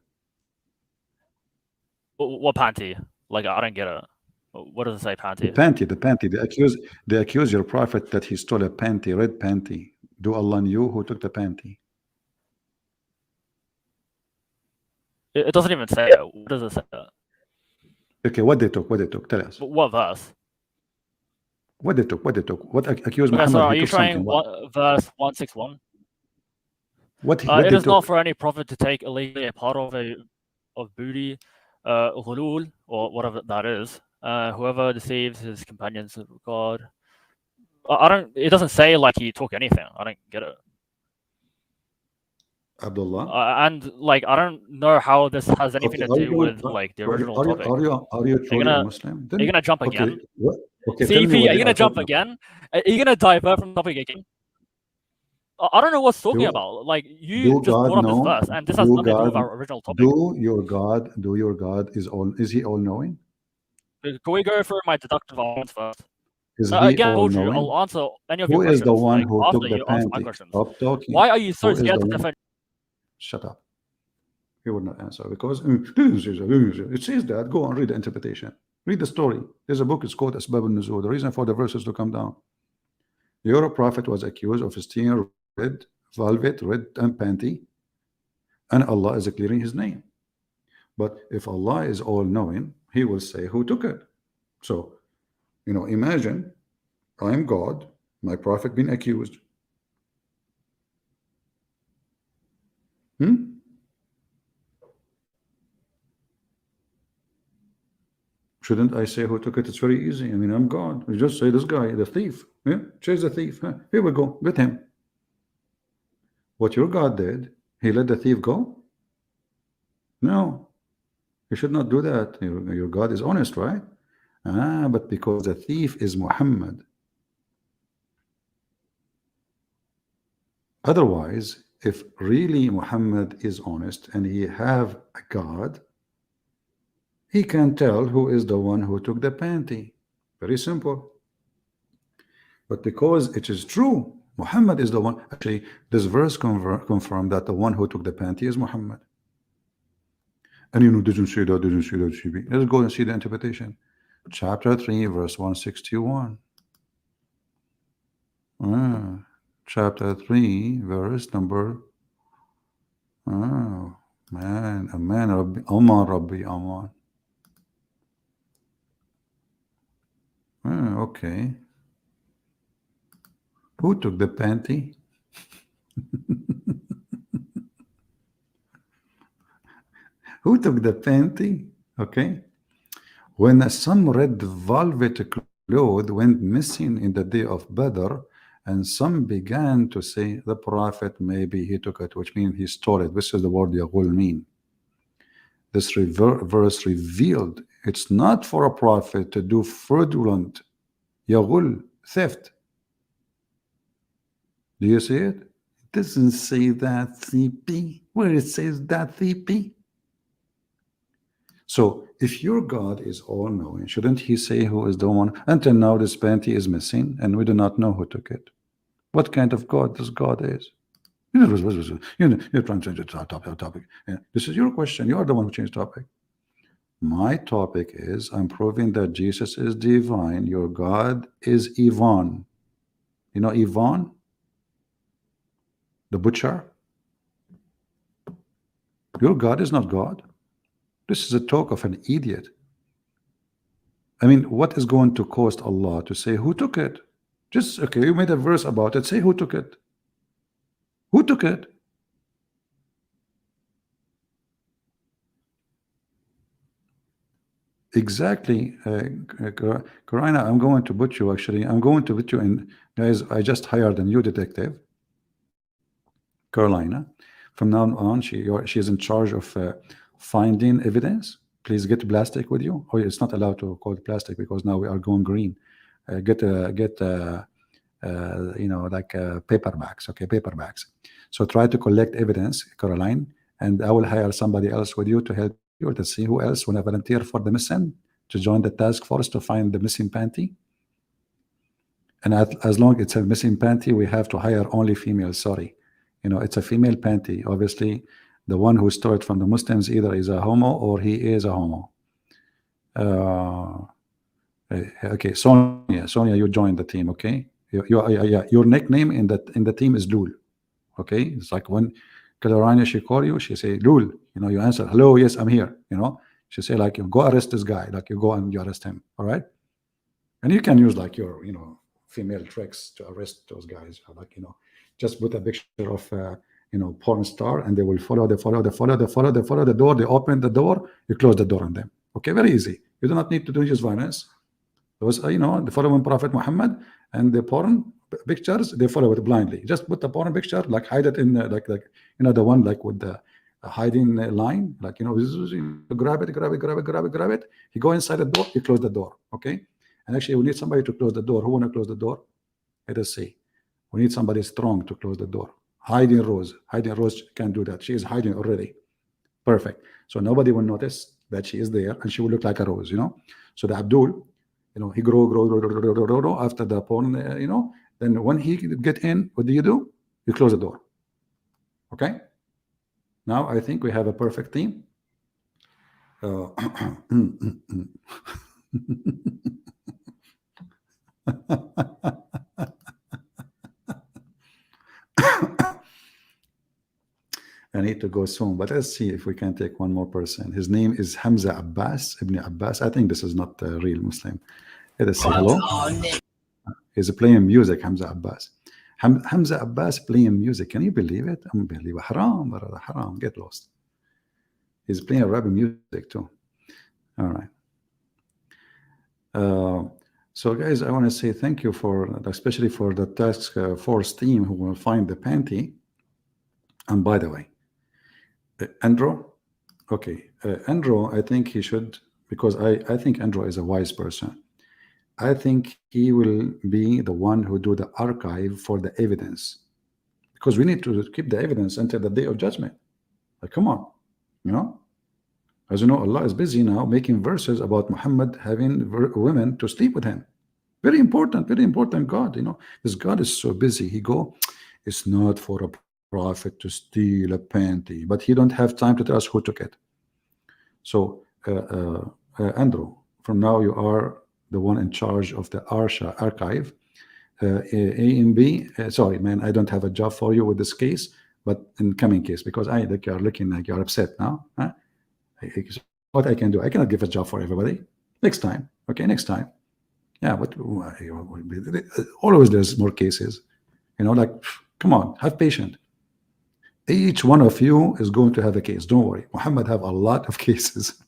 Speaker 2: What panty? Like, I don't get it. What does it say, panty?
Speaker 1: The panty. They accuse your prophet that he stole a panty, red panty. Do Allah knew who took the panty?
Speaker 2: It doesn't even say it. What does it say?
Speaker 1: Okay, what they took? What they took? Tell us.
Speaker 2: What verse?
Speaker 1: What they took? What they took? What accused
Speaker 2: Okay,
Speaker 1: Muhammad?
Speaker 2: so are
Speaker 1: He
Speaker 2: you
Speaker 1: took something.
Speaker 2: showing
Speaker 1: What?
Speaker 2: verse 161?
Speaker 1: What
Speaker 2: It
Speaker 1: they
Speaker 2: is not
Speaker 1: took?
Speaker 2: for any prophet to take illegally a part of booty, ghulul, or whatever that is. Whoever deceives his companions of God. I don't. It doesn't say like he took anything. I don't get it.
Speaker 1: Abdullah.
Speaker 2: And like, I don't know how this has anything
Speaker 1: Okay,
Speaker 2: to do with like the original topic.
Speaker 1: Are you truly a Muslim?
Speaker 2: Are you gonna jump
Speaker 1: Okay,
Speaker 2: again?
Speaker 1: okay. Tell me
Speaker 2: CP,
Speaker 1: what
Speaker 2: are you
Speaker 1: they
Speaker 2: gonna jump
Speaker 1: talking about.
Speaker 2: again? Are you gonna divert from the topic again? I don't know what's talking
Speaker 1: Do-
Speaker 2: about. Like, you
Speaker 1: do
Speaker 2: just
Speaker 1: God
Speaker 2: brought up
Speaker 1: know?
Speaker 2: this verse, and this has
Speaker 1: Do
Speaker 2: nothing to do with
Speaker 1: God-
Speaker 2: our original topic.
Speaker 1: Do your God is he all knowing?
Speaker 2: Can we go through my deductive arguments first?
Speaker 1: Is he
Speaker 2: Again, I
Speaker 1: all
Speaker 2: told you,
Speaker 1: knowing?
Speaker 2: I'll answer any of
Speaker 1: Who
Speaker 2: your
Speaker 1: is
Speaker 2: questions
Speaker 1: the one
Speaker 2: like,
Speaker 1: who
Speaker 2: after
Speaker 1: took the
Speaker 2: you answer my
Speaker 1: panty?
Speaker 2: questions.
Speaker 1: Stop talking.
Speaker 2: Why are you so
Speaker 1: Who is
Speaker 2: scared
Speaker 1: the
Speaker 2: to
Speaker 1: one-
Speaker 2: defend?
Speaker 1: Shut up. He would not answer because it says that. Go and read the interpretation. Read the story. There's a book. It's called Asbab al-Nuzul. The reason for the verses to come down. Your prophet was accused of stealing red velvet, red and panty, and Allah is clearing his name. But if Allah is all knowing, he will say who took it. So, imagine I'm God, my prophet been accused. Shouldn't I say who took it? It's very easy. I mean, I'm God. We just say this guy, the thief. Yeah, chase the thief. Here we go. Get him. What your God did, he let the thief go? No. You should not do that. Your God is honest, right? But because the thief is Muhammad. Otherwise, if really Muhammad is honest and he have a God, he can tell who is the one who took the panty. Very simple. But because it is true, Muhammad is the one. Actually, this verse confirmed that the one who took the panty is Muhammad. And doesn't say that, CP. Let's go and see the interpretation. Chapter 3, verse 161. Chapter 3, verse number. Oh, man, Rabbi, Aman, Rabbi, Aman. Okay. Who took the panty? Who took the panty? Okay. When some red velvet cloth went missing in the day of Badr, and some began to say the prophet maybe he took it, which means he stole it. This is the word Yaghul mean. This verse revealed it's not for a prophet to do fraudulent Yaghul, theft. Do you see it? It doesn't say that, CP. Where it says that, CP? So if your God is all-knowing, shouldn't he say who is the one? Until now this panty is missing and we do not know who took it. What kind of God this God is? You're trying to change the topic. This is your question. You are the one who changed the topic. My topic is I'm proving that Jesus is divine. Your God is Ivan. You know Ivan? The butcher? Your God is not God. This is a talk of an idiot. I mean, what is going to cost Allah to say who took it? Just, okay, you made a verse about it. Say who took it. Who took it? Exactly. Karina, I'm going to put you actually. I'm going to put you in. Guys, I just hired a new detective. Carolina. From now on, she is in charge of finding evidence. Please get plastic with you. Oh, it's not allowed to call it plastic because now we are going green. Get like paper bags. Okay, paper bags. So try to collect evidence, Caroline, and I will hire somebody else with you to help you to see who else want to volunteer for the mission to join the task force to find the missing panty. And as long as it's a missing panty, we have to hire only females. Sorry, it's a female panty. Obviously, the one who stole it from the Muslims either is a homo or he is a homo. Okay, Sonia, you joined the team. Okay, your nickname in the team is Lul. Okay, it's like when Carolina, she call you, she say Lul. You answer, hello, yes, I'm here. She say like, you go arrest this guy, like you go and you arrest him. All right, and you can use like your female tricks to arrest those guys. Like just put a picture of porn star, and they will follow the door. They open the door, you close the door on them. Okay, very easy. You do not need to do use violence. Those the following Prophet Muhammad and the porn pictures, they follow it blindly. Just put the porn picture, like hide it in like the one like with the hiding line, like grab it. You go inside the door, you close the door. Okay, and actually we need somebody to close the door. Who want to close the door? Let us see. We need somebody strong to close the door. Hiding Rose can do that. She is hiding already. Perfect. So nobody will notice that she is there, and she will look like a rose. So the Abdul, he grow after the porn. Then when he get in, what do? You close the door. Okay. Now I think we have a perfect team. I need to go soon, but let's see if we can take one more person. His name is Hamza Abbas, Ibn Abbas. I think this is not a real Muslim. Let us say hello. He's playing music, Hamza Abbas. Hamza Abbas playing music. Can you believe it? Unbelievable. Haram, brother, haram. Get lost. He's playing rap music too. All right. So guys, I want to say thank you for, especially for the task force team who will find the panty. And by the way, Andrew, okay, Andrew, I think he should, because I think Andrew is a wise person. I think he will be the one who do the archive for the evidence, because we need to keep the evidence until the day of judgment. Like, come on, as you know, Allah is busy now making verses about Muhammad having women to sleep with him. Very important God. This God is so busy. He go, it's not for a prophet to steal a panty, but he don't have time to tell us who took it. So Andrew, from now you are the one in charge of the Arsha archive. A and B, sorry man, I don't have a job for you with this case, but in coming case, because I think you're looking like you're upset now. What I can do, I cannot give a job for everybody. Next time, okay, next time. Yeah, but always there's more cases. Like, come on, have patience. Each one of you is going to have a case. Don't worry. Muhammad have a lot of cases.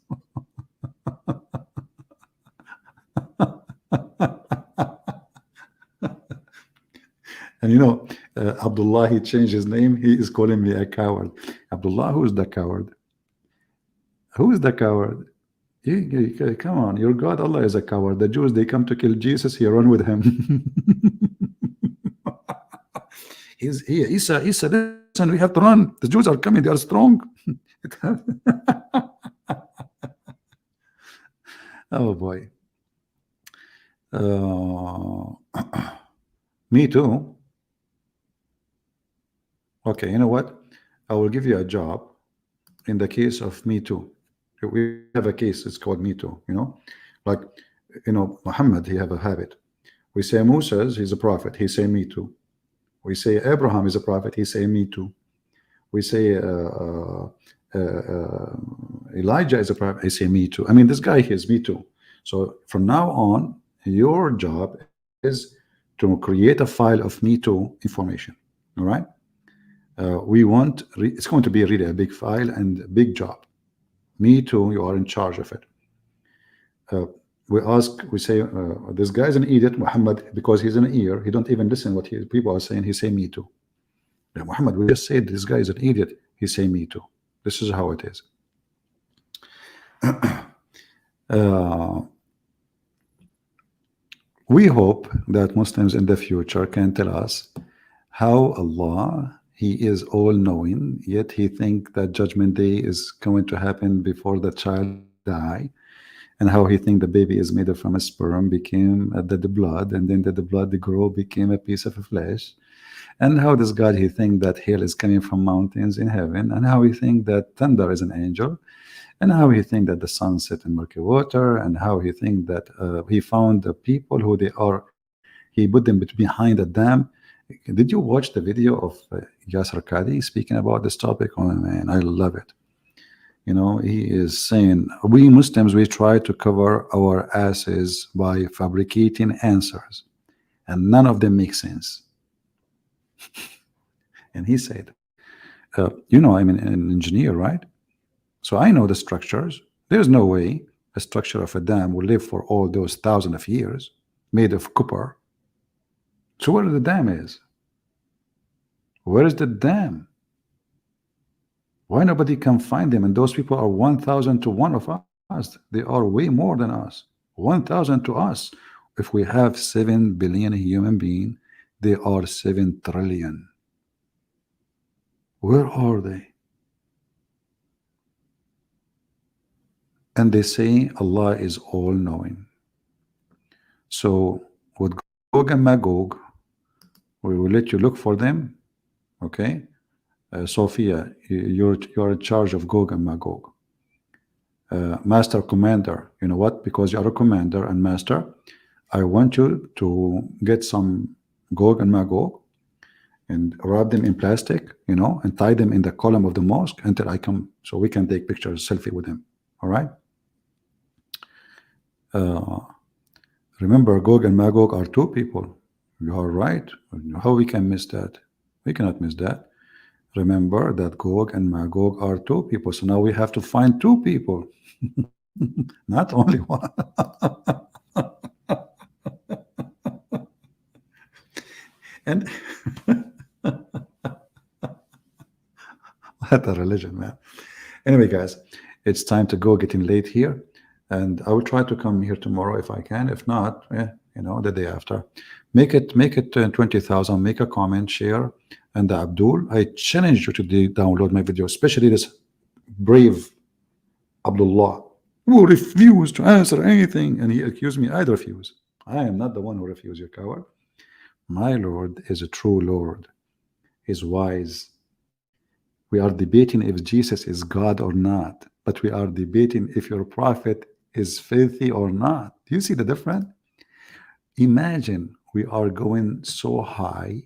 Speaker 1: And Abdullah, he changed his name. He is calling me a coward. Abdullah, who is the coward? Who is the coward? Come on, your God, Allah is a coward. The Jews, they come to kill Jesus, he run with him. Isa, listen, we have to run. The Jews are coming, they are strong. Oh boy. Me too. Okay, you know what? I will give you a job in the case of Me Too. We have a case, it's called Me Too, like, Muhammad, he have a habit. We say Moses, he's a prophet, he say Me Too. We say Abraham is a prophet, he say Me Too. We say Elijah is a prophet, he say Me Too. I mean, this guy is Me Too. So from now on, your job is to create a file of Me Too information. All right. We want, it's going to be really a big file and a big job. Me Too, you are in charge of it. We say, this guy's an idiot, Muhammad, because he's an ear. He don't even listen what people are saying. He say Me Too. Yeah, Muhammad, we just said this guy is an idiot. He say Me Too. This is how it is. uh, we hope that Muslims in the future can tell us how Allah, He is all-knowing, yet He think that Judgment Day is going to happen before the child die, and how He think the baby is made from a sperm, became the blood, and then the blood grow became a piece of flesh, and how this God He think that hail is coming from mountains in heaven, and how He think that thunder is an angel, and how He think that the sun set in murky water, and how He think that He found the people who they are, He put them behind a dam. Did you watch the video of Yasser Qadi speaking about this topic? Oh man, I love it. You know, he is saying we Muslims, we try to cover our asses by fabricating answers, and none of them make sense. And he said, you know, I'm an engineer, right? So I know the structures. There's no way a structure of a dam will live for all those thousands of years, made of copper. So where the dam is? Where is the dam? Why nobody can find them? And those people are 1,000 to 1 of us. They are way more than us. 1,000 to us. If we have 7 billion human beings, they are 7 trillion. Where are they? And they say Allah is all-knowing. So with Gog and Magog, we will let you look for them. Okay, Sophia, you're in charge of Gog and Magog. Master Commander, you know what? Because you are a commander and master, I want you to get some Gog and Magog and wrap them in plastic, you know, and tie them in the column of the mosque until I come, so we can take pictures, selfie with them. All right. Remember, Gog and Magog are 2 people. You are right. How we can miss that? We cannot miss that. Remember that Gog and Magog are 2 people. So now we have to find 2 people, not only one. And what a religion, man. Anyway, guys, it's time to go, getting late here. And I will try to come here tomorrow if I can. If not, you know, the day after. Make it 20,000. Make a comment, share. And Abdul, I challenge you to download my video, especially this brave Abdullah, who refused to answer anything. And he accused me. I refuse. I am not the one who refused, you coward. My Lord is a true Lord. He's wise. We are debating if Jesus is God or not, but we are debating if your prophet is filthy or not. Do you see the difference? Imagine we are going so high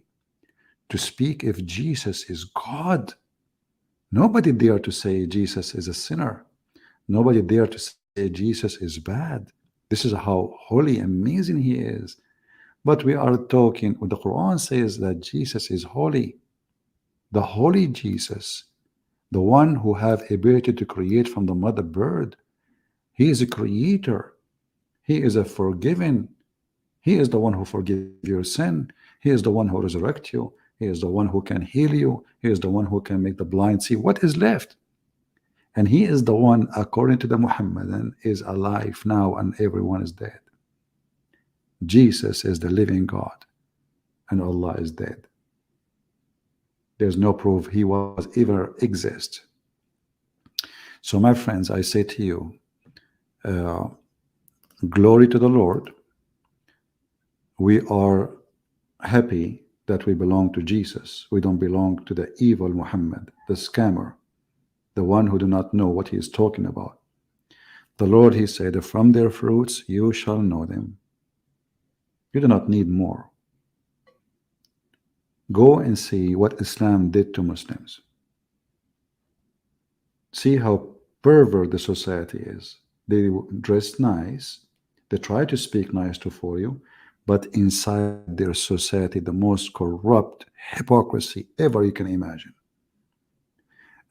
Speaker 1: to speak if Jesus is God. Nobody dare to say Jesus is a sinner. Nobody dare to say Jesus is bad. This is how holy, amazing he is. But we are talking, the Quran says that Jesus is holy. The holy Jesus, the one who have ability to create from the mother bird. He is a creator. He is a forgiving. He is the one who forgives your sin. He is the one who resurrects you. He is the one who can heal you. He is the one who can make the blind see what is left. And he is the one, according to the Muhammadan, is alive now and everyone is dead. Jesus is the living God and Allah is dead. There's no proof he was ever exist. So my friends, I say to you, glory to the Lord. We are happy that we belong to Jesus. We don't belong to the evil Muhammad, the scammer, the one who do not know what he is talking about. The Lord, he said, from their fruits you shall know them. You do not need more. Go and see what Islam did to Muslims. See how pervert the society is. They dress nice, they try to speak nice for you, but inside their society, the most corrupt hypocrisy ever you can imagine.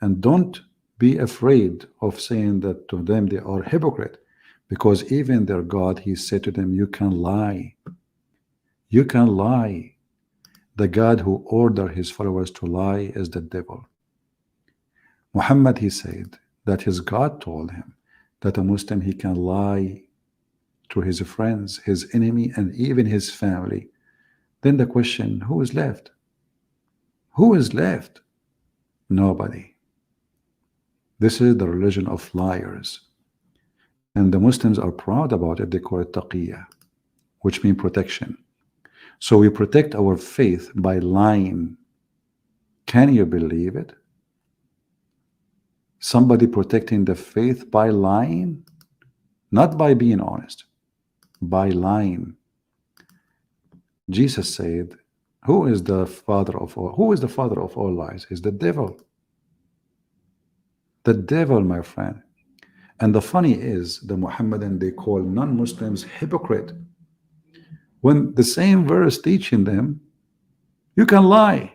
Speaker 1: And don't be afraid of saying that to them they are hypocrite, because even their God, he said to them, you can lie. You can lie. The God who ordered his followers to lie is the devil. Muhammad, he said that his God told him that a Muslim, he can lie to his friends, his enemy, and even his family, then the question, who is left? Who is left? Nobody. This is the religion of liars. And the Muslims are proud about it. They call it taqiyya, which means protection. So we protect our faith by lying. Can you believe it? Somebody protecting the faith by lying? Not by being honest, by lying. Jesus said, who is the father of all? Who is the father of all lies? Is the devil. The devil, my friend. And the funny is, the Muhammadan, they call non-Muslims hypocrite, when the same verse teaching them, you can lie.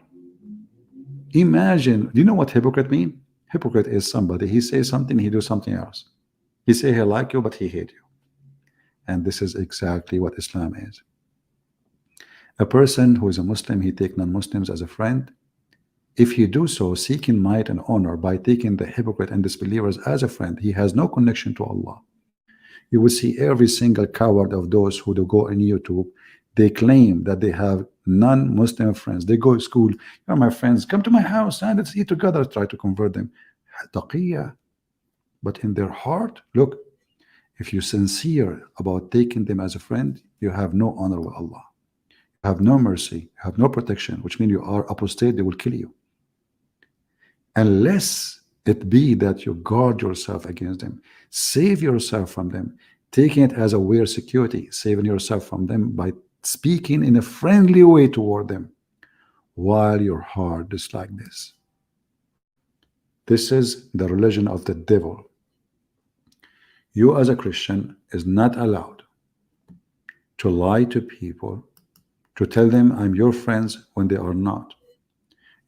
Speaker 1: Imagine, do you know what hypocrite mean? Hypocrite is somebody, he says something, he do something else. He say he like you, but he hate you. And this is exactly what Islam is. A person who is a Muslim, he take non-Muslims as a friend. If he do so, seeking might and honor by taking the hypocrite and disbelievers as a friend, he has no connection to Allah. You will see every single coward of those who do go on YouTube, they claim that they have non-Muslim friends. They go to school, you're my friends, come to my house and let's eat together, try to convert them. Taqiyya. But in their heart, look, if you're sincere about taking them as a friend, you have no honor with Allah. You have no mercy, you have no protection, which means you are apostate, they will kill you. Unless it be that you guard yourself against them, save yourself from them, taking it as a way of security, saving yourself from them by speaking in a friendly way toward them, while your heart is like this. This is the religion of the devil. You as a Christian is not allowed to lie to people, to tell them I'm your friends when they are not.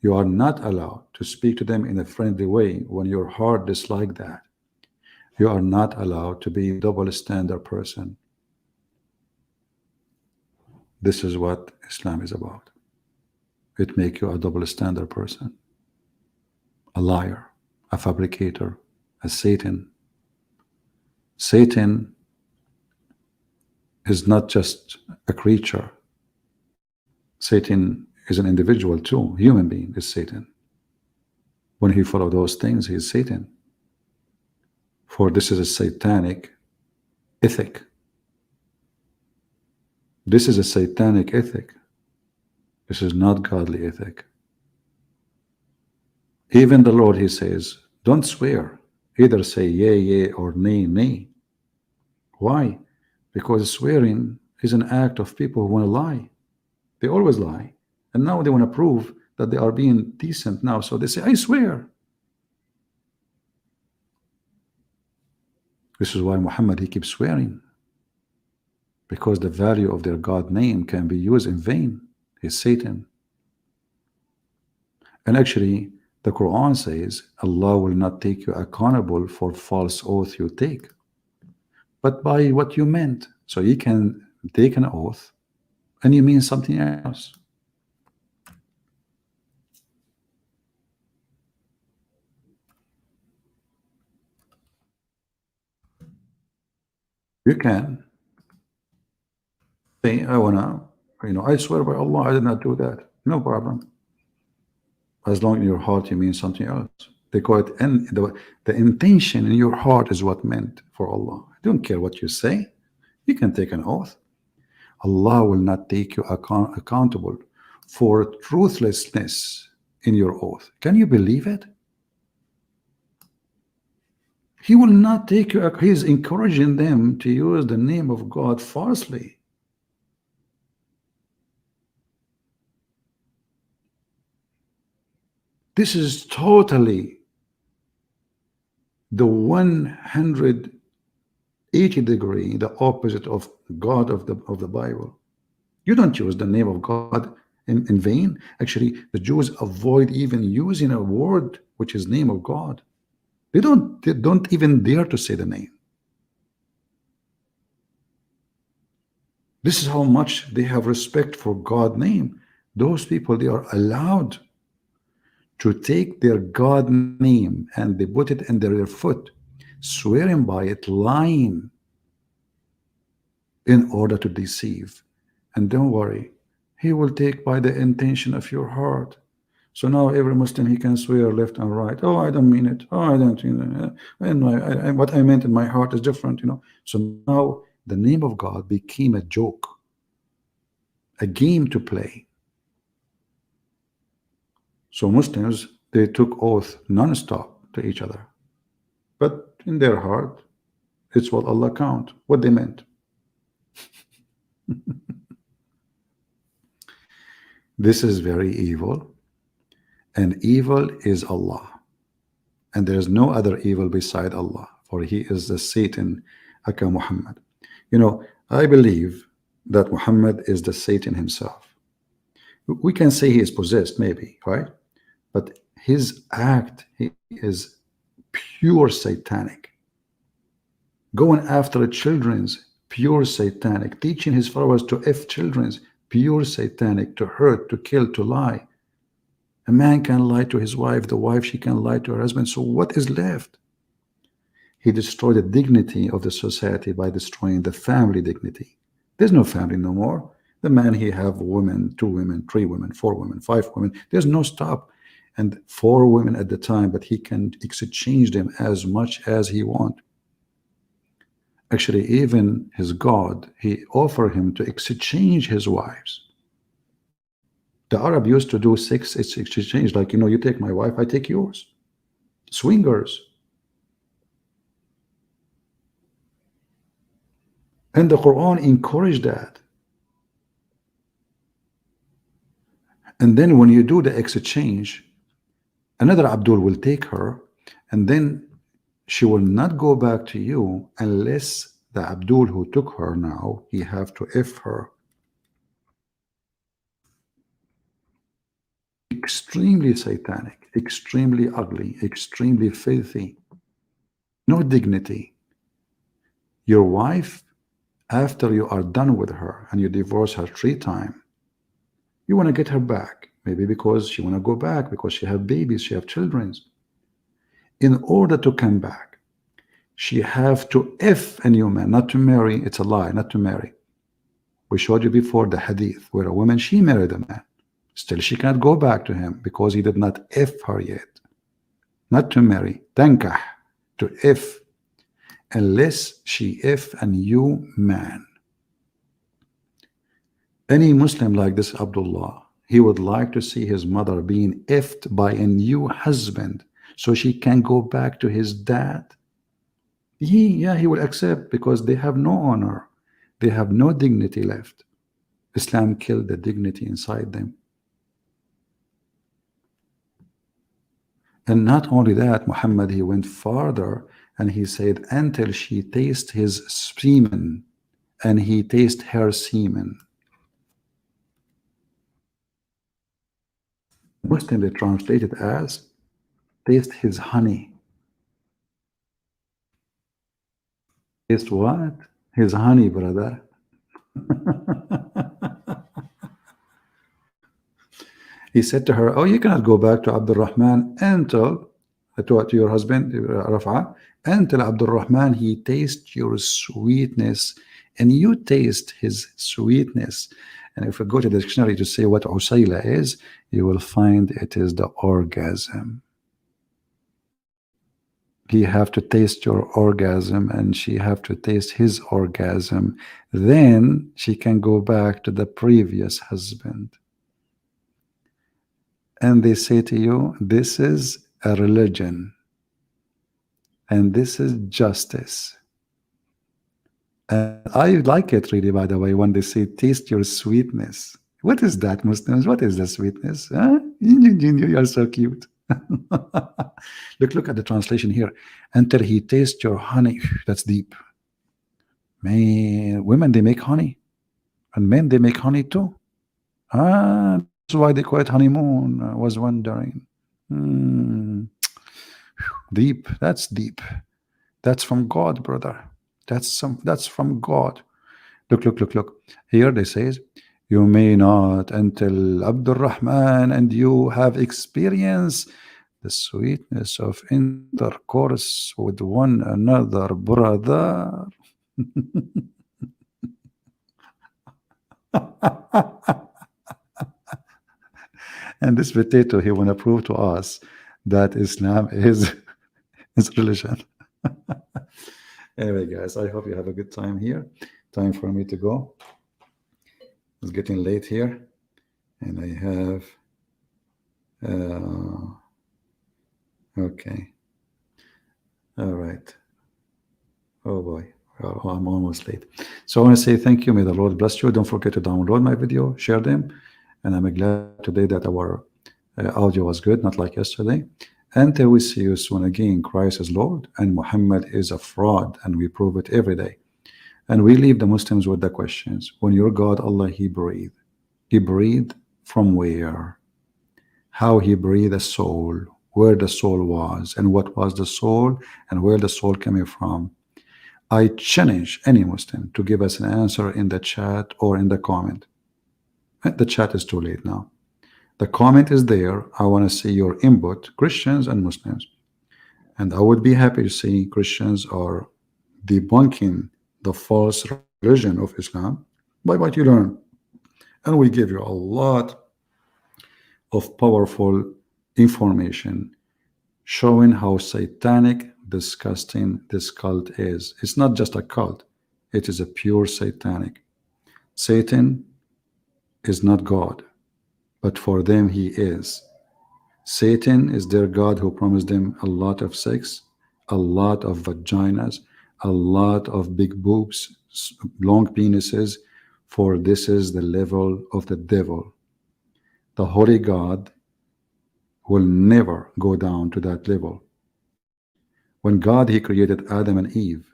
Speaker 1: You are not allowed to speak to them in a friendly way when your heart is like that. You are not allowed to be a double standard person. This is what Islam is about. It makes you a double standard person, a liar, a fabricator, a Satan. Satan is not just a creature. Satan is an individual too. Human being is Satan. When he follows those things, he is Satan. For this is a satanic ethic. This is a satanic ethic. This is not godly ethic. Even the Lord, he says, don't swear. Either say yea, yea, or nay, nay. Why? Because swearing is an act of people who want to lie. They always lie. And now they want to prove that they are being decent now. So they say, I swear. This is why Muhammad, he keeps swearing. Because the value of their God name can be used in vain. He's Satan. And actually, the Quran says, Allah will not take you accountable for false oath you take, but by what you meant. So you can take an oath and you mean something else. You can say, I wanna, I swear by Allah, I did not do that. No problem. As long as in your heart you mean something else. They call it, and the intention in your heart is what meant for Allah. I don't care what you say. You can take an oath. Allah will not take you accountable for truthlessness in your oath. Can you believe it? He will not take you. He's encouraging them to use the name of God falsely. This is totally the 180-degree, the opposite of God of the Bible. You don't use the name of God in vain. Actually, the Jews avoid even using a word which is name of God. They don't even dare to say the name. This is how much they have respect for God's name. Those people, they are allowed to take their God name and they put it under their foot. swearing by it, lying in order to deceive. And don't worry, he will take by the intention of your heart. So now every Muslim, he can swear left and right. Oh, I don't mean it. Oh, I don't, and what I meant in my heart is different, So now the name of God became a joke, a game to play. So Muslims, they took oath non-stop to each other. But in their heart, it's what Allah count, what they meant. This is very evil. And evil is Allah. And there is no other evil beside Allah. For he is the Satan, aka Muhammad. I believe that Muhammad is the Satan himself. We can say he is possessed, maybe, right? But his act, he is pure satanic. Going after children's, pure satanic. Teaching his followers to F children's, pure satanic. To hurt, to kill, to lie. A man can lie to his wife, the wife, she can lie to her husband. So what is left? He destroyed the dignity of the society by destroying the family dignity. There's no family no more. The man, he have women, 2 women, 3 women, 4 women, 5 women. There's no stop. And 4 women at the time, but he can exchange them as much as he want. Actually, even his God, he offered him to exchange his wives. The Arab used to do sex exchange, like, you take my wife, I take yours. Swingers. And the Quran encouraged that. And then when you do the exchange, another Abdul will take her, and then she will not go back to you unless the Abdul who took her now, he have to F her. Extremely satanic, extremely ugly, extremely filthy. No dignity. Your wife, after you are done with her and you divorce her 3 times, you want to get her back. Maybe because she want to go back, because she have babies, she have children. In order to come back, she have to F a new man, not to marry. It's a lie, not to marry. We showed you before the hadith where a woman, she married a man. Still, she can't go back to him because he did not F her yet. Not to marry, tankah, to F, unless she F a new man. Any Muslim like this Abdullah, he would like to see his mother being F'd by a new husband so she can go back to his dad. He will accept, because they have no honor. They have no dignity left. Islam killed the dignity inside them. And not only that, Muhammad, he went farther and he said, until she taste his semen and he taste her semen. Muslim, they translate it as taste his honey. Taste what? His honey, brother. He said to her, oh, you cannot go back to Abdul Rahman until, to your husband, Rafa, until Abdul Rahman, he tastes your sweetness and you taste his sweetness. And if we go to the dictionary to say what Usayla is, you will find it is the orgasm. He have to taste your orgasm and she have to taste his orgasm. Then she can go back to the previous husband. And they say to you, this is a religion. And this is justice. And I like it really, by the way, when they say taste your sweetness. What is that, Muslims? What is the sweetness? Huh? You are so cute. Look at the translation here. Until he tastes your honey. That's deep. Man, women, they make honey. And men, they make honey too. That's why they call it honeymoon. I was wondering. Deep. That's deep. That's from God, brother. That's from God. Look. Here they says, you may not until Abdul Rahman and you have experienced the sweetness of intercourse with one another, brother. And this potato, he want to prove to us that Islam is his religion. Anyway, guys, I hope you have a good time here. Time for me to go. It's getting late here, and I have okay. All right. Oh boy. Oh, I'm almost late. So I want to say thank you. May the Lord bless you. Don't forget to download my video, share them. And I'm glad today that our audio was good, not like yesterday. Until we see you soon again, Christ is Lord and Muhammad is a fraud, and we prove it every day. And we leave the Muslims with the questions. When your God, Allah, He breathed from where? How He breathed a soul, where the soul was, and what was the soul, and where the soul coming from. I challenge any Muslim to give us an answer in the chat or in the comment. The chat is too late now. The comment is there. I want to see your input, Christians and Muslims. And I would be happy to see Christians are debunking the false religion of Islam by what you learn. And we give you a lot of powerful information showing how satanic, disgusting this cult is. It's not just a cult. It is a pure satanic. Satan is not God, but for them he is. Satan is their God who promised them a lot of sex, a lot of vaginas, a lot of big boobs, long penises, for this is the level of the devil. The holy God will never go down to that level. When God, He created Adam and Eve,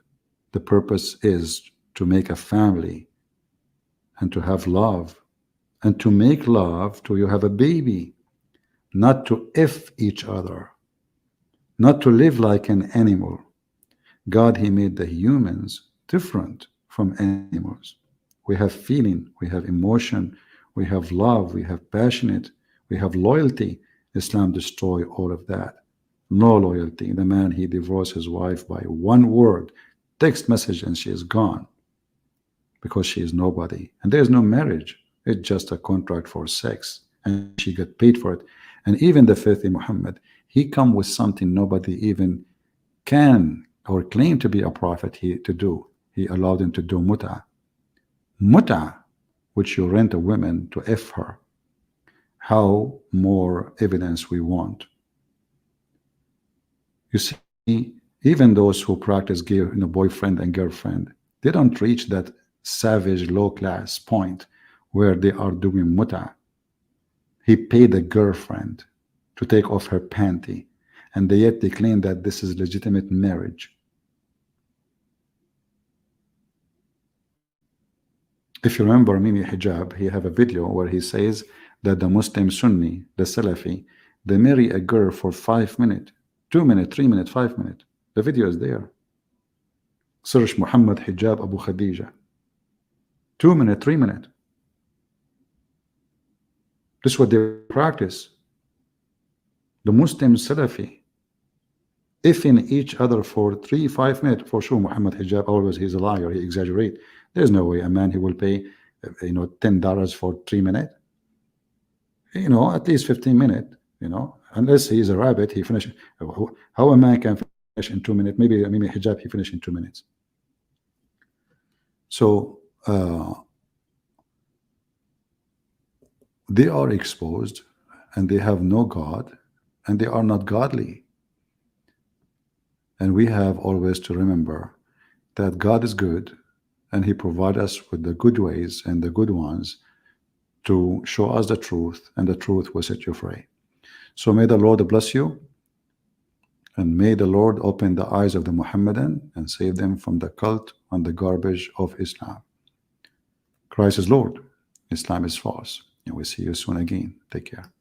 Speaker 1: the purpose is to make a family and to have love, and to make love to you have a baby, not to F each other, not to live like an animal. God, He made the humans different from animals. We have feeling, we have emotion, we have love, we have passionate, we have loyalty. Islam destroy all of that. No loyalty. The man, he divorced his wife by one word, text message, and she is gone because she is nobody. And there is no marriage. It's just a contract for sex, and she got paid for it. And even the faith in Muhammad, he come with something nobody even can or claim to be a prophet to do. He allowed him to do muta, which you rent a woman to F her. How more evidence we want? You see, even those who practice gay, boyfriend and girlfriend, they don't reach that savage low class point where they are doing muta. He paid a girlfriend to take off her panty, and yet they claim that this is legitimate marriage. If you remember Mimi Hijab, he have a video where he says that the Muslim Sunni, the Salafi, they marry a girl for 5 minutes, 2 minutes, 3 minutes, 5 minutes. The video is there. Search Muhammad Hijab Abu Khadija. 2 minutes, 3 minutes. This is what they practice. The Muslim Salafi, if in each other for 3-5 minutes, for sure Muhammad Hijab always, he's a liar, he exaggerate. There's no way a man, he will pay $10 for 3 minutes. At least 15 minutes, unless he is a rabbit, he finish. How a man can finish in 2 minutes? Maybe Hijab, he finished in 2 minutes. So they are exposed, and they have no God, and they are not godly. And we have always to remember that God is good, and He provides us with the good ways and the good ones to show us the truth, and the truth will set you free. So may the Lord bless you, and may the Lord open the eyes of the Muhammadan and save them from the cult and the garbage of Islam. Christ is Lord, Islam is false, and we'll see you soon again. Take care.